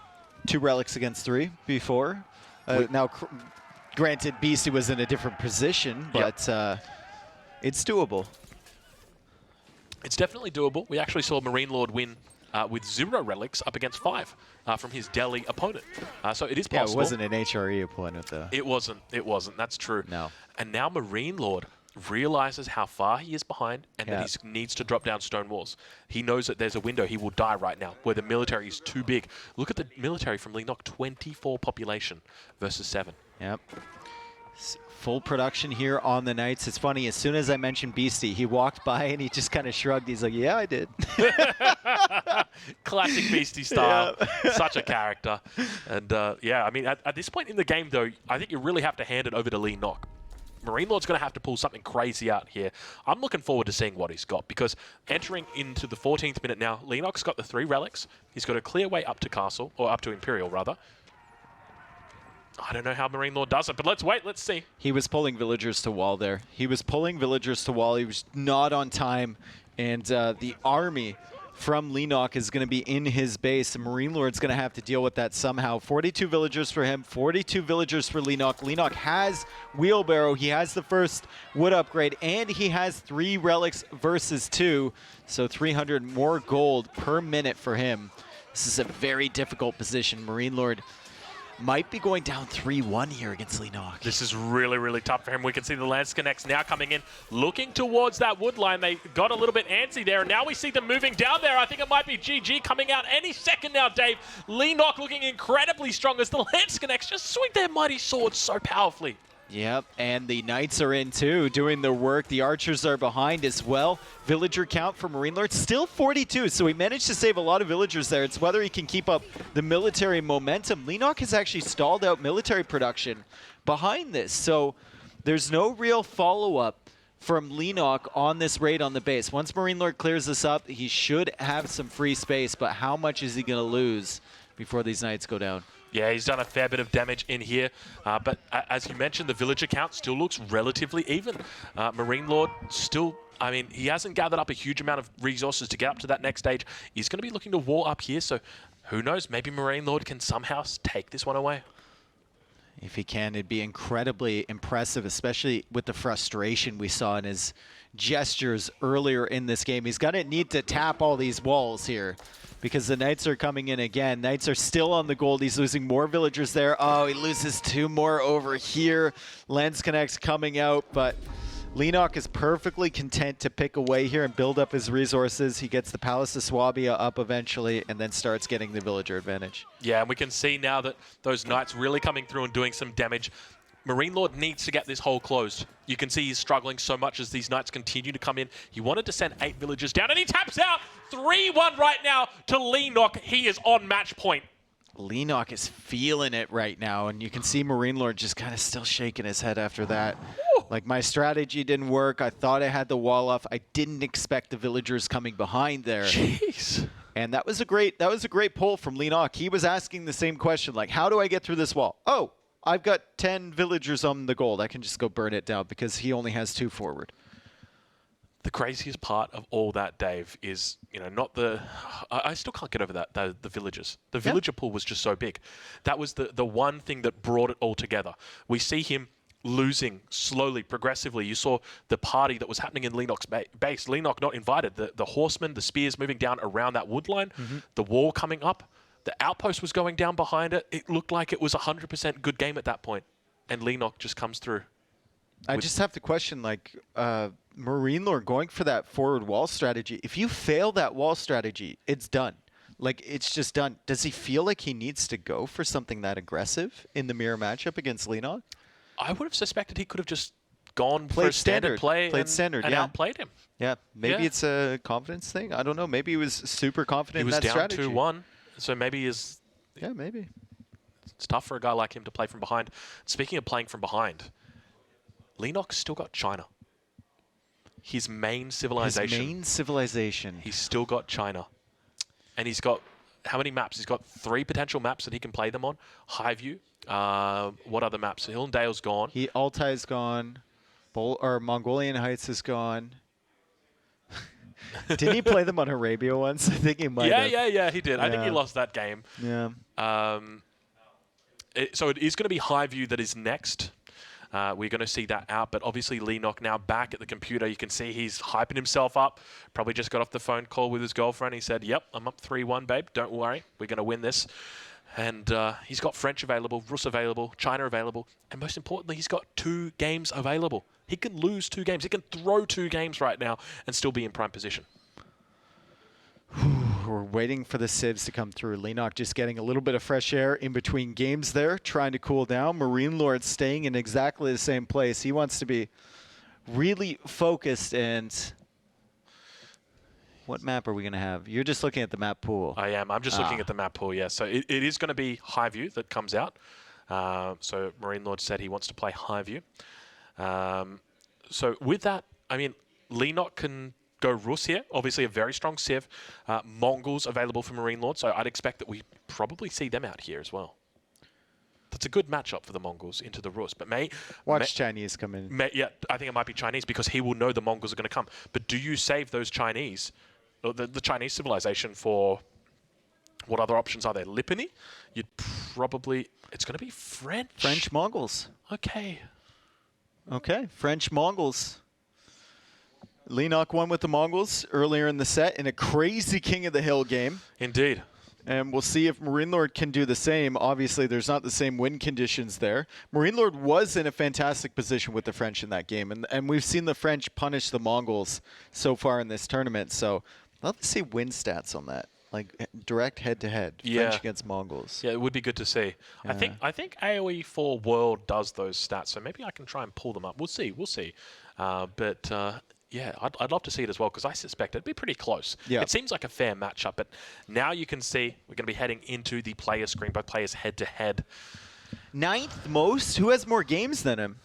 2 relics against 3 before. Now, granted, Beasty was in a different position, but it's doable. It's definitely doable. We actually saw MarineLorD win with 0 relics up against 5 from his Delhi opponent. So it is possible. Yeah, it wasn't an HRE opponent, though. It wasn't. It wasn't. That's true. No. And now MarineLorD realizes how far he is behind and that he needs to drop down stone walls. He knows that there's a window he will die right now where the military is too big. Look at the military from Leenock, 24 population versus 7. Yep. Full production here on the Knights. It's funny, as soon as I mentioned Beasty, he walked by and he just kind of shrugged. He's like, yeah, I did. Classic Beasty style. Such a character. And yeah, I mean, at this point in the game, though, I think you really have to hand it over to Leenock. MarineLorD's going to have to pull something crazy out here. I'm looking forward to seeing what he's got, because entering into the 14th minute now, Leenock's got the 3 relics. He's got a clear way up to Castle, or up to Imperial, rather. I don't know how MarineLorD does it, but let's wait. Let's see. He was pulling villagers to wall there. He was pulling villagers to wall. He was not on time, and the army from Leenock is going to be in his base, and MarineLorD's going to have to deal with that somehow. 42 villagers for him, 42 villagers for Leenock. Leenock has Wheelbarrow, he has the first wood upgrade, and he has 3 relics versus 2, so 300 more gold per minute for him. This is a very difficult position. MarineLorD might be going down 3-1 here against Leenock. This is really, really tough for him. We can see the Landscanex now coming in, looking towards that wood line. They got a little bit antsy there, and now we see them moving down there. I think it might be GG coming out any second now, Dave. Leenock looking incredibly strong as the Landscanex just swing their mighty swords so powerfully. Yep, and the Knights are in too, doing the work. The Archers are behind as well. Villager count for MarineLorD, still 42, so he managed to save a lot of villagers there. It's whether he can keep up the military momentum. Leenock has actually stalled out military production behind this, so there's no real follow-up from Leenock on this raid on the base. Once MarineLorD clears this up, he should have some free space, but how much is he going to lose before these Knights go down? Yeah, he's done a fair bit of damage in here, but as you mentioned, the villager count still looks relatively even. MarineLorD still, I mean, he hasn't gathered up a huge amount of resources to get up to that next stage. He's going to be looking to war up here, so who knows, maybe MarineLorD can somehow take this one away. If he can, it'd be incredibly impressive, especially with the frustration we saw in his gestures earlier in this game. He's going to need to tap all these walls here, because the Knights are coming in again. Knights are still on the gold. He's losing more villagers there. Oh, he loses 2 more over here. Landscanex coming out, but Leenock is perfectly content to pick away here and build up his resources. He gets the Palace of Swabia up eventually and then starts getting the villager advantage. Yeah, and we can see now that those Knights really coming through and doing some damage. MarineLorD needs to get this hole closed. You can see he's struggling so much as these Knights continue to come in. He wanted to send 8 villagers down, and he taps out 3-1 right now to Leenock. He is on match point. Leenock is feeling it right now, and you can see MarineLorD just kind of still shaking his head after that. Like, my strategy didn't work. I thought I had the wall off. I didn't expect the villagers coming behind there. Jeez. And that was a great pull from Leenock. He was asking the same question, like, how do I get through this wall? Oh, I've got 10 villagers on the gold. I can just go burn it down, because he only has 2 forward. The craziest part of all that, Dave, is, you know, not the... I still can't get over that, the villagers. The villager pool was just so big. That was the one thing that brought it all together. We see him losing slowly, progressively. You saw the party that was happening in Leenock's base. Leenock not invited. The horsemen, the spears moving down around that wood line, the wall coming up, the outpost was going down behind it. It looked like it was a 100% good game at that point. And Leenock just comes through. I just have to question, like, MarineLorD going for that forward wall strategy. If you fail that wall strategy, it's done. Like, it's just done. Does he feel like he needs to go for something that aggressive in the mirror matchup against Leenock? I would have suspected he could have just gone for a standard play and outplayed him. Yeah, maybe it's a confidence thing. I don't know. Maybe he was super confident in that strategy. He was down 2-1, so maybe his... Yeah, maybe. It's tough for a guy like him to play from behind. Speaking of playing from behind... Leenock's still got China. His main civilization. His main civilization. He's still got China. And he's got, how many maps? He's got 3 potential maps that he can play them on. Highview. What other maps? Hill and Dale's gone. Altai's gone. Mongolian Heights is gone. Didn't he play them on Arabia once? I think he might have. Yeah, he did. I think he lost that game. Yeah. So it is going to be Highview that is next. We're going to see that out, but obviously Leenock now back at the computer. You can see he's hyping himself up. Probably just got off the phone call with his girlfriend. He said, yep, I'm up 3-1, babe. Don't worry. We're going to win this. And he's got French available, Rus available, China available, and most importantly, he's got 2 games available. He can lose 2 games. He can throw 2 games right now and still be in prime position. We're waiting for the civs to come through. Leenock just getting a little bit of fresh air in between games there, trying to cool down. MarineLorD staying in exactly the same place. He wants to be really focused. And what map are we going to have? You're just looking at the map pool. I am. I'm just looking at the map pool, yeah. So it is going to be Highview that comes out. So MarineLorD said he wants to play Highview. So with that, I mean, Leenock can... go Rus here, obviously a very strong civ. Mongols available for MarineLorD, so I'd expect that we probably see them out here as well. That's a good matchup for the Mongols into the Rus, but watch Chinese come in. Yeah, I think it might be Chinese because he will know the Mongols are going to come. But do you save those Chinese, or the Chinese civilization, for what other options are there? Lipany? You'd probably... It's going to be French. French Mongols. Okay. Okay, French Mongols. Leenock won with the Mongols earlier in the set in a crazy King of the Hill game. Indeed. And we'll see if MarineLorD can do the same. Obviously, there's not the same win conditions there. MarineLorD was in a fantastic position with the French in that game. And we've seen the French punish the Mongols so far in this tournament. So I'd love to see win stats on that. Like direct head-to-head, French against Mongols. Yeah, it would be good to see. Yeah. I think AoE for World does those stats, so maybe I can try and pull them up. We'll see. Yeah, I'd love to see it as well because I suspect it'd be pretty close. Yeah. It seems like a fair matchup, but now you can see we're going to be heading into the player screen, both players head-to-head. 9th most? Who has more games than him?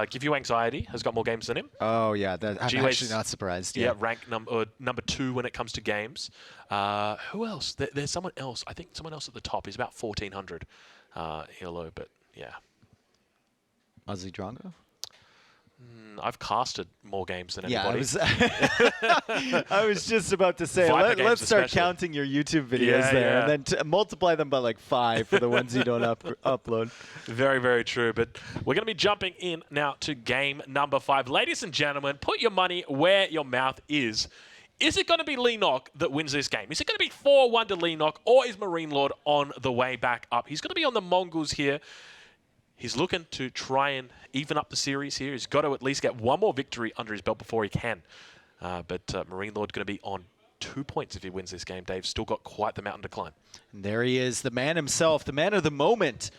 Give You Anxiety has got more games than him. Oh, yeah. I'm actually not surprised. Yeah, rank number 2 when it comes to games. Who else? There's someone else. I think someone else at the top. He's about 1,400 Elo, but yeah. Aussie Drongo? I've casted more games than anybody. Yeah, I was just about to say, let's start counting your YouTube videos there, and then multiply them by like 5 for the ones you don't upload. Very, very true. But we're going to be jumping in now to game number 5. Ladies and gentlemen, put your money where your mouth is. Is it going to be Leenock that wins this game? Is it going to be 4-1 to Leenock, or is MarineLorD on the way back up? He's going to be on the Mongols here. He's looking to try and even up the series here. He's got to at least get one more victory under his belt before he can. But MarineLorD going to be on 2 points if he wins this game, Dave. Still got quite the mountain to climb. And there he is, the man himself, the man of the moment,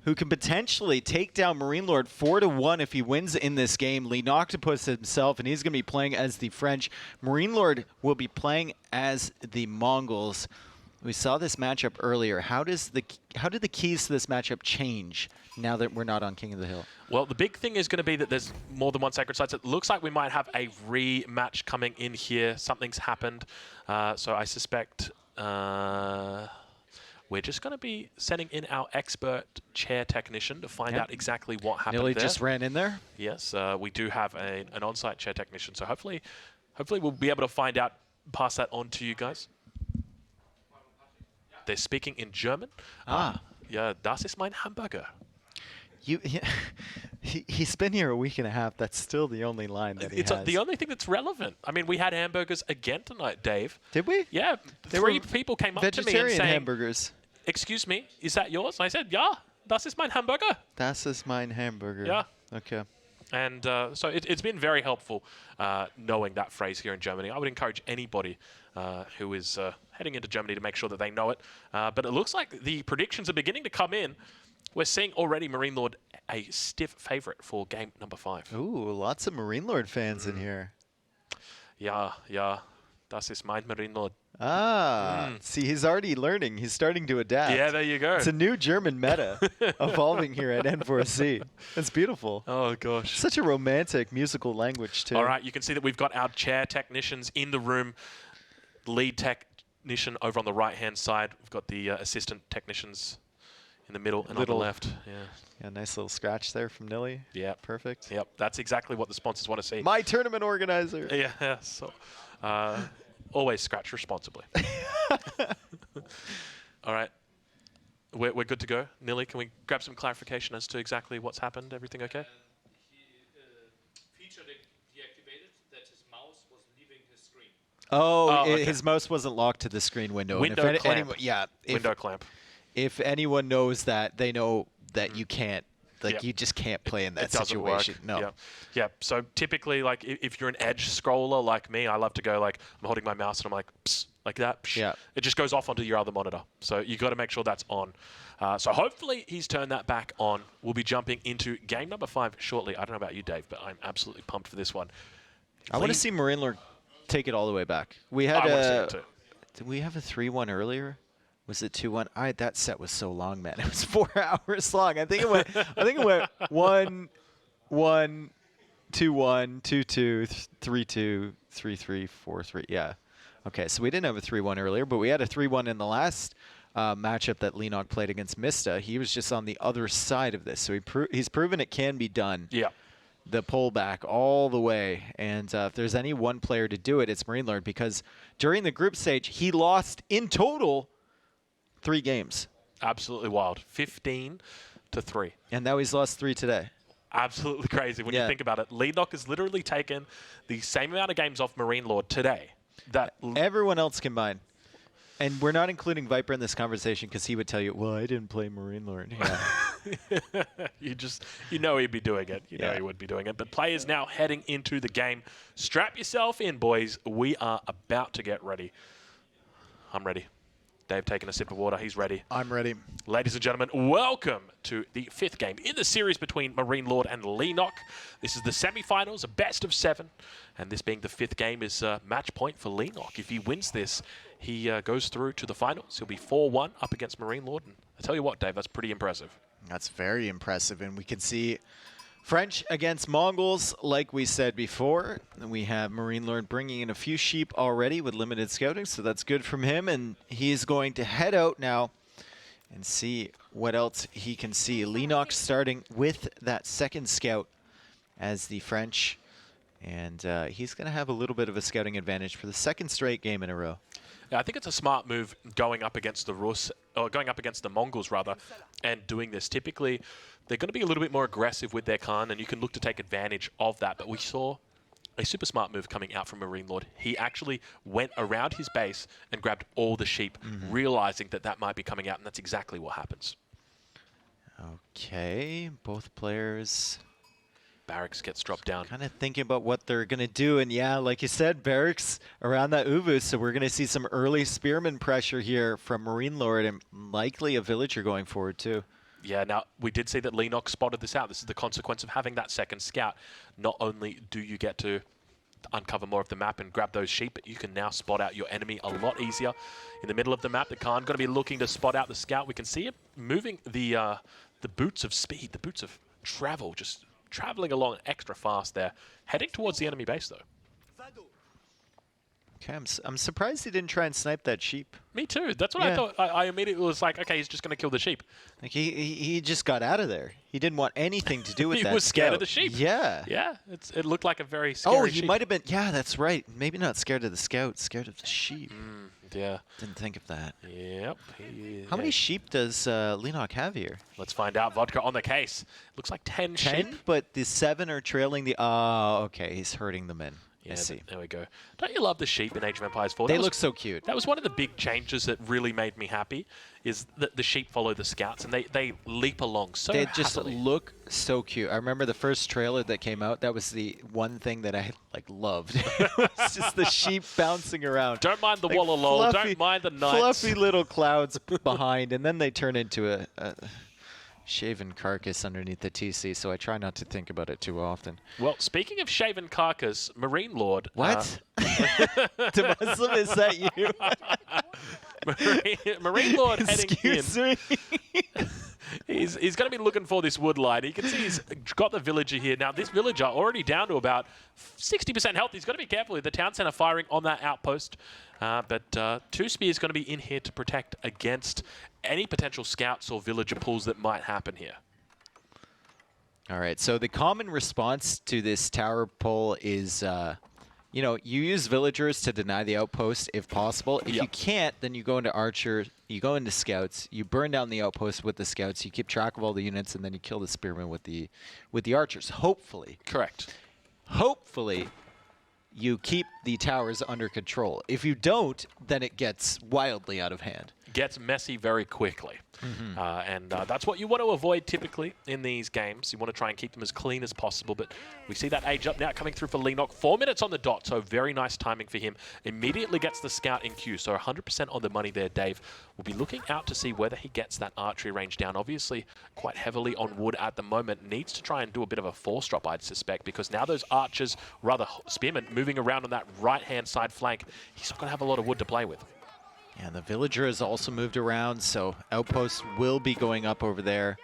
who can potentially take down MarineLorD 4-1 if he wins in this game. Leenock puts himself, and he's going to be playing as the French. MarineLorD will be playing as the Mongols. We saw this matchup earlier. How did the keys to this matchup change now that we're not on King of the Hill? Well, the big thing is going to be that there's more than one Sacred Sites. It looks like we might have a rematch coming in here. Something's happened. So I suspect... we're just going to be sending in our expert chair technician to find out exactly what happened Nearly there. just ran in there. Yes, we do have an on-site chair technician, so hopefully we'll be able to find out, pass that on to you guys. They're speaking in German. Yeah, das ist mein Hamburger. He's been here a week and a half. That's still the only line that he has. The only thing that's relevant. I mean, we had hamburgers again tonight, Dave. Did we? Yeah. Three people came up to me and vegetarian saying, hamburgers. "Excuse me, is that yours?" I said, "Ja, das ist mein Hamburger." Das ist mein Hamburger. Yeah. Okay. And so it's been very helpful knowing that phrase here in Germany. I would encourage anybody who is heading into Germany to make sure that they know it. But it looks like the predictions are beginning to come in. We're seeing already MarineLorD a stiff favorite for game number 5. Ooh, lots of MarineLorD fans in here. Ja, das ist mein MarineLorD. See, he's already learning. He's starting to adapt. Yeah, there you go. It's a new German meta evolving here at N4C. That's beautiful. Oh, gosh. Such a romantic musical language, too. All right, you can see that we've got our chair technicians in the room. Lead technician over on the right-hand side. We've got the assistant technicians in the middle and on the left. Yeah, nice little scratch there from Nilly. Yeah. Perfect. Yep, that's exactly what the sponsors want to see. My tournament organizer. Yeah, so always scratch responsibly. All right, we're good to go. Nilly, can we grab some clarification as to exactly what's happened? Everything okay? He feature deactivated that his mouse was leaving his screen. Okay. His mouse wasn't locked to the screen window. Window clamp. Window clamp. If anyone knows that, they know that you can't. Like, you just can't play in that situation. Work. No. Yeah. So typically, like, if you're an edge scroller like me, I love to go, like, I'm holding my mouse and I'm like, psst, like that. Psh. Yeah. It just goes off onto your other monitor. So you got to make sure that's on. So hopefully he's turned that back on. We'll be jumping into game number 5 shortly. I don't know about you, Dave, but I'm absolutely pumped for this one. I want to see MarineLorD take it all the way back. We had I want to see it too. Did we have a 3-1 earlier? Was it 2-1? That set was so long, man. It was 4 hours long. I think it went 1-1, 2-1, 2-2, 3-2, 3-3, 4-3. Yeah. Okay, so we didn't have a 3-1 earlier, but we had a 3-1 in the last matchup that Leenock played against MiSTA. He was just on the other side of this, so he's proven it can be done. Yeah. The pullback all the way. And if there's any one player to do it, it's MarineLorD, because during the group stage, he lost in total 3 games. Absolutely wild. 15-3. And now he's lost 3 today. Absolutely crazy when you think about it. Leenock has literally taken the same amount of games off MarineLorD today. That everyone else combined. And we're not including Viper in this conversation because he would tell you, well, I didn't play MarineLorD. Yeah. you know he'd be doing it. You know he would be doing it. But players now heading into the game. Strap yourself in, boys. We are about to get ready. I'm ready. Dave taking a sip of water. He's ready. I'm ready. Ladies and gentlemen, welcome to the 5th game in the series between MarineLorD and Leenock. This is the semifinals, a best of 7. And this being the 5th game is match point for Leenock. If he wins this, he goes through to the finals. He'll be 4-1 up against MarineLorD. And I tell you what, Dave, that's pretty impressive. That's very impressive. And we can see French against Mongols, like we said before. And we have MarineLorD bringing in a few sheep already with limited scouting, so that's good from him. And he's going to head out now and see what else he can see. Leenock starting with that second scout as the French. And he's going to have a little bit of a scouting advantage for the 2nd straight game in a row. Yeah, I think it's a smart move going up against the Rus, or going up against the Mongols rather, and doing this. Typically, they're going to be a little bit more aggressive with their Khan, and you can look to take advantage of that. But we saw a super smart move coming out from MarineLorD. He actually went around his base and grabbed all the sheep, realizing that that might be coming out, and that's exactly what happens. Okay, both players. Barracks gets dropped down. Kind of thinking about what they're going to do. And yeah, like you said, Barracks around that Uvu. So we're going to see some early spearman pressure here from MarineLorD and likely a villager going forward too. Yeah, now we did see that Leenock spotted this out. This is the consequence of having that second scout. Not only do you get to uncover more of the map and grab those sheep, but you can now spot out your enemy a lot easier. In the middle of the map, the Khan going to be looking to spot out the scout. We can see it moving the boots of speed, the boots of travel, just traveling along extra fast there. Heading towards the enemy base, though. Okay, I'm surprised he didn't try and snipe that sheep. Me too. That's what I thought. I immediately was like, okay, he's just going to kill the sheep. Like he just got out of there. He didn't want anything to do with that. He was scared of scout. the sheep. Yeah. Yeah, it looked like a very scary Oh, he sheep. might have been. Yeah, that's right. Maybe not scared of the scout, scared of the sheep. Yeah. Didn't think of that. Yep. How many sheep does Leenock have here? Let's find out. Vodka on the case. Looks like 10 sheep. But the 7 are trailing the. Oh, okay. He's herding them in. Yeah, I see. there we go. Don't you love the sheep in Age of Empires 4? They look so cute. That was one of the big changes that really made me happy, is that the sheep follow the scouts, and they leap along so They just happily. look so cute. I remember the first trailer that came out. That was the one thing that I loved. It's just the sheep bouncing around. Don't mind the Like Wallalol. fluffy- Don't mind the knights. Fluffy little clouds behind, and then they turn into a shaven carcass underneath the TC, so I try not to think about it too often. Well, speaking of shaven carcass, MarineLorD. What? DeMusliM, is that you? MarineLorD heading in. Excuse me? He's going to be looking for this wood line. You can see he's got the villager here. Now, this villager already down to about 60% health. He's got to be careful with the town center firing on that outpost. But 2 spears going to be in here to protect against any potential scouts or villager pulls that might happen here. All right, so the common response to this tower pull is, you know, you use villagers to deny the outpost if possible. If you can't, then you go into archer, you go into scouts, you burn down the outpost with the scouts, you keep track of all the units, and then you kill the spearmen with the archers. Hopefully. Correct. Hopefully, you keep the towers under control. If you don't, then it gets wildly out of hand. Gets messy very quickly. And that's what you want to avoid typically in these games. You want to try and keep them as clean as possible, but we see that age up now coming through for Leenock. 4 minutes on the dot, so very nice timing for him. Immediately gets the scout in queue, so 100% on the money there, Dave. We'll be looking out to see whether he gets that archery range down. Obviously, quite heavily on wood at the moment. Needs to try and do a bit of a force drop, I'd suspect, because now those archers, rather spearmen, moving around on that right-hand side flank, he's not going to have a lot of wood to play with. Yeah, the villager has also moved around, so outposts will be going up over there.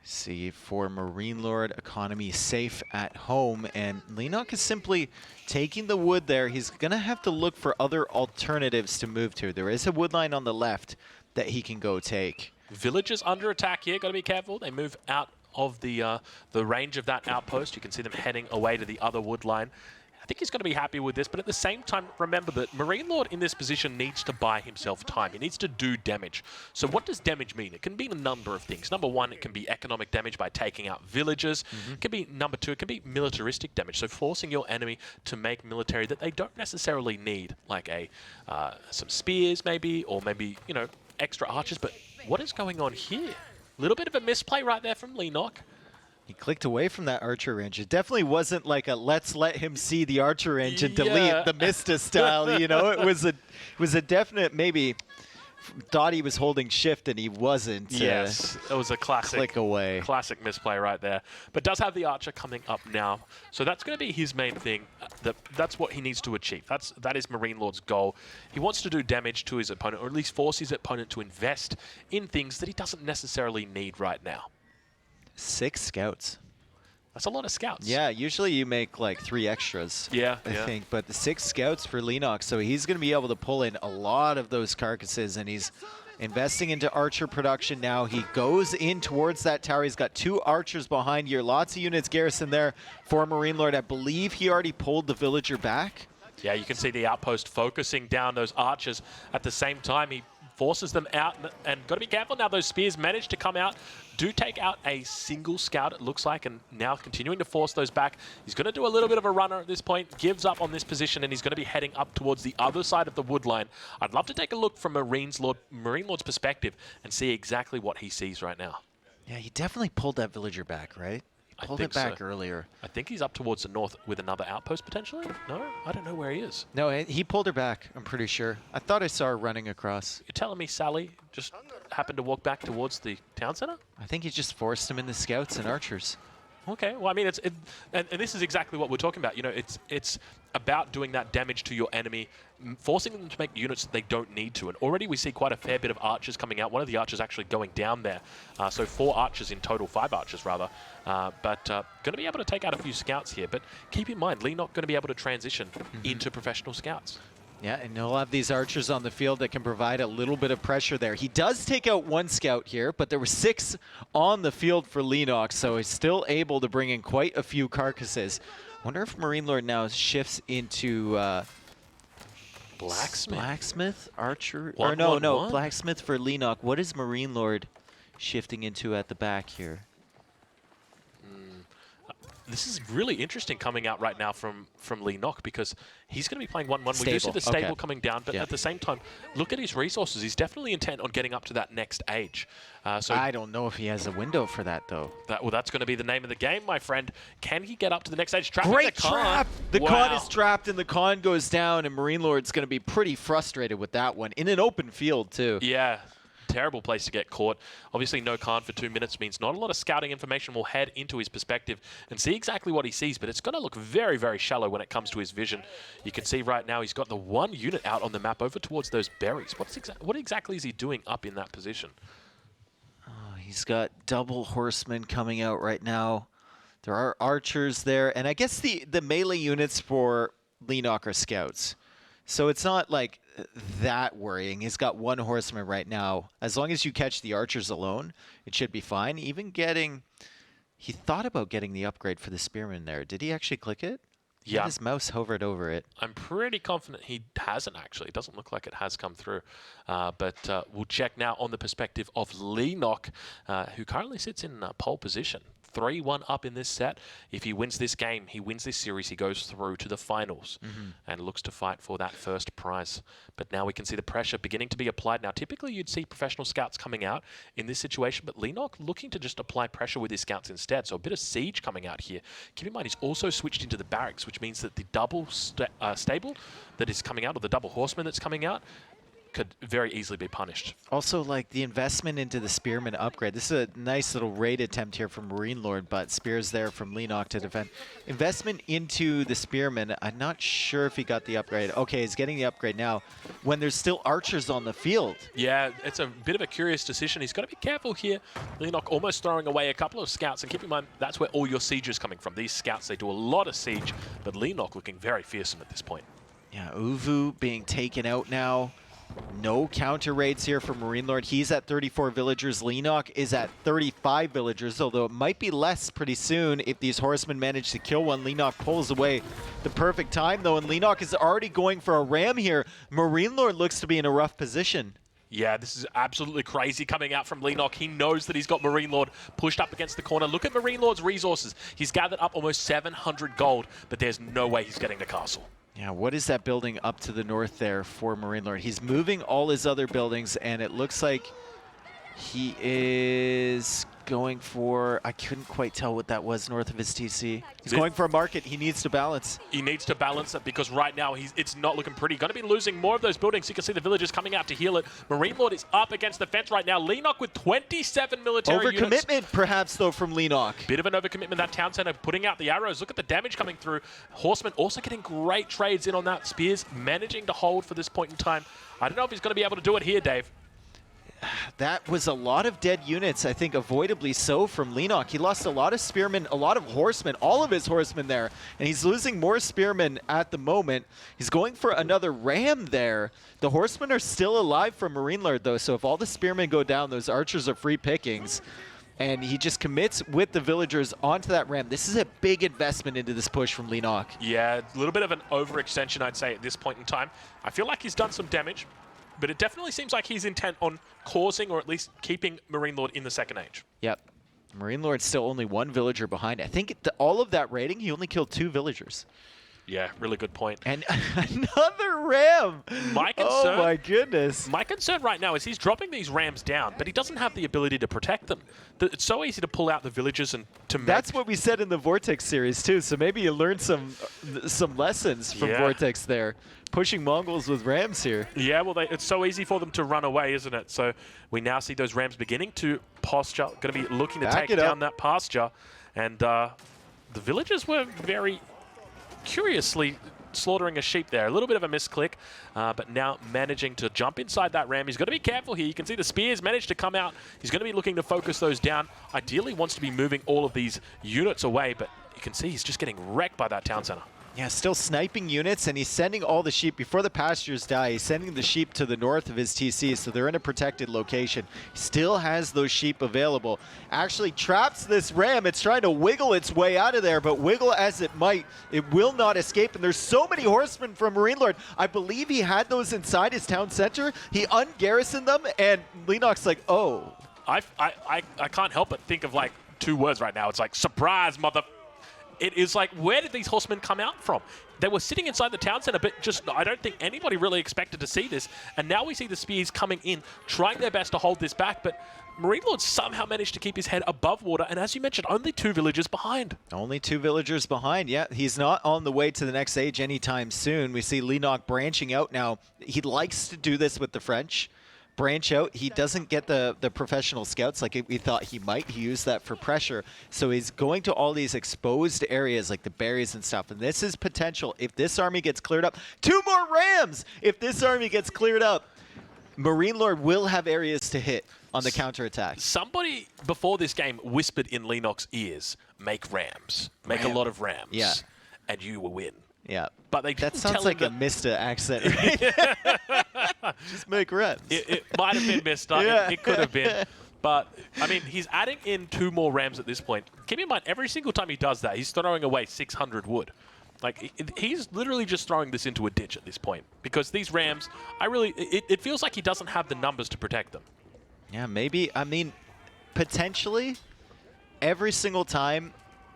See, for MarineLorD, economy safe at home, and Leenock is simply taking the wood there. He's going to have to look for other alternatives to move to. There is a wood line on the left that he can go take. Villagers under attack here. Got to be careful. They move out of the range of that outpost. You can see them heading away to the other wood line. I think he's going to be happy with this, but at the same time, remember that MarineLorD in this position needs to buy himself time. He needs to do damage. So what does damage mean? It can mean a number of things. Number one, it can be economic damage by taking out villagers. It can be, number two, it can be militaristic damage. So forcing your enemy to make military that they don't necessarily need, like some spears maybe, or maybe, you know, extra archers. But what is going on here? A little bit of a misplay right there from Leenock. He clicked away from that archer range. It definitely wasn't like a let's let him see the archer range and delete the MiSTA style. You know, it was a definite maybe thought he was holding shift and he wasn't. Yes, it was a classic click away. Classic misplay right there. But does have the archer coming up now, so that's going to be his main thing. That's what he needs to achieve. That is MarineLorD's goal. He wants to do damage to his opponent, or at least force his opponent to invest in things that he doesn't necessarily need right now. 6 scouts. That's a lot of scouts. Yeah, usually you make like 3 extras. Yeah, I think, but the 6 scouts for Leenock, so he's going to be able to pull in a lot of those carcasses, and he's investing into archer production now. He goes in towards that tower. He's got 2 archers behind here. Lots of units garrison there for MarineLorD. I believe he already pulled the villager back. Yeah, you can see the outpost focusing down those archers. At the same time, he forces them out, and got to be careful now. Those spears manage to come out, do take out a single scout, it looks like, and now continuing to force those back. He's going to do a little bit of a runner at this point, gives up on this position, and he's going to be heading up towards the other side of the wood line. I'd love to take a look from MarineLorD's perspective and see exactly what he sees right now. Yeah, he definitely pulled that villager back, right? He pulled it back earlier. I think he's up towards the north with another outpost potentially. No, I don't know where he is. No, he pulled her back, I'm pretty sure. I thought I saw her running across. You're telling me Sally just happened to walk back towards the town center? I think he just forced him into scouts and archers. Okay, well, I mean, and this is exactly what we're talking about. You know, it's about doing that damage to your enemy, forcing them to make units that they don't need to. And already we see quite a fair bit of archers coming out. One of the archers actually going down there. So 4 archers in total, 5 archers rather. But going to be able to take out a few scouts here. But keep in mind, Leenock going to be able to transition into professional scouts. Yeah, and he'll have these archers on the field that can provide a little bit of pressure there. He does take out 1 scout here, but there were 6 on the field for Leenock, so he's still able to bring in quite a few carcasses. Wonder if MarineLorD now shifts into blacksmith, archer, or no, blacksmith for Leenock. What is MarineLorD shifting into at the back here? This is really interesting coming out right now from Leenock, because he's going to be playing 1-1. We do see the stable coming down, but at the same time, look at his resources. He's definitely intent on getting up to that next age. So I don't know if he has a window for that, though. Well, that's going to be the name of the game, my friend. Can he get up to the next age? Great trap! The con is trapped, and the con goes down, and MarineLorD's going to be pretty frustrated with that one, in an open field, too. Yeah. Terrible place to get caught. Obviously, no Khan for 2 minutes means not a lot of scouting information. Will head into his perspective and see exactly what he sees, but it's going to look very, very shallow when it comes to his vision. You can see right now he's got the 1 unit out on the map over towards those berries. What exactly is he doing up in that position? Oh, he's got double horsemen coming out right now. There are archers there, and I guess the melee units for Leenock are scouts. So it's not like that worrying. He's got 1 horseman right now. As long as you catch the archers alone, it should be fine. Even getting... He thought about getting the upgrade for the spearman there. Did he actually click it? Yeah. His mouse hovered over it. I'm pretty confident he hasn't, actually. It doesn't look like it has come through. But we'll check now on the perspective of Leenock, who currently sits in pole position. 3-1 up in this set. If he wins this game, he wins this series, he goes through to the finals and looks to fight for that first prize. But now we can see the pressure beginning to be applied. Now, typically you'd see professional scouts coming out in this situation, but Leenock looking to just apply pressure with his scouts instead. So a bit of siege coming out here. Keep in mind, he's also switched into the barracks, which means that the double stable that is coming out, or the double horseman that's coming out, could very easily be punished. Also, like, the investment into the spearman upgrade. This is a nice little raid attempt here from MarineLorD, but spears there from Leenock to defend. Investment into the spearman. I'm not sure if he got the upgrade. Okay, he's getting the upgrade now when there's still archers on the field. Yeah, it's a bit of a curious decision. He's got to be careful here. Leenock almost throwing away a couple of scouts, and keep in mind, that's where all your siege is coming from. These scouts, they do a lot of siege, but Leenock looking very fearsome at this point. Yeah, Uvu being taken out now. No counter raids here for MarineLorD. He's at 34 villagers. Leenock is at 35 villagers, although it might be less pretty soon if these horsemen manage to kill one. Leenock pulls away the perfect time, though, and Leenock is already going for a ram here. MarineLorD looks to be in a rough position. Yeah, this is absolutely crazy coming out from Leenock. He knows that he's got MarineLorD pushed up against the corner. Look at MarineLorD's resources. He's gathered up almost 700 gold, but there's no way he's getting the castle. Yeah, what is that building up to the north there for MarineLorD? He's moving all his other buildings, and it looks like he is going for... I couldn't quite tell what that was north of his TC. He's going for a market. He needs to balance. He needs to balance it because right now it's not looking pretty. Going to be losing more of those buildings. You can see the villagers coming out to heal it. MarineLorD is up against the fence right now. Leenock with 27 military units. Overcommitment, perhaps, though, from Leenock. Bit of an overcommitment. That town center putting out the arrows. Look at the damage coming through. Horseman also getting great trades in on that. Spears managing to hold for this point in time. I don't know if he's going to be able to do it here, Dave. That was a lot of dead units, I think, avoidably so from Leenock. He lost a lot of spearmen, a lot of horsemen, all of his horsemen there, and he's losing more spearmen at the moment. He's going for another ram there. The horsemen are still alive for MarineLorD, though, so if all the spearmen go down, those archers are free pickings. And he just commits with the villagers onto that ram. This is a big investment into this push from Leenock. Yeah, a little bit of an overextension, I'd say, at this point in time. I feel like he's done some damage, but it definitely seems like he's intent on causing or at least keeping MarineLorD in the second age. Yep. MarineLorD's still only 1 villager behind. I think all of that raiding, he only killed 2 villagers. Yeah, really good point. And another ram! My concern, oh my goodness. My concern right now is he's dropping these rams down, but he doesn't have the ability to protect them. It's so easy to pull out the villages and to make... That's what we said in the VortiX series too, so maybe you learned some lessons from VortiX there. Pushing Mongols with rams here. Yeah, well, it's so easy for them to run away, isn't it? So we now see those rams beginning to posture, going to be looking to take down that pasture. And the villagers were very curiously slaughtering a sheep there. A little bit of a misclick, but now managing to jump inside that ram. He's got to be careful here. You can see the spears managed to come out. He's going to be looking to focus those down. Ideally wants to be moving all of these units away, but you can see he's just getting wrecked by that town center. Yeah, still sniping units, and he's sending all the sheep, before the pastures die, he's sending the sheep to the north of his TC, so they're in a protected location. He still has those sheep available. Actually traps this ram. It's trying to wiggle its way out of there, but wiggle as it might, it will not escape. And there's so many horsemen from MarineLorD. I believe he had those inside his town center. He ungarrisoned them, and Leenock's like, oh. I can't help but think of like 2 words right now. It's like, surprise, mother... It is like, where did these horsemen come out from? They were sitting inside the town center, but just, I don't think anybody really expected to see this. And now we see the spears coming in, trying their best to hold this back, but MarineLorD somehow managed to keep his head above water, and as you mentioned, only 2 villagers behind. Only 2 villagers behind, yeah. He's not on the way to the next age anytime soon. We see Leenock branching out now. He likes to do this with the French. Branch out. He doesn't get the professional scouts like we thought he might. He used that for pressure. So he's going to all these exposed areas like the berries and stuff. And this is potential. If this army gets cleared up, 2 more rams! If this army gets cleared up, MarineLorD will have areas to hit on the counterattack. Somebody before this game whispered in Leenock's ears, make rams. Make a lot of rams. Yeah. And you will win. Yeah. But they that sounds like a Mista accent, right? Just make rams. It might have been Mista. Yeah. It could have been. But, I mean, he's adding in 2 more rams at this point. Keep in mind, every single time he does that, he's throwing away 600 wood. Like, he's literally just throwing this into a ditch at this point. Because these rams, it feels like he doesn't have the numbers to protect them. Yeah, maybe. I mean, potentially, every single time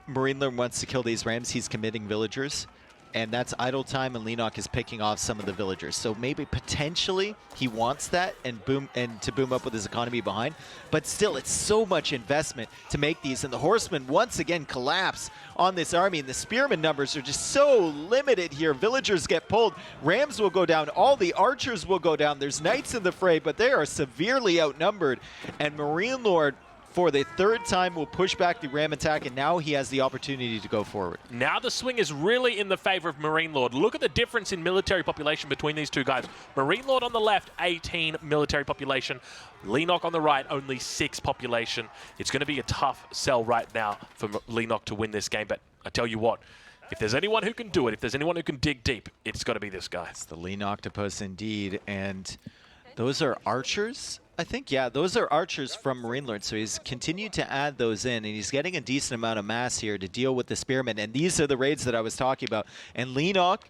MarineLorD wants to kill these rams, he's committing villagers. And that's idle time, and Leenock is picking off some of the villagers. So maybe potentially he wants that and to boom up with his economy behind. But still, it's so much investment to make these. And the horsemen once again collapse on this army. And the spearmen numbers are just so limited here. Villagers get pulled. Rams will go down. All the archers will go down. There's knights in the fray, but they are severely outnumbered. And MarineLorD, for the 3rd time, will push back the ram attack, and now he has the opportunity to go forward. Now the swing is really in the favor of MarineLorD. Look at the difference in military population between these 2 guys. MarineLorD on the left, 18 military population. Leenock on the right, only 6 population. It's going to be a tough sell right now for Leenock to win this game, but I tell you what, if there's anyone who can do it, if there's anyone who can dig deep, it's got to be this guy. It's the Leenock indeed, and those are archers, I think. Yeah, those are archers from MarineLorD, so he's continued to add those in, and he's getting a decent amount of mass here to deal with the spearmen, and these are the raids that I was talking about. And Leenock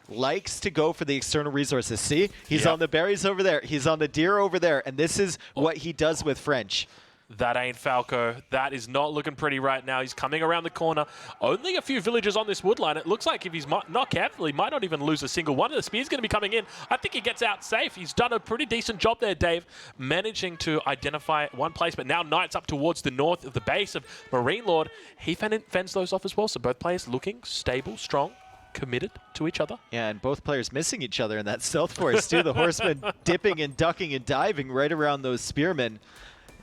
likes to go for the external resources. See? He's on the berries over there. He's on the deer over there, and this is what he does with French. That ain't Falco. That is not looking pretty right now. He's coming around the corner. Only a few villagers on this wood line. It looks like if he's not careful, he might not even lose a single one. The spear's going to be coming in. I think he gets out safe. He's done a pretty decent job there, Dave, managing to identify one place. But now Knights up towards the north of the base of MarineLorD. He fends those off as well. So both players looking stable, strong, committed to each other. Yeah, and both players missing each other in that stealth force, too. The horsemen dipping and ducking and diving right around those spearmen.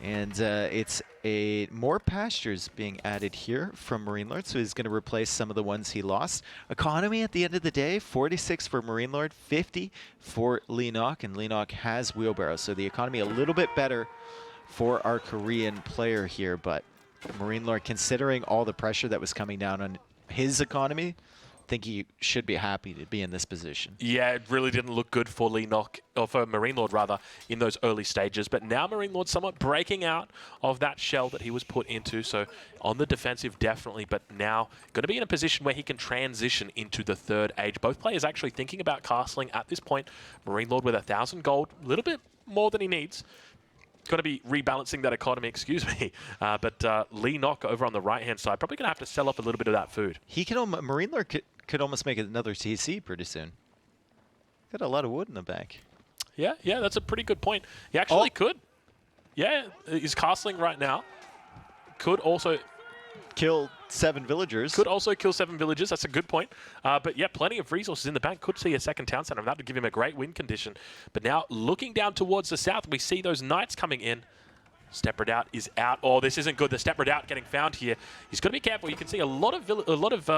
And it's more pastures being added here from MarineLorD, so he's going to replace some of the ones he lost. Economy at the end of the day, 46 for MarineLorD, 50 for Leenock, and Leenock has wheelbarrows, so the economy a little bit better for our Korean player here, but MarineLorD, considering all the pressure that was coming down on his economy, I think he should be happy to be in this position. Yeah, it really didn't look good for Leenock, or for MarineLorD rather, in those early stages. But now MarineLorD somewhat breaking out of that shell that he was put into. So on the defensive, definitely. But now going to be in a position where he can transition into the 3rd age. Both players actually thinking about castling at this point. MarineLorD with 1,000 gold, a little bit more than he needs. Got to be rebalancing that economy, excuse me. But Leenock over on the right-hand side, probably going to have to sell off a little bit of that food. He can MarineLorD could almost make another TC pretty soon. Got a lot of wood in the back. Yeah, that's a pretty good point. He actually could. Yeah, he's castling right now. Could also kill 7 villagers. Could also kill 7 villagers. That's a good point. But yeah, plenty of resources in the bank. Could see a second town center, and that would give him a great win condition. But now, looking down towards the south, we see those knights coming in. Step Redoubt is out. Oh, this isn't good. The Step Redoubt getting found here. He's got to be careful. You can see a lot of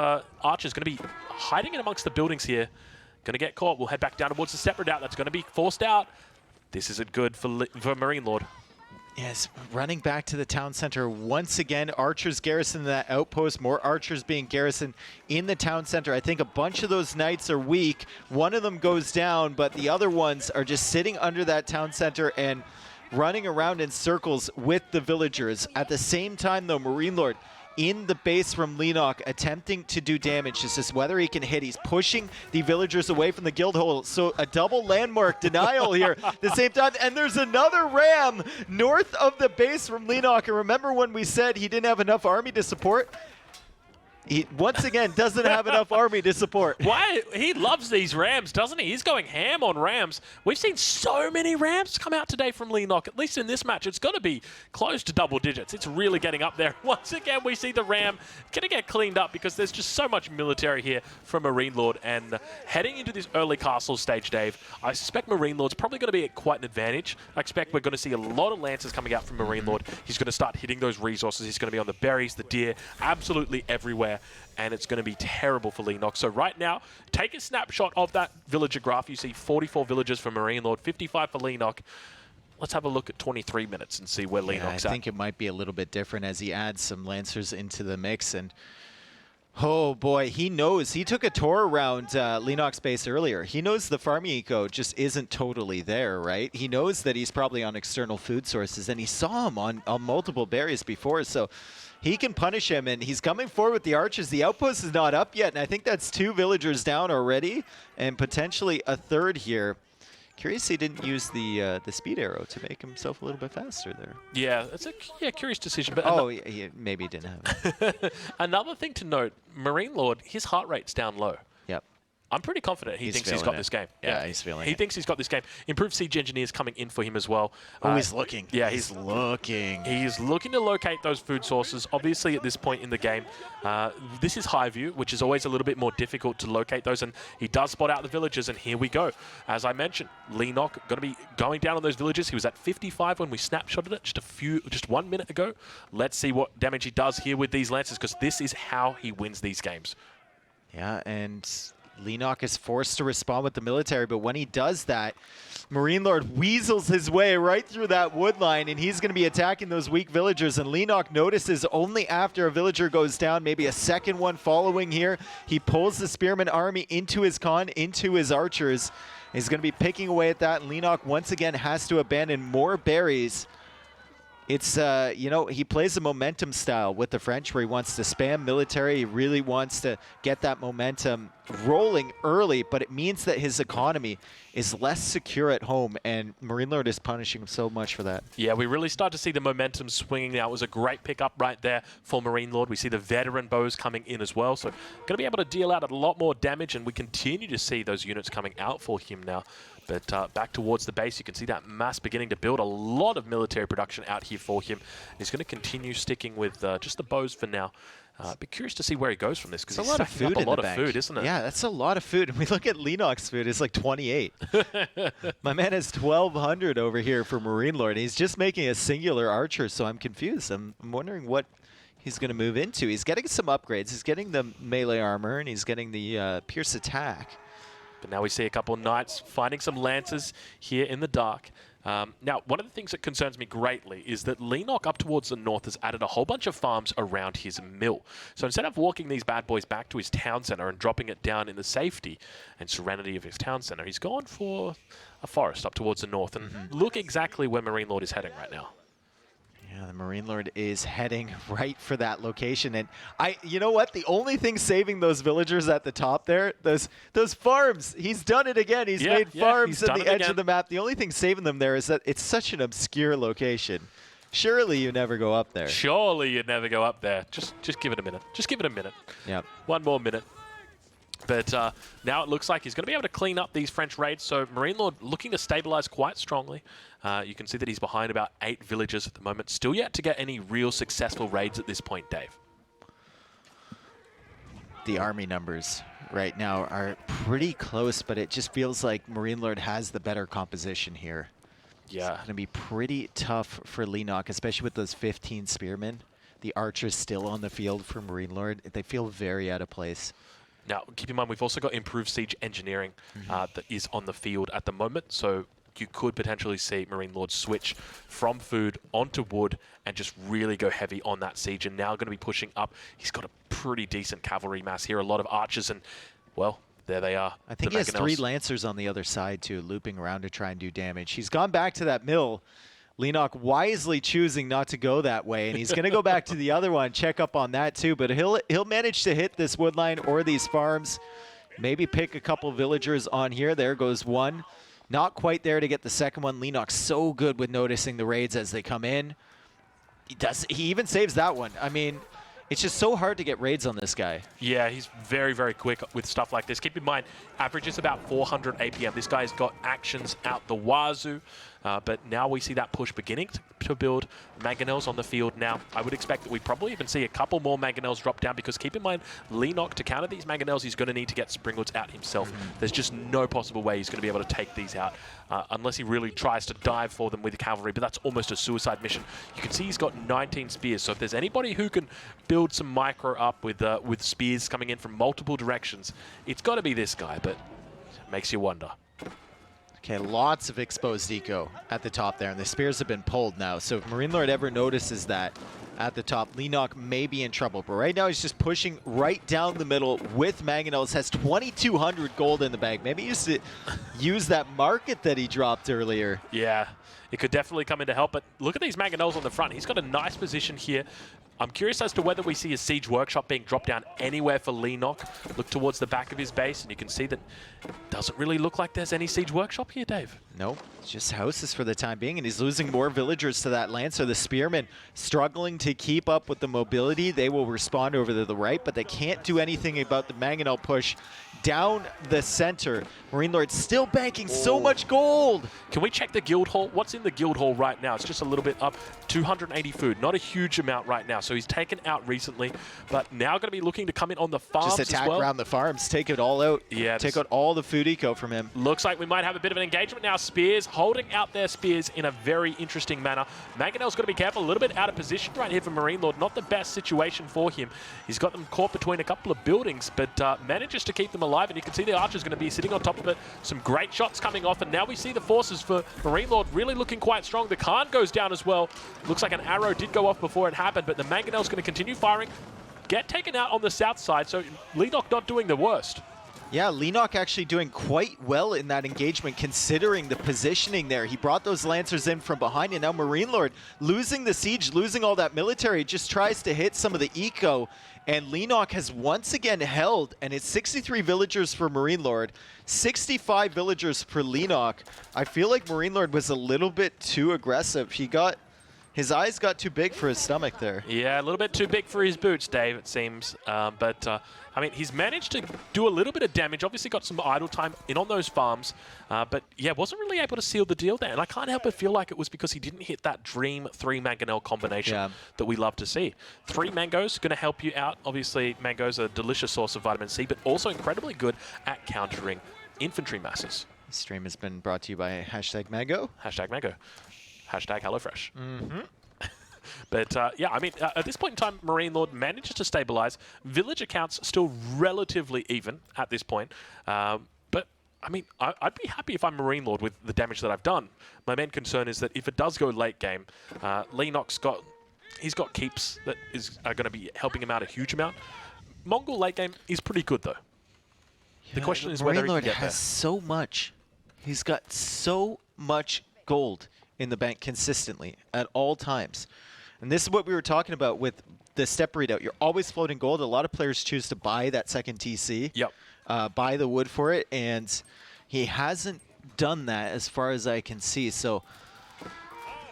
archers going to be hiding in amongst the buildings here. Going to get caught. We'll head back down towards the Step Redoubt. That's going to be forced out. This isn't good for MarineLorD. Yes, running back to the town center once again. Archers garrison that outpost. More archers being garrisoned in the town center. I think a bunch of those knights are weak. One of them goes down, but the other ones are just sitting under that town center and running around in circles with the villagers. At the same time, though, MarineLorD in the base from Leenock, attempting to do damage. It's just whether he can hit. He's pushing the villagers away from the guild hole. So a double landmark denial here at the same time. And there's another ram north of the base from Leenock. And remember when we said he didn't have enough army to support? He, once again, doesn't have enough army to support. Why? He loves these rams, doesn't he? He's going ham on rams. We've seen so many rams come out today from Leenock. At least in this match, it's got to be close to double digits. It's really getting up there. Once again, we see the ram going to get cleaned up because there's just so much military here from MarineLorD. And heading into this early castle stage, Dave, I suspect MarineLorD's probably going to be at quite an advantage. I expect we're going to see a lot of lances coming out from MarineLorD. He's going to start hitting those resources. He's going to be on the berries, the deer, absolutely everywhere. And it's going to be terrible for Leenock. So right now, take a snapshot of that villager graph. You see 44 villagers for MarineLorD, 55 for Leenock. Let's have a look at 23 minutes and see where Leenock's at. I think it might be a little bit different as he adds some Lancers into the mix. And oh boy, he knows. He took a tour around Leenock's base earlier. He knows the farming eco just isn't totally there, right? He knows that he's probably on external food sources, and he saw him on multiple berries before. So he can punish him, and he's coming forward with the archers. The outpost is not up yet, and I think that's 2 villagers down already, and potentially a third here. Curious he didn't use the speed arrow to make himself a little bit faster there. Yeah, it's a curious decision. But he maybe didn't have it. Another thing to note, MarineLorD, his heart rate's down low. Yep. I'm pretty confident he thinks he's got this game. Yeah, he's feeling it. He thinks he's got this game. Improved Siege Engineers coming in for him as well. Oh, he's looking. Yeah, he's looking. He's looking to locate those food sources. Obviously, at this point in the game, this is high view, which is always a little bit more difficult to locate those. And he does spot out the villagers, and here we go. As I mentioned, Leenock going to be going down on those villagers. He was at 55 when we snapshotted it just 1 minute ago. Let's see what damage he does here with these lances, because this is how he wins these games. Yeah, and Leenock is forced to respond with the military, but when he does that, MarineLorD weasels his way right through that wood line, and he's going to be attacking those weak villagers. And Leenock notices only after a villager goes down, maybe a second one following here, he pulls the spearman army into his into his archers. He's going to be picking away at that, and Leenock once again has to abandon more berries. It's, you know, he plays a momentum style with the French where he wants to spam military. He really wants to get that momentum rolling early, but it means that his economy is less secure at home, and MarineLorD is punishing him so much for that. Yeah, we really start to see the momentum swinging now. It was a great pickup right there for MarineLorD. We see the veteran bows coming in as well, so going to be able to deal out a lot more damage, and we continue to see those units coming out for him now. But back towards the base, you can see that mass beginning to build. A lot of military production out here for him. He's going to continue sticking with just the bows for now. Be curious to see where he goes from this, because he's stacking up a lot of food, isn't it? Yeah, that's a lot of food. And we look at Leenock's food, it's like 28. My man has 1,200 over here for MarineLorD. He's just making a singular archer, so I'm confused. I'm wondering what he's going to move into. He's getting some upgrades. He's getting the melee armor, and he's getting the pierce attack. But now we see a couple of knights finding some lances here in the dark. Now, one of the things that concerns me greatly is that Leenock up towards the north has added a whole bunch of farms around his mill. So instead of walking these bad boys back to his town center and dropping it down in the safety and serenity of his town center, he's gone for a forest up towards the north. And look exactly where MarineLorD is heading right now. Yeah, the MarineLorD is heading right for that location, and you know what? The only thing saving those villagers at the top there, those farms. He's done it again. He's made farms at the edge of the map. The only thing saving them there is that it's such an obscure location. Surely you never go up there. Surely you'd never go up there. Just give it a minute. Just give it a minute. Yep. One more minute. But now it looks like he's going to be able to clean up these French raids. So MarineLorD looking to stabilize quite strongly. You can see that he's behind about 8 villagers at the moment. Still yet to get any real successful raids at this point, Dave. The army numbers right now are pretty close, but it just feels like MarineLorD has the better composition here. Yeah. It's going to be pretty tough for Leenock, especially with those 15 spearmen. The archers still on the field for MarineLorD. They feel very out of place. Now, keep in mind, we've also got improved siege engineering that is on the field at the moment. So you could potentially see MarineLorD switch from food onto wood and just really go heavy on that siege. And now going to be pushing up. He's got a pretty decent cavalry mass here. A lot of archers and, well, there they are. I think he has 3 lancers on the other side, too, looping around to try and do damage. He's gone back to that mill. Leenock wisely choosing not to go that way, and he's going to go back to the other one, check up on that too, but he'll manage to hit this wood line or these farms, maybe pick a couple villagers on here. There goes one. Not quite there to get the second one. Leenock's so good with noticing the raids as they come in. He even saves that one. I mean, it's just so hard to get raids on this guy. Yeah, he's very, very quick with stuff like this. Keep in mind, averages about 400 APM. This guy's got actions out the wazoo. But now we see that push beginning to build mangonels on the field. Now, I would expect that we probably even see a couple more mangonels drop down because keep in mind, Leenock, to counter these mangonels, he's going to need to get springlets out himself. There's just no possible way he's going to be able to take these out unless he really tries to dive for them with the cavalry, but that's almost a suicide mission. You can see he's got 19 spears, so if there's anybody who can build some micro up with spears coming in from multiple directions, it's got to be this guy, but it makes you wonder. Okay, lots of exposed eco at the top there, and the spears have been pulled now. So if MarineLorD ever notices that at the top, Leenock may be in trouble. But right now he's just pushing right down the middle with mangonels, has 2,200 gold in the bag. Maybe he used to use that market that he dropped earlier. Yeah, it could definitely come in to help, but look at these mangonels on the front. He's got a nice position here. I'm curious as to whether we see a siege workshop being dropped down anywhere for Leenock. Look towards the back of his base, and you can see that it doesn't really look like there's any siege workshop here, Dave. Nope, it's just houses for the time being, and he's losing more villagers to that lancer. The spearmen struggling to keep up with the mobility. They will respond over to the right, but they can't do anything about the mangonel push down the center. MarineLorD still banking so much gold. Can we check the guild hall? What's in the guild hall right now? It's just a little bit up. 280 food, not a huge amount right now. So he's taken out recently, but now going to be looking to come in on the farms just attack as well. around the farms, take it all out. Yeah, take out all the food eco from him. Looks like we might have a bit of an engagement now. Spears holding out their spears in a very interesting manner. Mangonel's got to be careful, a little bit out of position right here for MarineLorD. Not the best situation for him. He's got them caught between a couple of buildings, but manages to keep them alive, and you can see the archer's going to be sitting on top of it. Some great shots coming off, and now we see the forces for MarineLorD really looking quite strong. The Khan goes down as well. Looks like an arrow did go off before it happened, but the Mangonel's going to continue firing, get taken out on the south side, so Leenock not doing the worst. Yeah, Leenock actually doing quite well in that engagement considering the positioning there. He brought those lancers in from behind, and now MarineLorD losing the siege, losing all that military, just tries to hit some of the eco, and Leenock has once again held, and it's 63 villagers for MarineLorD, 65 villagers for Leenock. I feel like MarineLorD was a little bit too aggressive. His eyes got too big for his stomach there. Yeah, a little bit too big for his boots, Dave, it seems. I mean, he's managed to do a little bit of damage. Obviously got some idle time in on those farms. But, yeah, wasn't really able to seal the deal there. And I can't help but feel like it was because he didn't hit that dream 3 mangonel combination that we love to see. 3 mangoes going to help you out. Obviously, mangoes are a delicious source of vitamin C, but also incredibly good at countering infantry masses. This stream has been brought to you by #Mango. #Mango. #HelloFresh. But, yeah, I mean, at this point in time, MarineLorD manages to stabilize. Village accounts still relatively even at this point. But, I mean, I'd be happy if I'm MarineLorD with the damage that I've done. My main concern is that if it does go late game, Leenock's got keeps that are going to be helping him out a huge amount. Mongol late game is pretty good, though. Yeah, the question is whether he can MarineLorD get has there. so much. He's got so much gold in the bank consistently at all times. And this is what we were talking about with the step readout. You're always floating gold. A lot of players choose to buy that second TC, buy the wood for it, and he hasn't done that as far as I can see. So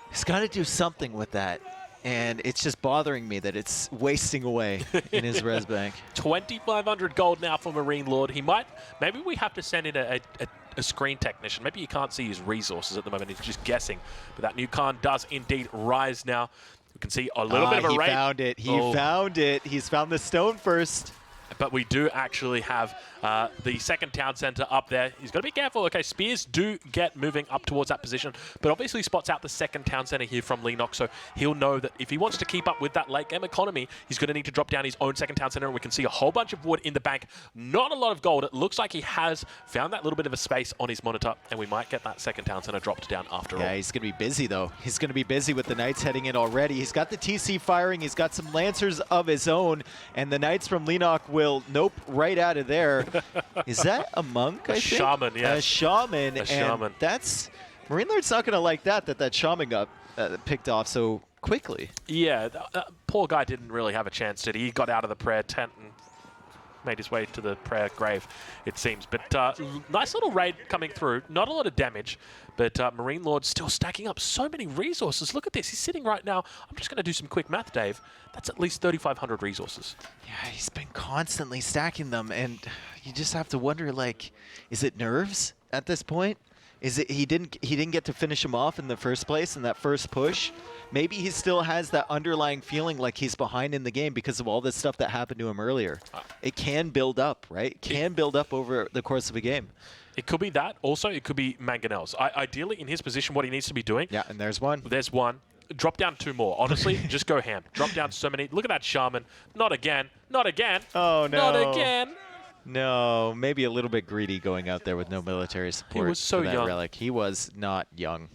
he's got to do something with that. And it's just bothering me that it's wasting away in his res bank. 2,500 gold now for MarineLorD. He might, maybe we have to send in a screen technician. Maybe you can't see his resources at the moment. He's just guessing. But that new Khan does indeed rise now. We can see a little bit of a raid. He found it. He found it. He's found the stone first. But we do actually have the second town center up there. He's got to be careful. Okay, spears do get moving up towards that position, but obviously spots out the second town center here from Leenock, so he'll know that if he wants to keep up with that late game economy, he's going to need to drop down his own second town center, and we can see a whole bunch of wood in the bank. Not a lot of gold. It looks like he has found that little bit of a space on his monitor, and we might get that second town center dropped down after all. Yeah, he's going to be busy, though. He's going to be busy with the Knights heading in already. He's got the TC firing. He's got some Lancers of his own, and the Knights from Leenock will, nope, right out of there. Is that a monk, I think? Shaman, yeah. A shaman. A shaman. That's... MarineLorD's not going to like that shaman got picked off so quickly. Yeah, poor guy didn't really have a chance, did he? He got out of the prayer tent and made his way to the prayer grave, it seems. But nice little raid coming through. Not a lot of damage, but MarineLorD still stacking up so many resources. Look at this. He's sitting right now. I'm just going to do some quick math, Dave. That's at least 3,500 resources. Yeah, he's been constantly stacking them, and you just have to wonder, like, is it nerves at this point? Is it he didn't get to finish him off in the first place in that first push? Maybe he still has that underlying feeling like he's behind in the game because of all this stuff that happened to him earlier. It can build up, right? It can build up over the course of a game. It could be that. Also, it could be mangonels. Ideally, in his position, what he needs to be doing... Yeah, and there's one. There's one. Drop down 2 more. Honestly, just go ham. Drop down so many. Look at that shaman. Not again. Not again. Oh, no. Not again. No, maybe a little bit greedy going out there with no military support. He was so for that young. Relic. He was not young.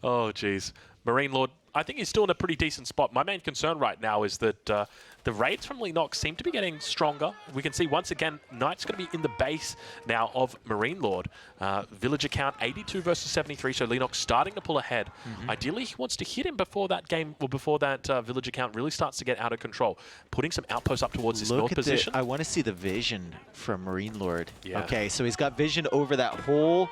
Oh, geez. MarineLorD, I think he's still in a pretty decent spot. My main concern right now is that the raids from Leenock seem to be getting stronger. We can see once again, Knight's going to be in the base now of MarineLorD. Villager count 82 versus 73, so Leenock starting to pull ahead. Ideally, he wants to hit him before that game, or before that villager count really starts to get out of control. Putting some outposts up towards his north position. I want to see the vision from MarineLorD. Yeah. Okay, so he's got vision over that whole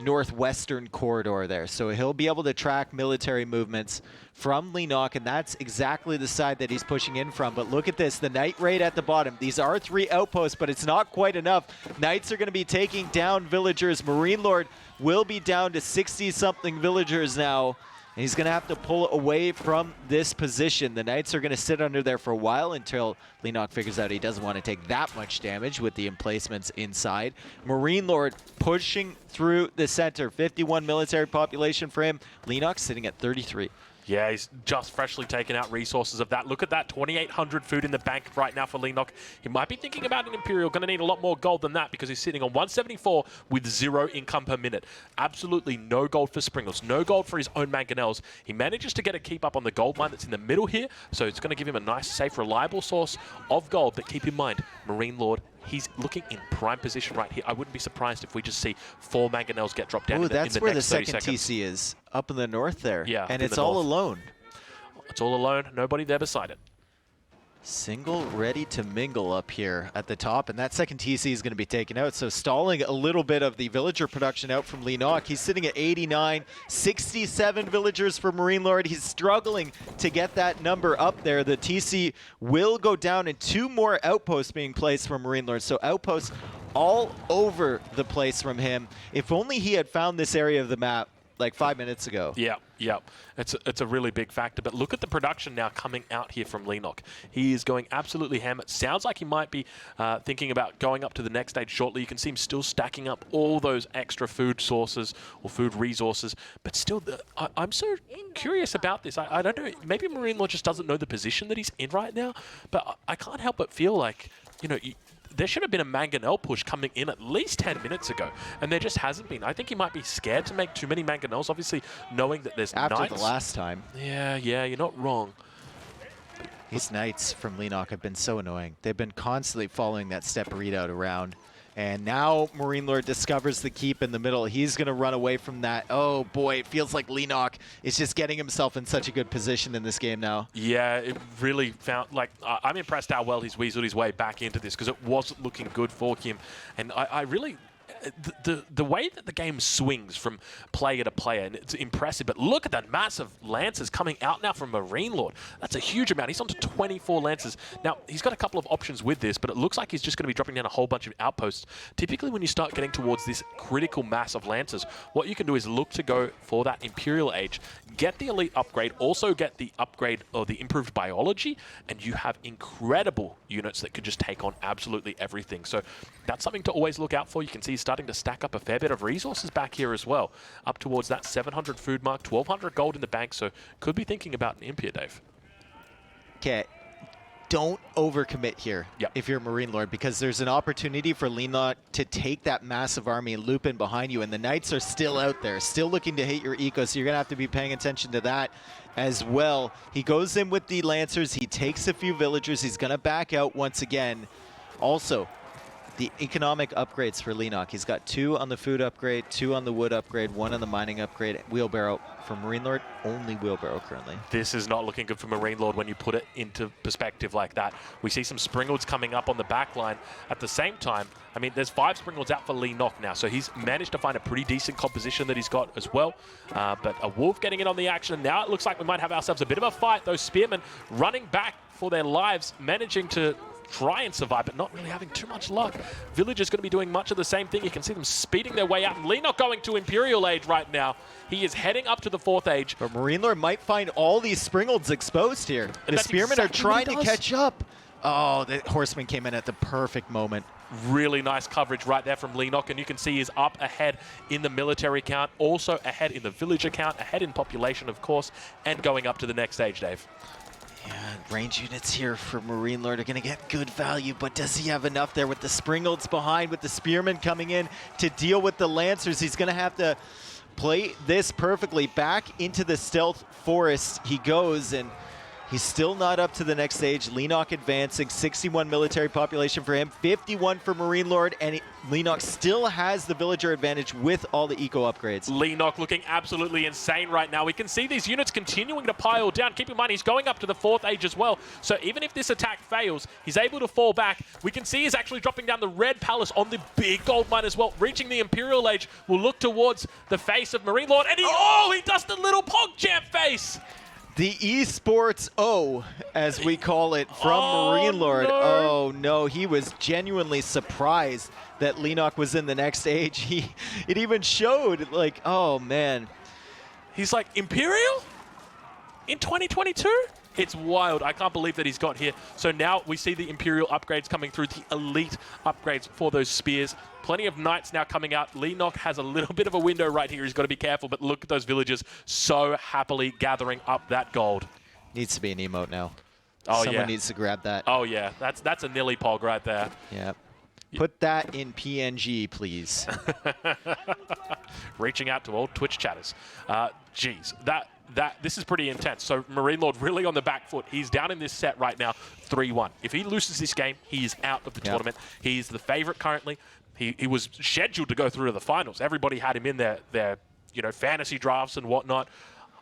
northwestern corridor there. So he'll be able to track military movements from Leenock, and that's exactly the side that he's pushing in from. But look at this, the Knight raid at the bottom. These are 3 outposts, but it's not quite enough. Knights are going to be taking down villagers. MarineLorD will be down to 60-something villagers now. And he's going to have to pull away from this position. The Knights are going to sit under there for a while until Leenock figures out he doesn't want to take that much damage with the emplacements inside. MarineLorD pushing through the center. 51 military population for him. Leenock sitting at 33. Yeah, he's just freshly taken out resources of that. Look at that, 2,800 food in the bank right now for Leenock. He might be thinking about an Imperial. Going to need a lot more gold than that because he's sitting on 174 with 0 income per minute. Absolutely no gold for Springles, no gold for his own mangonels. He manages to get a keep up on the gold mine that's in the middle here, so it's going to give him a nice, safe, reliable source of gold. But keep in mind, MarineLorD, he's looking in prime position right here. I wouldn't be surprised if we just see 4 mangonels get dropped down in the next 30 seconds. That's where the second TC is, up in the north there. Yeah, and it's all alone. It's all alone, nobody there beside it. Single ready to mingle up here at the top, and that second TC is going to be taken out, so stalling a little bit of the villager production out from Leenock. He's sitting at 89, 67 villagers for MarineLorD. He's struggling to get that number up there. The TC will go down, and 2 more outposts being placed from MarineLorD, so outposts all over the place from him. If only he had found this area of the map like 5 minutes ago. Yeah. It's a really big factor. But look at the production now coming out here from Leenock. He is going absolutely ham. It sounds like he might be thinking about going up to the next stage shortly. You can see him still stacking up all those extra food sources or food resources. But still, I'm so curious about this. I don't know. Maybe MarineLorD just doesn't know the position that he's in right now. But I can't help but feel like, you know, there should have been a mangonel push coming in at least 10 minutes ago, and there just hasn't been. I think he might be scared to make too many mangonels, obviously knowing that there's After Knights. the last time. Yeah, you're not wrong. These Knights from Leenock have been so annoying. They've been constantly following that step readout around, And now MarineLorD discovers the keep in the middle. He's going to run away from that. Oh boy, it feels like Leenock is just getting himself in such a good position in this game now. Yeah, it really found, like, I'm impressed how well he's weaseled his way back into this, because it wasn't looking good for him. And I really... The way that the game swings from player to player, and it's impressive, but look at that massive Lancers coming out now from MarineLorD. That's a huge amount. He's on to 24 Lancers. Now, he's got a couple of options with this, but it looks like he's just going to be dropping down a whole bunch of outposts. Typically, when you start getting towards this critical mass of Lancers, what you can do is look to go for that Imperial Age, get the elite upgrade, also get the upgrade or the improved biology, and you have incredible units that could just take on absolutely everything. So that's something to always look out for. You can see he's starting to stack up a fair bit of resources back here as well, up towards that 700 food mark, 1,200 gold in the bank, so could be thinking about an Impia, Dave. Okay, don't overcommit here if you're MarineLorD, because there's an opportunity for Leenock to take that massive army and loop in behind you, and the Knights are still out there, still looking to hit your eco, so you're going to have to be paying attention to that as well. He goes in with the Lancers, he takes a few villagers, he's going to back out once again. Also, the economic upgrades for Leenock. He's got 2 on the food upgrade, 2 on the wood upgrade, 1 on the mining upgrade. Wheelbarrow for MarineLorD, only wheelbarrow currently. This is not looking good for MarineLorD when you put it into perspective like that. We see some Springalds coming up on the back line. At the same time, I mean, there's 5 Springalds out for Leenock now, so he's managed to find a pretty decent composition that he's got as well. But a Wolf getting in on the action, and now it looks like we might have ourselves a bit of a fight. Those Spearmen running back for their lives, managing to try and survive, but not really having too much luck. Villagers going to be doing much of the same thing. You can see them speeding their way out. And Leenock going to Imperial Age right now. He is heading up to the 4th Age. But MarineLorD might find all these Springalds exposed here. And the Spearmen are trying to catch up. Oh, the Horseman came in at the perfect moment. Really nice coverage right there from Leenock, and you can see he's up ahead in the military count, also ahead in the villager count, ahead in population, of course, and going up to the next stage, Dave. Yeah, range units here for MarineLorD are going to get good value, but does he have enough there with the Springalds behind, with the Spearmen coming in to deal with the Lancers? He's going to have to play this perfectly. Back into the stealth forest he goes, and he's still not up to the next stage. Leenock advancing, 61 military population for him, 51 for MarineLorD, and Leenock still has the villager advantage with all the eco upgrades. Leenock looking absolutely insane right now. We can see these units continuing to pile down. Keep in mind, he's going up to the 4th Age as well. So even if this attack fails, he's able to fall back. We can see he's actually dropping down the Red Palace on the big gold mine as well. Reaching the Imperial Age will look towards the face of MarineLorD, and he does the little PogChamp face! The esports O, as we call it, from MarineLorD. No. Oh no, he was genuinely surprised that Leenock was in the next age. It even showed, like, oh man. He's like, Imperial? In 2022? It's wild. I can't believe that he's got here. So now we see the Imperial upgrades coming through, the elite upgrades for those spears. Plenty of Knights now coming out. Leenock has a little bit of a window right here. He's got to be careful, but look at those villagers so happily gathering up that gold. Needs to be an emote now. Oh, Someone yeah. needs to grab that. Oh, yeah. That's a nilly pog right there. Yeah. Put that in PNG, please. Reaching out to old Twitch chatters. Geez, this is pretty intense. So MarineLorD really on the back foot. He's down in this set right now, 3-1. If he loses this game, he is out of the tournament. He's the favorite currently. He was scheduled to go through to the finals. Everybody had him in their fantasy drafts and whatnot.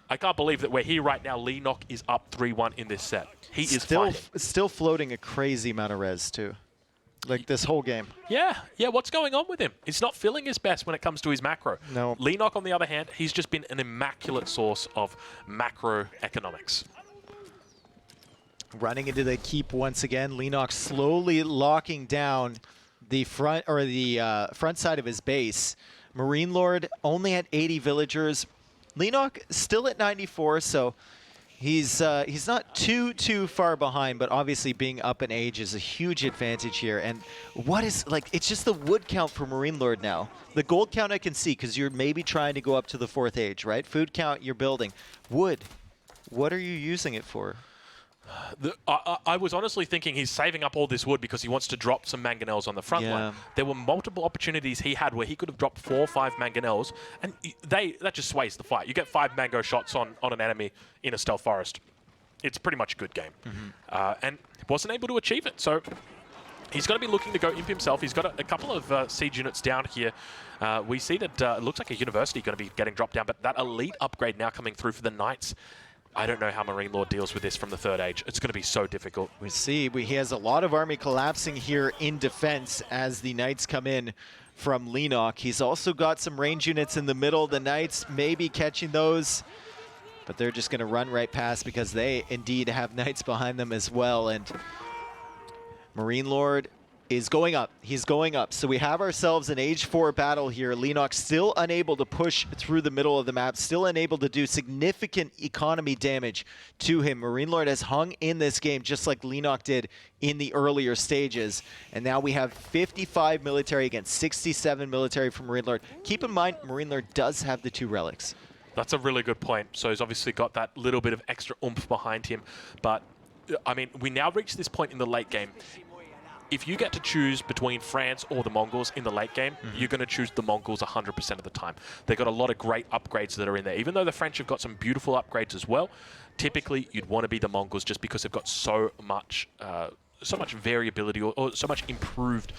I can't believe that we're here right now. Leenock is up 3-1 in this set. He is fighting. Still floating a crazy amount of res, too. Like this whole game. Yeah, what's going on with him? He's not feeling his best when it comes to his macro. No. Leenock, on the other hand, he's just been an immaculate source of macroeconomics. Running into the keep once again. Leenock slowly locking down the front front side of his base. MarineLorD only at 80 villagers. Leenock still at 94, so he's not too far behind, but obviously being up in age is a huge advantage here. And what is, like, it's just the wood count for MarineLorD now. The gold count I can see, because you're maybe trying to go up to the 4th age, right? Food count you're building. Wood, what are you using it for? I was honestly thinking he's saving up all this wood because he wants to drop some mangonels on the front line. There were multiple opportunities he had where he could have dropped 4 or 5 mangonels, and that just sways the fight. You get 5 mango shots on an enemy in a stealth forest. It's pretty much a good game. And wasn't able to achieve it. So He's going to be looking to go imp himself. He's got a couple of siege units down here. We see that it looks like a university going to be getting dropped down, but that elite upgrade now coming through for the Knights. I don't know how MarineLorD deals with this from the third age. It's going to be so difficult. We see he has a lot of army collapsing here in defense as the Knights come in from Leenock. He's also got some range units in the middle. The Knights may be catching those, but they're just going to run right past because they indeed have Knights behind them as well. And MarineLorD is going up. He's going up. So we have ourselves an Age 4 battle here. Leenock still unable to push through the middle of the map, still unable to do significant economy damage to him. MarineLorD has hung in this game just like Leenock did in the earlier stages. And now we have 55 military against 67 military from MarineLorD. Keep in mind, MarineLorD does have the 2 relics. That's a really good point. So he's obviously got that little bit of extra oomph behind him. But, I mean, we now reach this point in the late game. If you get to choose between France or the Mongols in the late game, you're going to choose the Mongols 100% of the time. They've got a lot of great upgrades that are in there. Even though the French have got some beautiful upgrades as well, typically you'd want to be the Mongols just because they've got so much variability or so much improved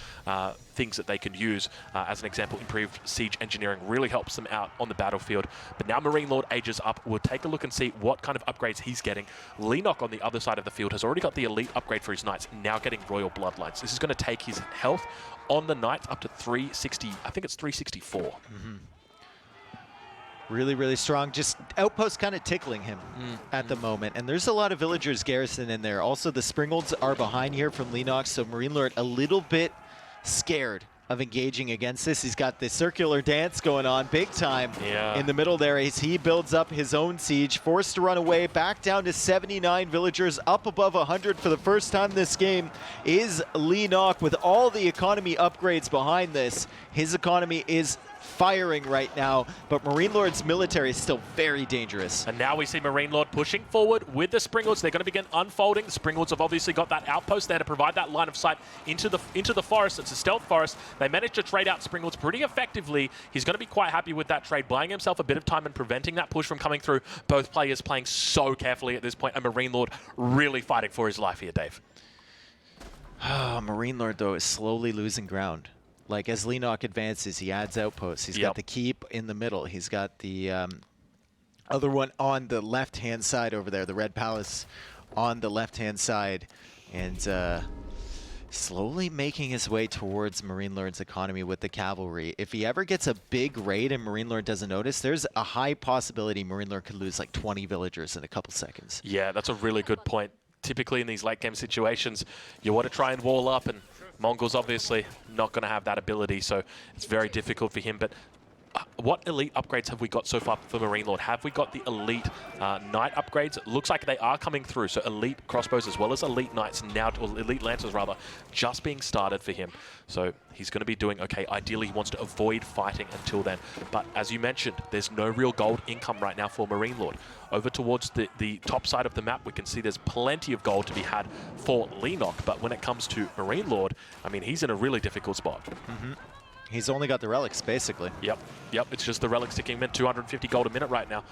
things that they can use. As an example, improved siege engineering really helps them out on the battlefield. But now MarineLorD ages up. We'll take a look and see what kind of upgrades he's getting. Leenock on the other side of the field has already got the elite upgrade for his Knights, now getting Royal Bloodlines. This is going to take his health on the Knights up to 360, I think it's 364. Really, really strong. Just outposts kind of tickling him at the moment. And there's a lot of villagers garrison in there. Also, the Springolds are behind here from Leenock, so MarineLorD a little bit scared of engaging against this. He's got the circular dance going on big time in the middle there as he builds up his own siege. Forced to run away, back down to 79 villagers, up above 100 for the first time this game is Leenock with all the economy upgrades behind this. His economy is firing right now, but MarineLorD's military is still very dangerous. And now we see MarineLorD pushing forward with the Springolds. They're going to begin unfolding. The Springolds have obviously got that outpost there to provide that line of sight into the forest. It's a stealth forest. They managed to trade out Springolds pretty effectively. He's going to be quite happy with that trade, buying himself a bit of time and preventing that push from coming through. Both players playing so carefully at this point, and MarineLorD really fighting for his life here, Dave. MarineLorD, though, is slowly losing ground. Like, as Leenock advances, he adds outposts. He's got the keep in the middle. He's got the other one on the left-hand side over there, the Red Palace on the left-hand side. And slowly making his way towards MarineLorD's economy with the cavalry. If he ever gets a big raid and MarineLorD doesn't notice, there's a high possibility MarineLorD could lose like 20 villagers in a couple seconds. Yeah, that's a really good point. Typically in these late-game situations, you want to try and wall up, and Mongols obviously not going to have that ability, so it's very difficult for him. But what elite upgrades have we got so far for MarineLorD? Have we got the elite knight upgrades? It looks like they are coming through, so elite crossbows as well as elite knights now, or elite lancers rather, just being started for him. So he's going to be doing okay. Ideally, he wants to avoid fighting until then. But as you mentioned, there's no real gold income right now for MarineLorD. Over towards the top side of the map, we can see there's plenty of gold to be had for Leenock. But when it comes to MarineLorD, I mean, he's in a really difficult spot. He's only got the relics, basically. Yep. It's just the relics ticking him in. 250 gold a minute right now.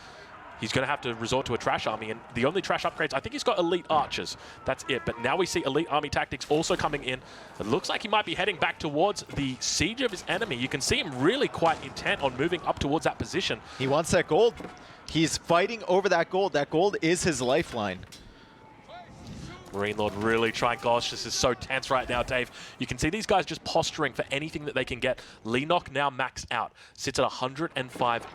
He's going to have to resort to a trash army, and the only trash upgrades, I think he's got elite archers. That's it. But now we see elite army tactics also coming in. It looks like he might be heading back towards the siege of his enemy. You can see him really quite intent on moving up towards that position. He wants that gold. He's fighting over that gold. That gold is his lifeline. MarineLorD really trying. Gosh, this is so tense right now, Dave. You can see these guys just posturing for anything that they can get. Leenock now maxed out. Sits at 105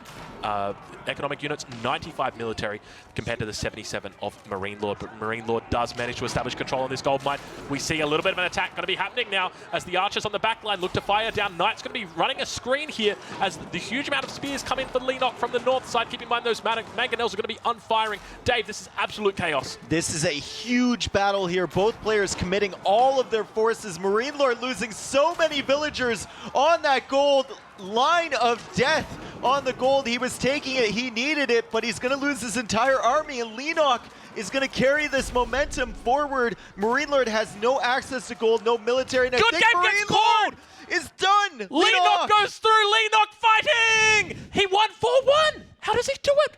economic units, 95 military, compared to the 77 of MarineLorD. But MarineLorD does manage to establish control on this gold mine. We see a little bit of an attack going to be happening now as the archers on the back line look to fire down. Knight's going to be running a screen here as the huge amount of spears come in for Leenock from the north side. Keep in mind those mangonels are going to be unfiring. Dave, this is absolute chaos. This is a huge battle here. Both players committing all of their forces. MarineLorD losing so many villagers on that gold. Line of death on the gold. He was taking it. He needed it, but he's going to lose his entire army, and Leenock is going to carry this momentum forward. MarineLorD has no access to gold, no military, and I think MarineLorD is done. Leenock goes through. Leenock fighting. He won 4-1. How does he do it?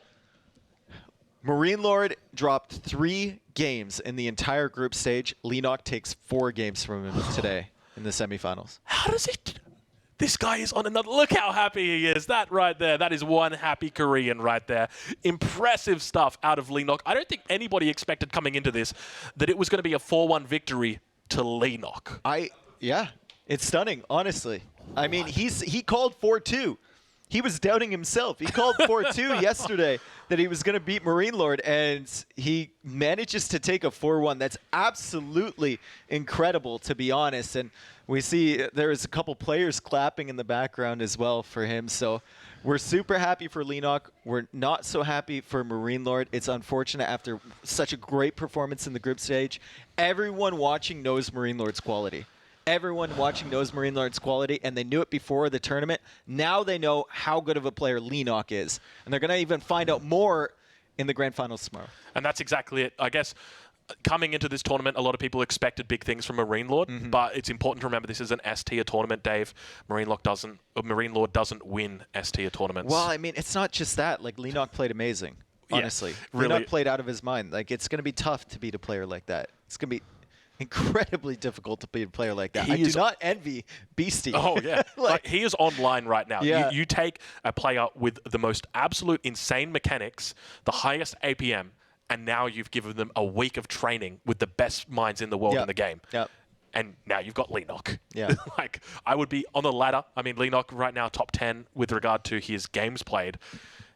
MarineLorD dropped 3 games in the entire group stage. Leenock takes 4 games from him today. in the semifinals. How does it? This guy is on another. Look how happy he is. That right there. That is one happy Korean right there. Impressive stuff out of Leenock. I don't think anybody expected coming into this that it was going to be a 4-1 victory to Leenock. Yeah, it's stunning, honestly. I mean, he called 4-2. He was doubting himself. He called 4-2 yesterday that he was going to beat MarineLorD, and he manages to take a 4-1. That's absolutely incredible, to be honest. And we see there's a couple players clapping in the background as well for him. So we're super happy for Leenock. We're not so happy for MarineLorD. It's unfortunate after such a great performance in the group stage. Everyone watching knows MarineLorD's quality. Everyone watching knows MarineLorD's quality, and they knew it before the tournament. Now they know how good of a player Leenock is. And they're going to even find out more in the grand finals tomorrow. And that's exactly it. I guess coming into this tournament, a lot of people expected big things from MarineLorD, but it's important to remember this is an S-tier tournament, Dave. MarineLorD doesn't win S-tier tournaments. Well, I mean, it's not just that. Like, Leenock played amazing, honestly. Yeah, really. Leenock played out of his mind. Like, it's going to be tough to beat a player like that. It's going to be incredibly difficult to beat a player like that. I do not envy Beastyqt. Oh, yeah. like, he is online right now. Yeah. You take a player with the most absolute insane mechanics, the highest APM, and now you've given them a week of training with the best minds in the world in the game. Yep. And now you've got Leenock. Yeah. Like, I would be on the ladder. I mean, Leenock right now top 10 with regard to his games played.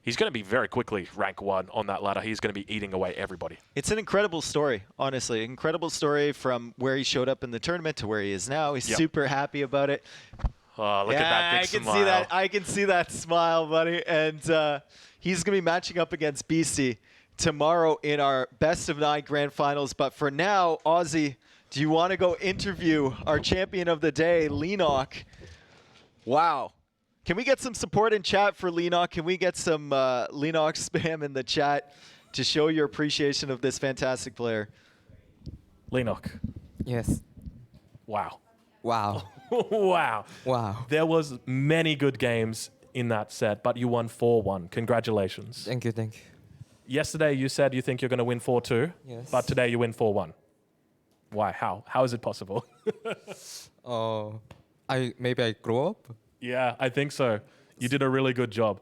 He's going to be very quickly rank 1 on that ladder. He's going to be eating away everybody. It's an incredible story, honestly. Incredible story from where he showed up in the tournament to where he is now. He's super happy about it. Oh, look at that big smile. See that. I can see that smile, buddy. And he's going to be matching up against Beastyqt tomorrow in our best of 9 grand finals. But for now, Aussie, do you want to go interview our champion of the day, Leenock? Wow. Can we get some support in chat for Leenock? Can we get some Leenock spam in the chat to show your appreciation of this fantastic player? Leenock. Yes. Wow. Wow. Wow. Wow. There was many good games in that set, but you won 4-1. Congratulations. Thank you, thank you. Yesterday you said you think you're going to win 4-2, Yes. but today you win 4-1. Why? How? How is it possible? Maybe I grow up. Yeah, I think so. You did a really good job.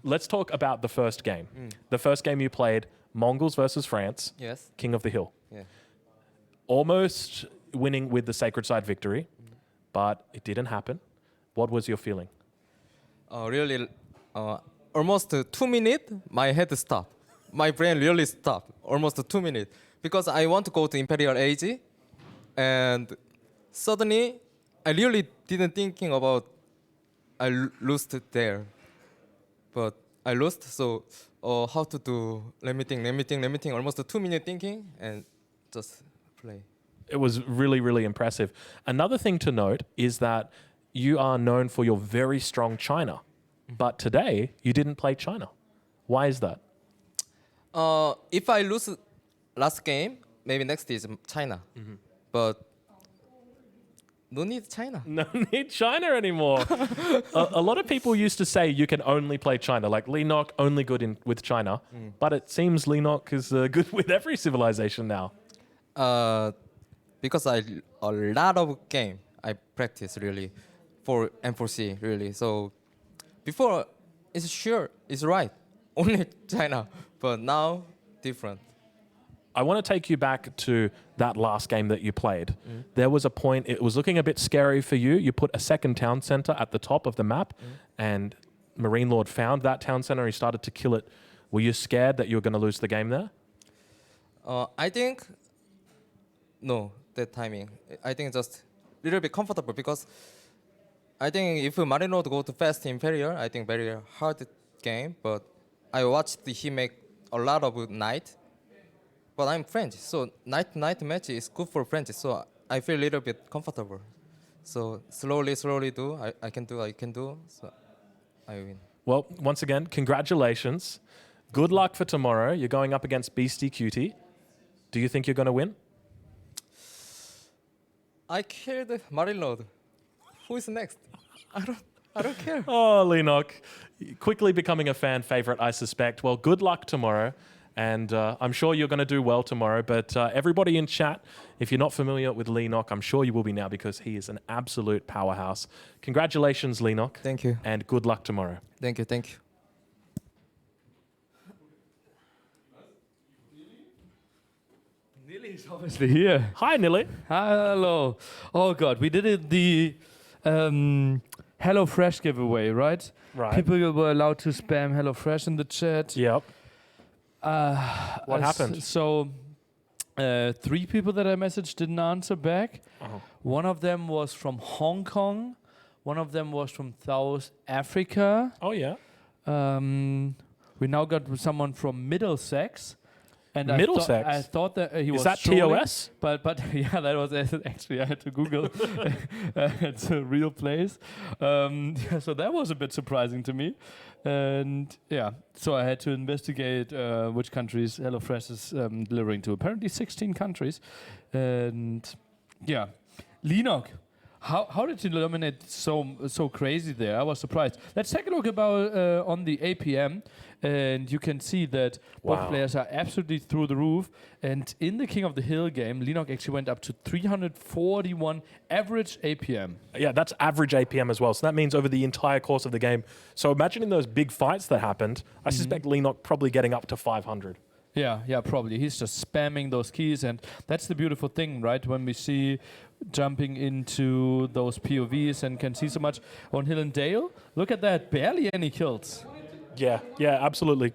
Let's talk about the first game. The first game you played, Mongols versus France, Yes. King of the Hill. Yeah. Almost winning with the sacred side victory, but it didn't happen. What was your feeling? Really, almost 2 minutes, my head stopped. My brain really stopped. Almost 2 minutes. Because I want to go to Imperial AG, and suddenly, I really didn't thinking about I lost there. But I lost, so how to do, let me think, almost 2 minutes thinking, and just play. It was really, really impressive. Another thing to note is that you are known for your very strong China, but today you didn't play China. Why is that? If I lose last game, maybe next is China. But no need China. No need China anymore. a lot of people used to say you can only play China, like Leenock only good with China, but it seems Leenock is good with every civilization now. Because a lot of game I practice really for N4C really. So before it's sure it's right only China, but now different. I want to take you back to that last game that you played. There was a point, it was looking a bit scary for you. You put a second town center at the top of the map, and MarineLorD found that town center and he started to kill it. Were you scared that you were going to lose the game there? I think, no, that timing. I think just a little bit comfortable because I think if MarineLorD go to fast Imperial, I think very hard game, but I watched he make a lot of night. But I'm French, so night match is good for French, so I feel a little bit comfortable. So slowly do, I can do, so I win. Well, once again, congratulations. Good luck for tomorrow. You're going up against Beastyqt. Do you think you're going to win? I killed MarineLorD. Who is next? I don't care. Oh, Leenock, quickly becoming a fan favorite, I suspect. Well, good luck tomorrow. And I'm sure you're going to do well tomorrow. But everybody in chat, if you're not familiar with Leenock, I'm sure you will be now because he is an absolute powerhouse. Congratulations, Leenock. Thank you. And good luck tomorrow. Thank you. Thank you. Nili is obviously here. Hi, Nili. Hello. Oh God, we did it the HelloFresh giveaway, right? Right. People were allowed to spam HelloFresh in the chat. Yep. What happened? So, 3 people that I messaged didn't answer back. Oh. One of them was from Hong Kong. One of them was from South Africa. Oh, yeah. We now got someone from Middlesex. And Middlesex? I thought that he was Is that trolling, TOS? But yeah, that was actually, I had to Google. It's a real place. Yeah, so that was a bit surprising to me. And yeah, so I had to investigate which countries HelloFresh is delivering to. Apparently 16 countries. And yeah, Leenock. How did you eliminate so crazy there? I was surprised. Let's take a look about on the APM, and you can see that both players are absolutely through the roof. And in the King of the Hill game, Leenock actually went up to 341 average APM. Yeah, that's average APM as well. So that means over the entire course of the game. So imagine in those big fights that happened, I suspect Leenock probably getting up to 500. Yeah, probably. He's just spamming those keys, and that's the beautiful thing, right? When we see jumping into those POVs and can see so much on Hill and Dale. Look at that, barely any kills. Yeah, absolutely.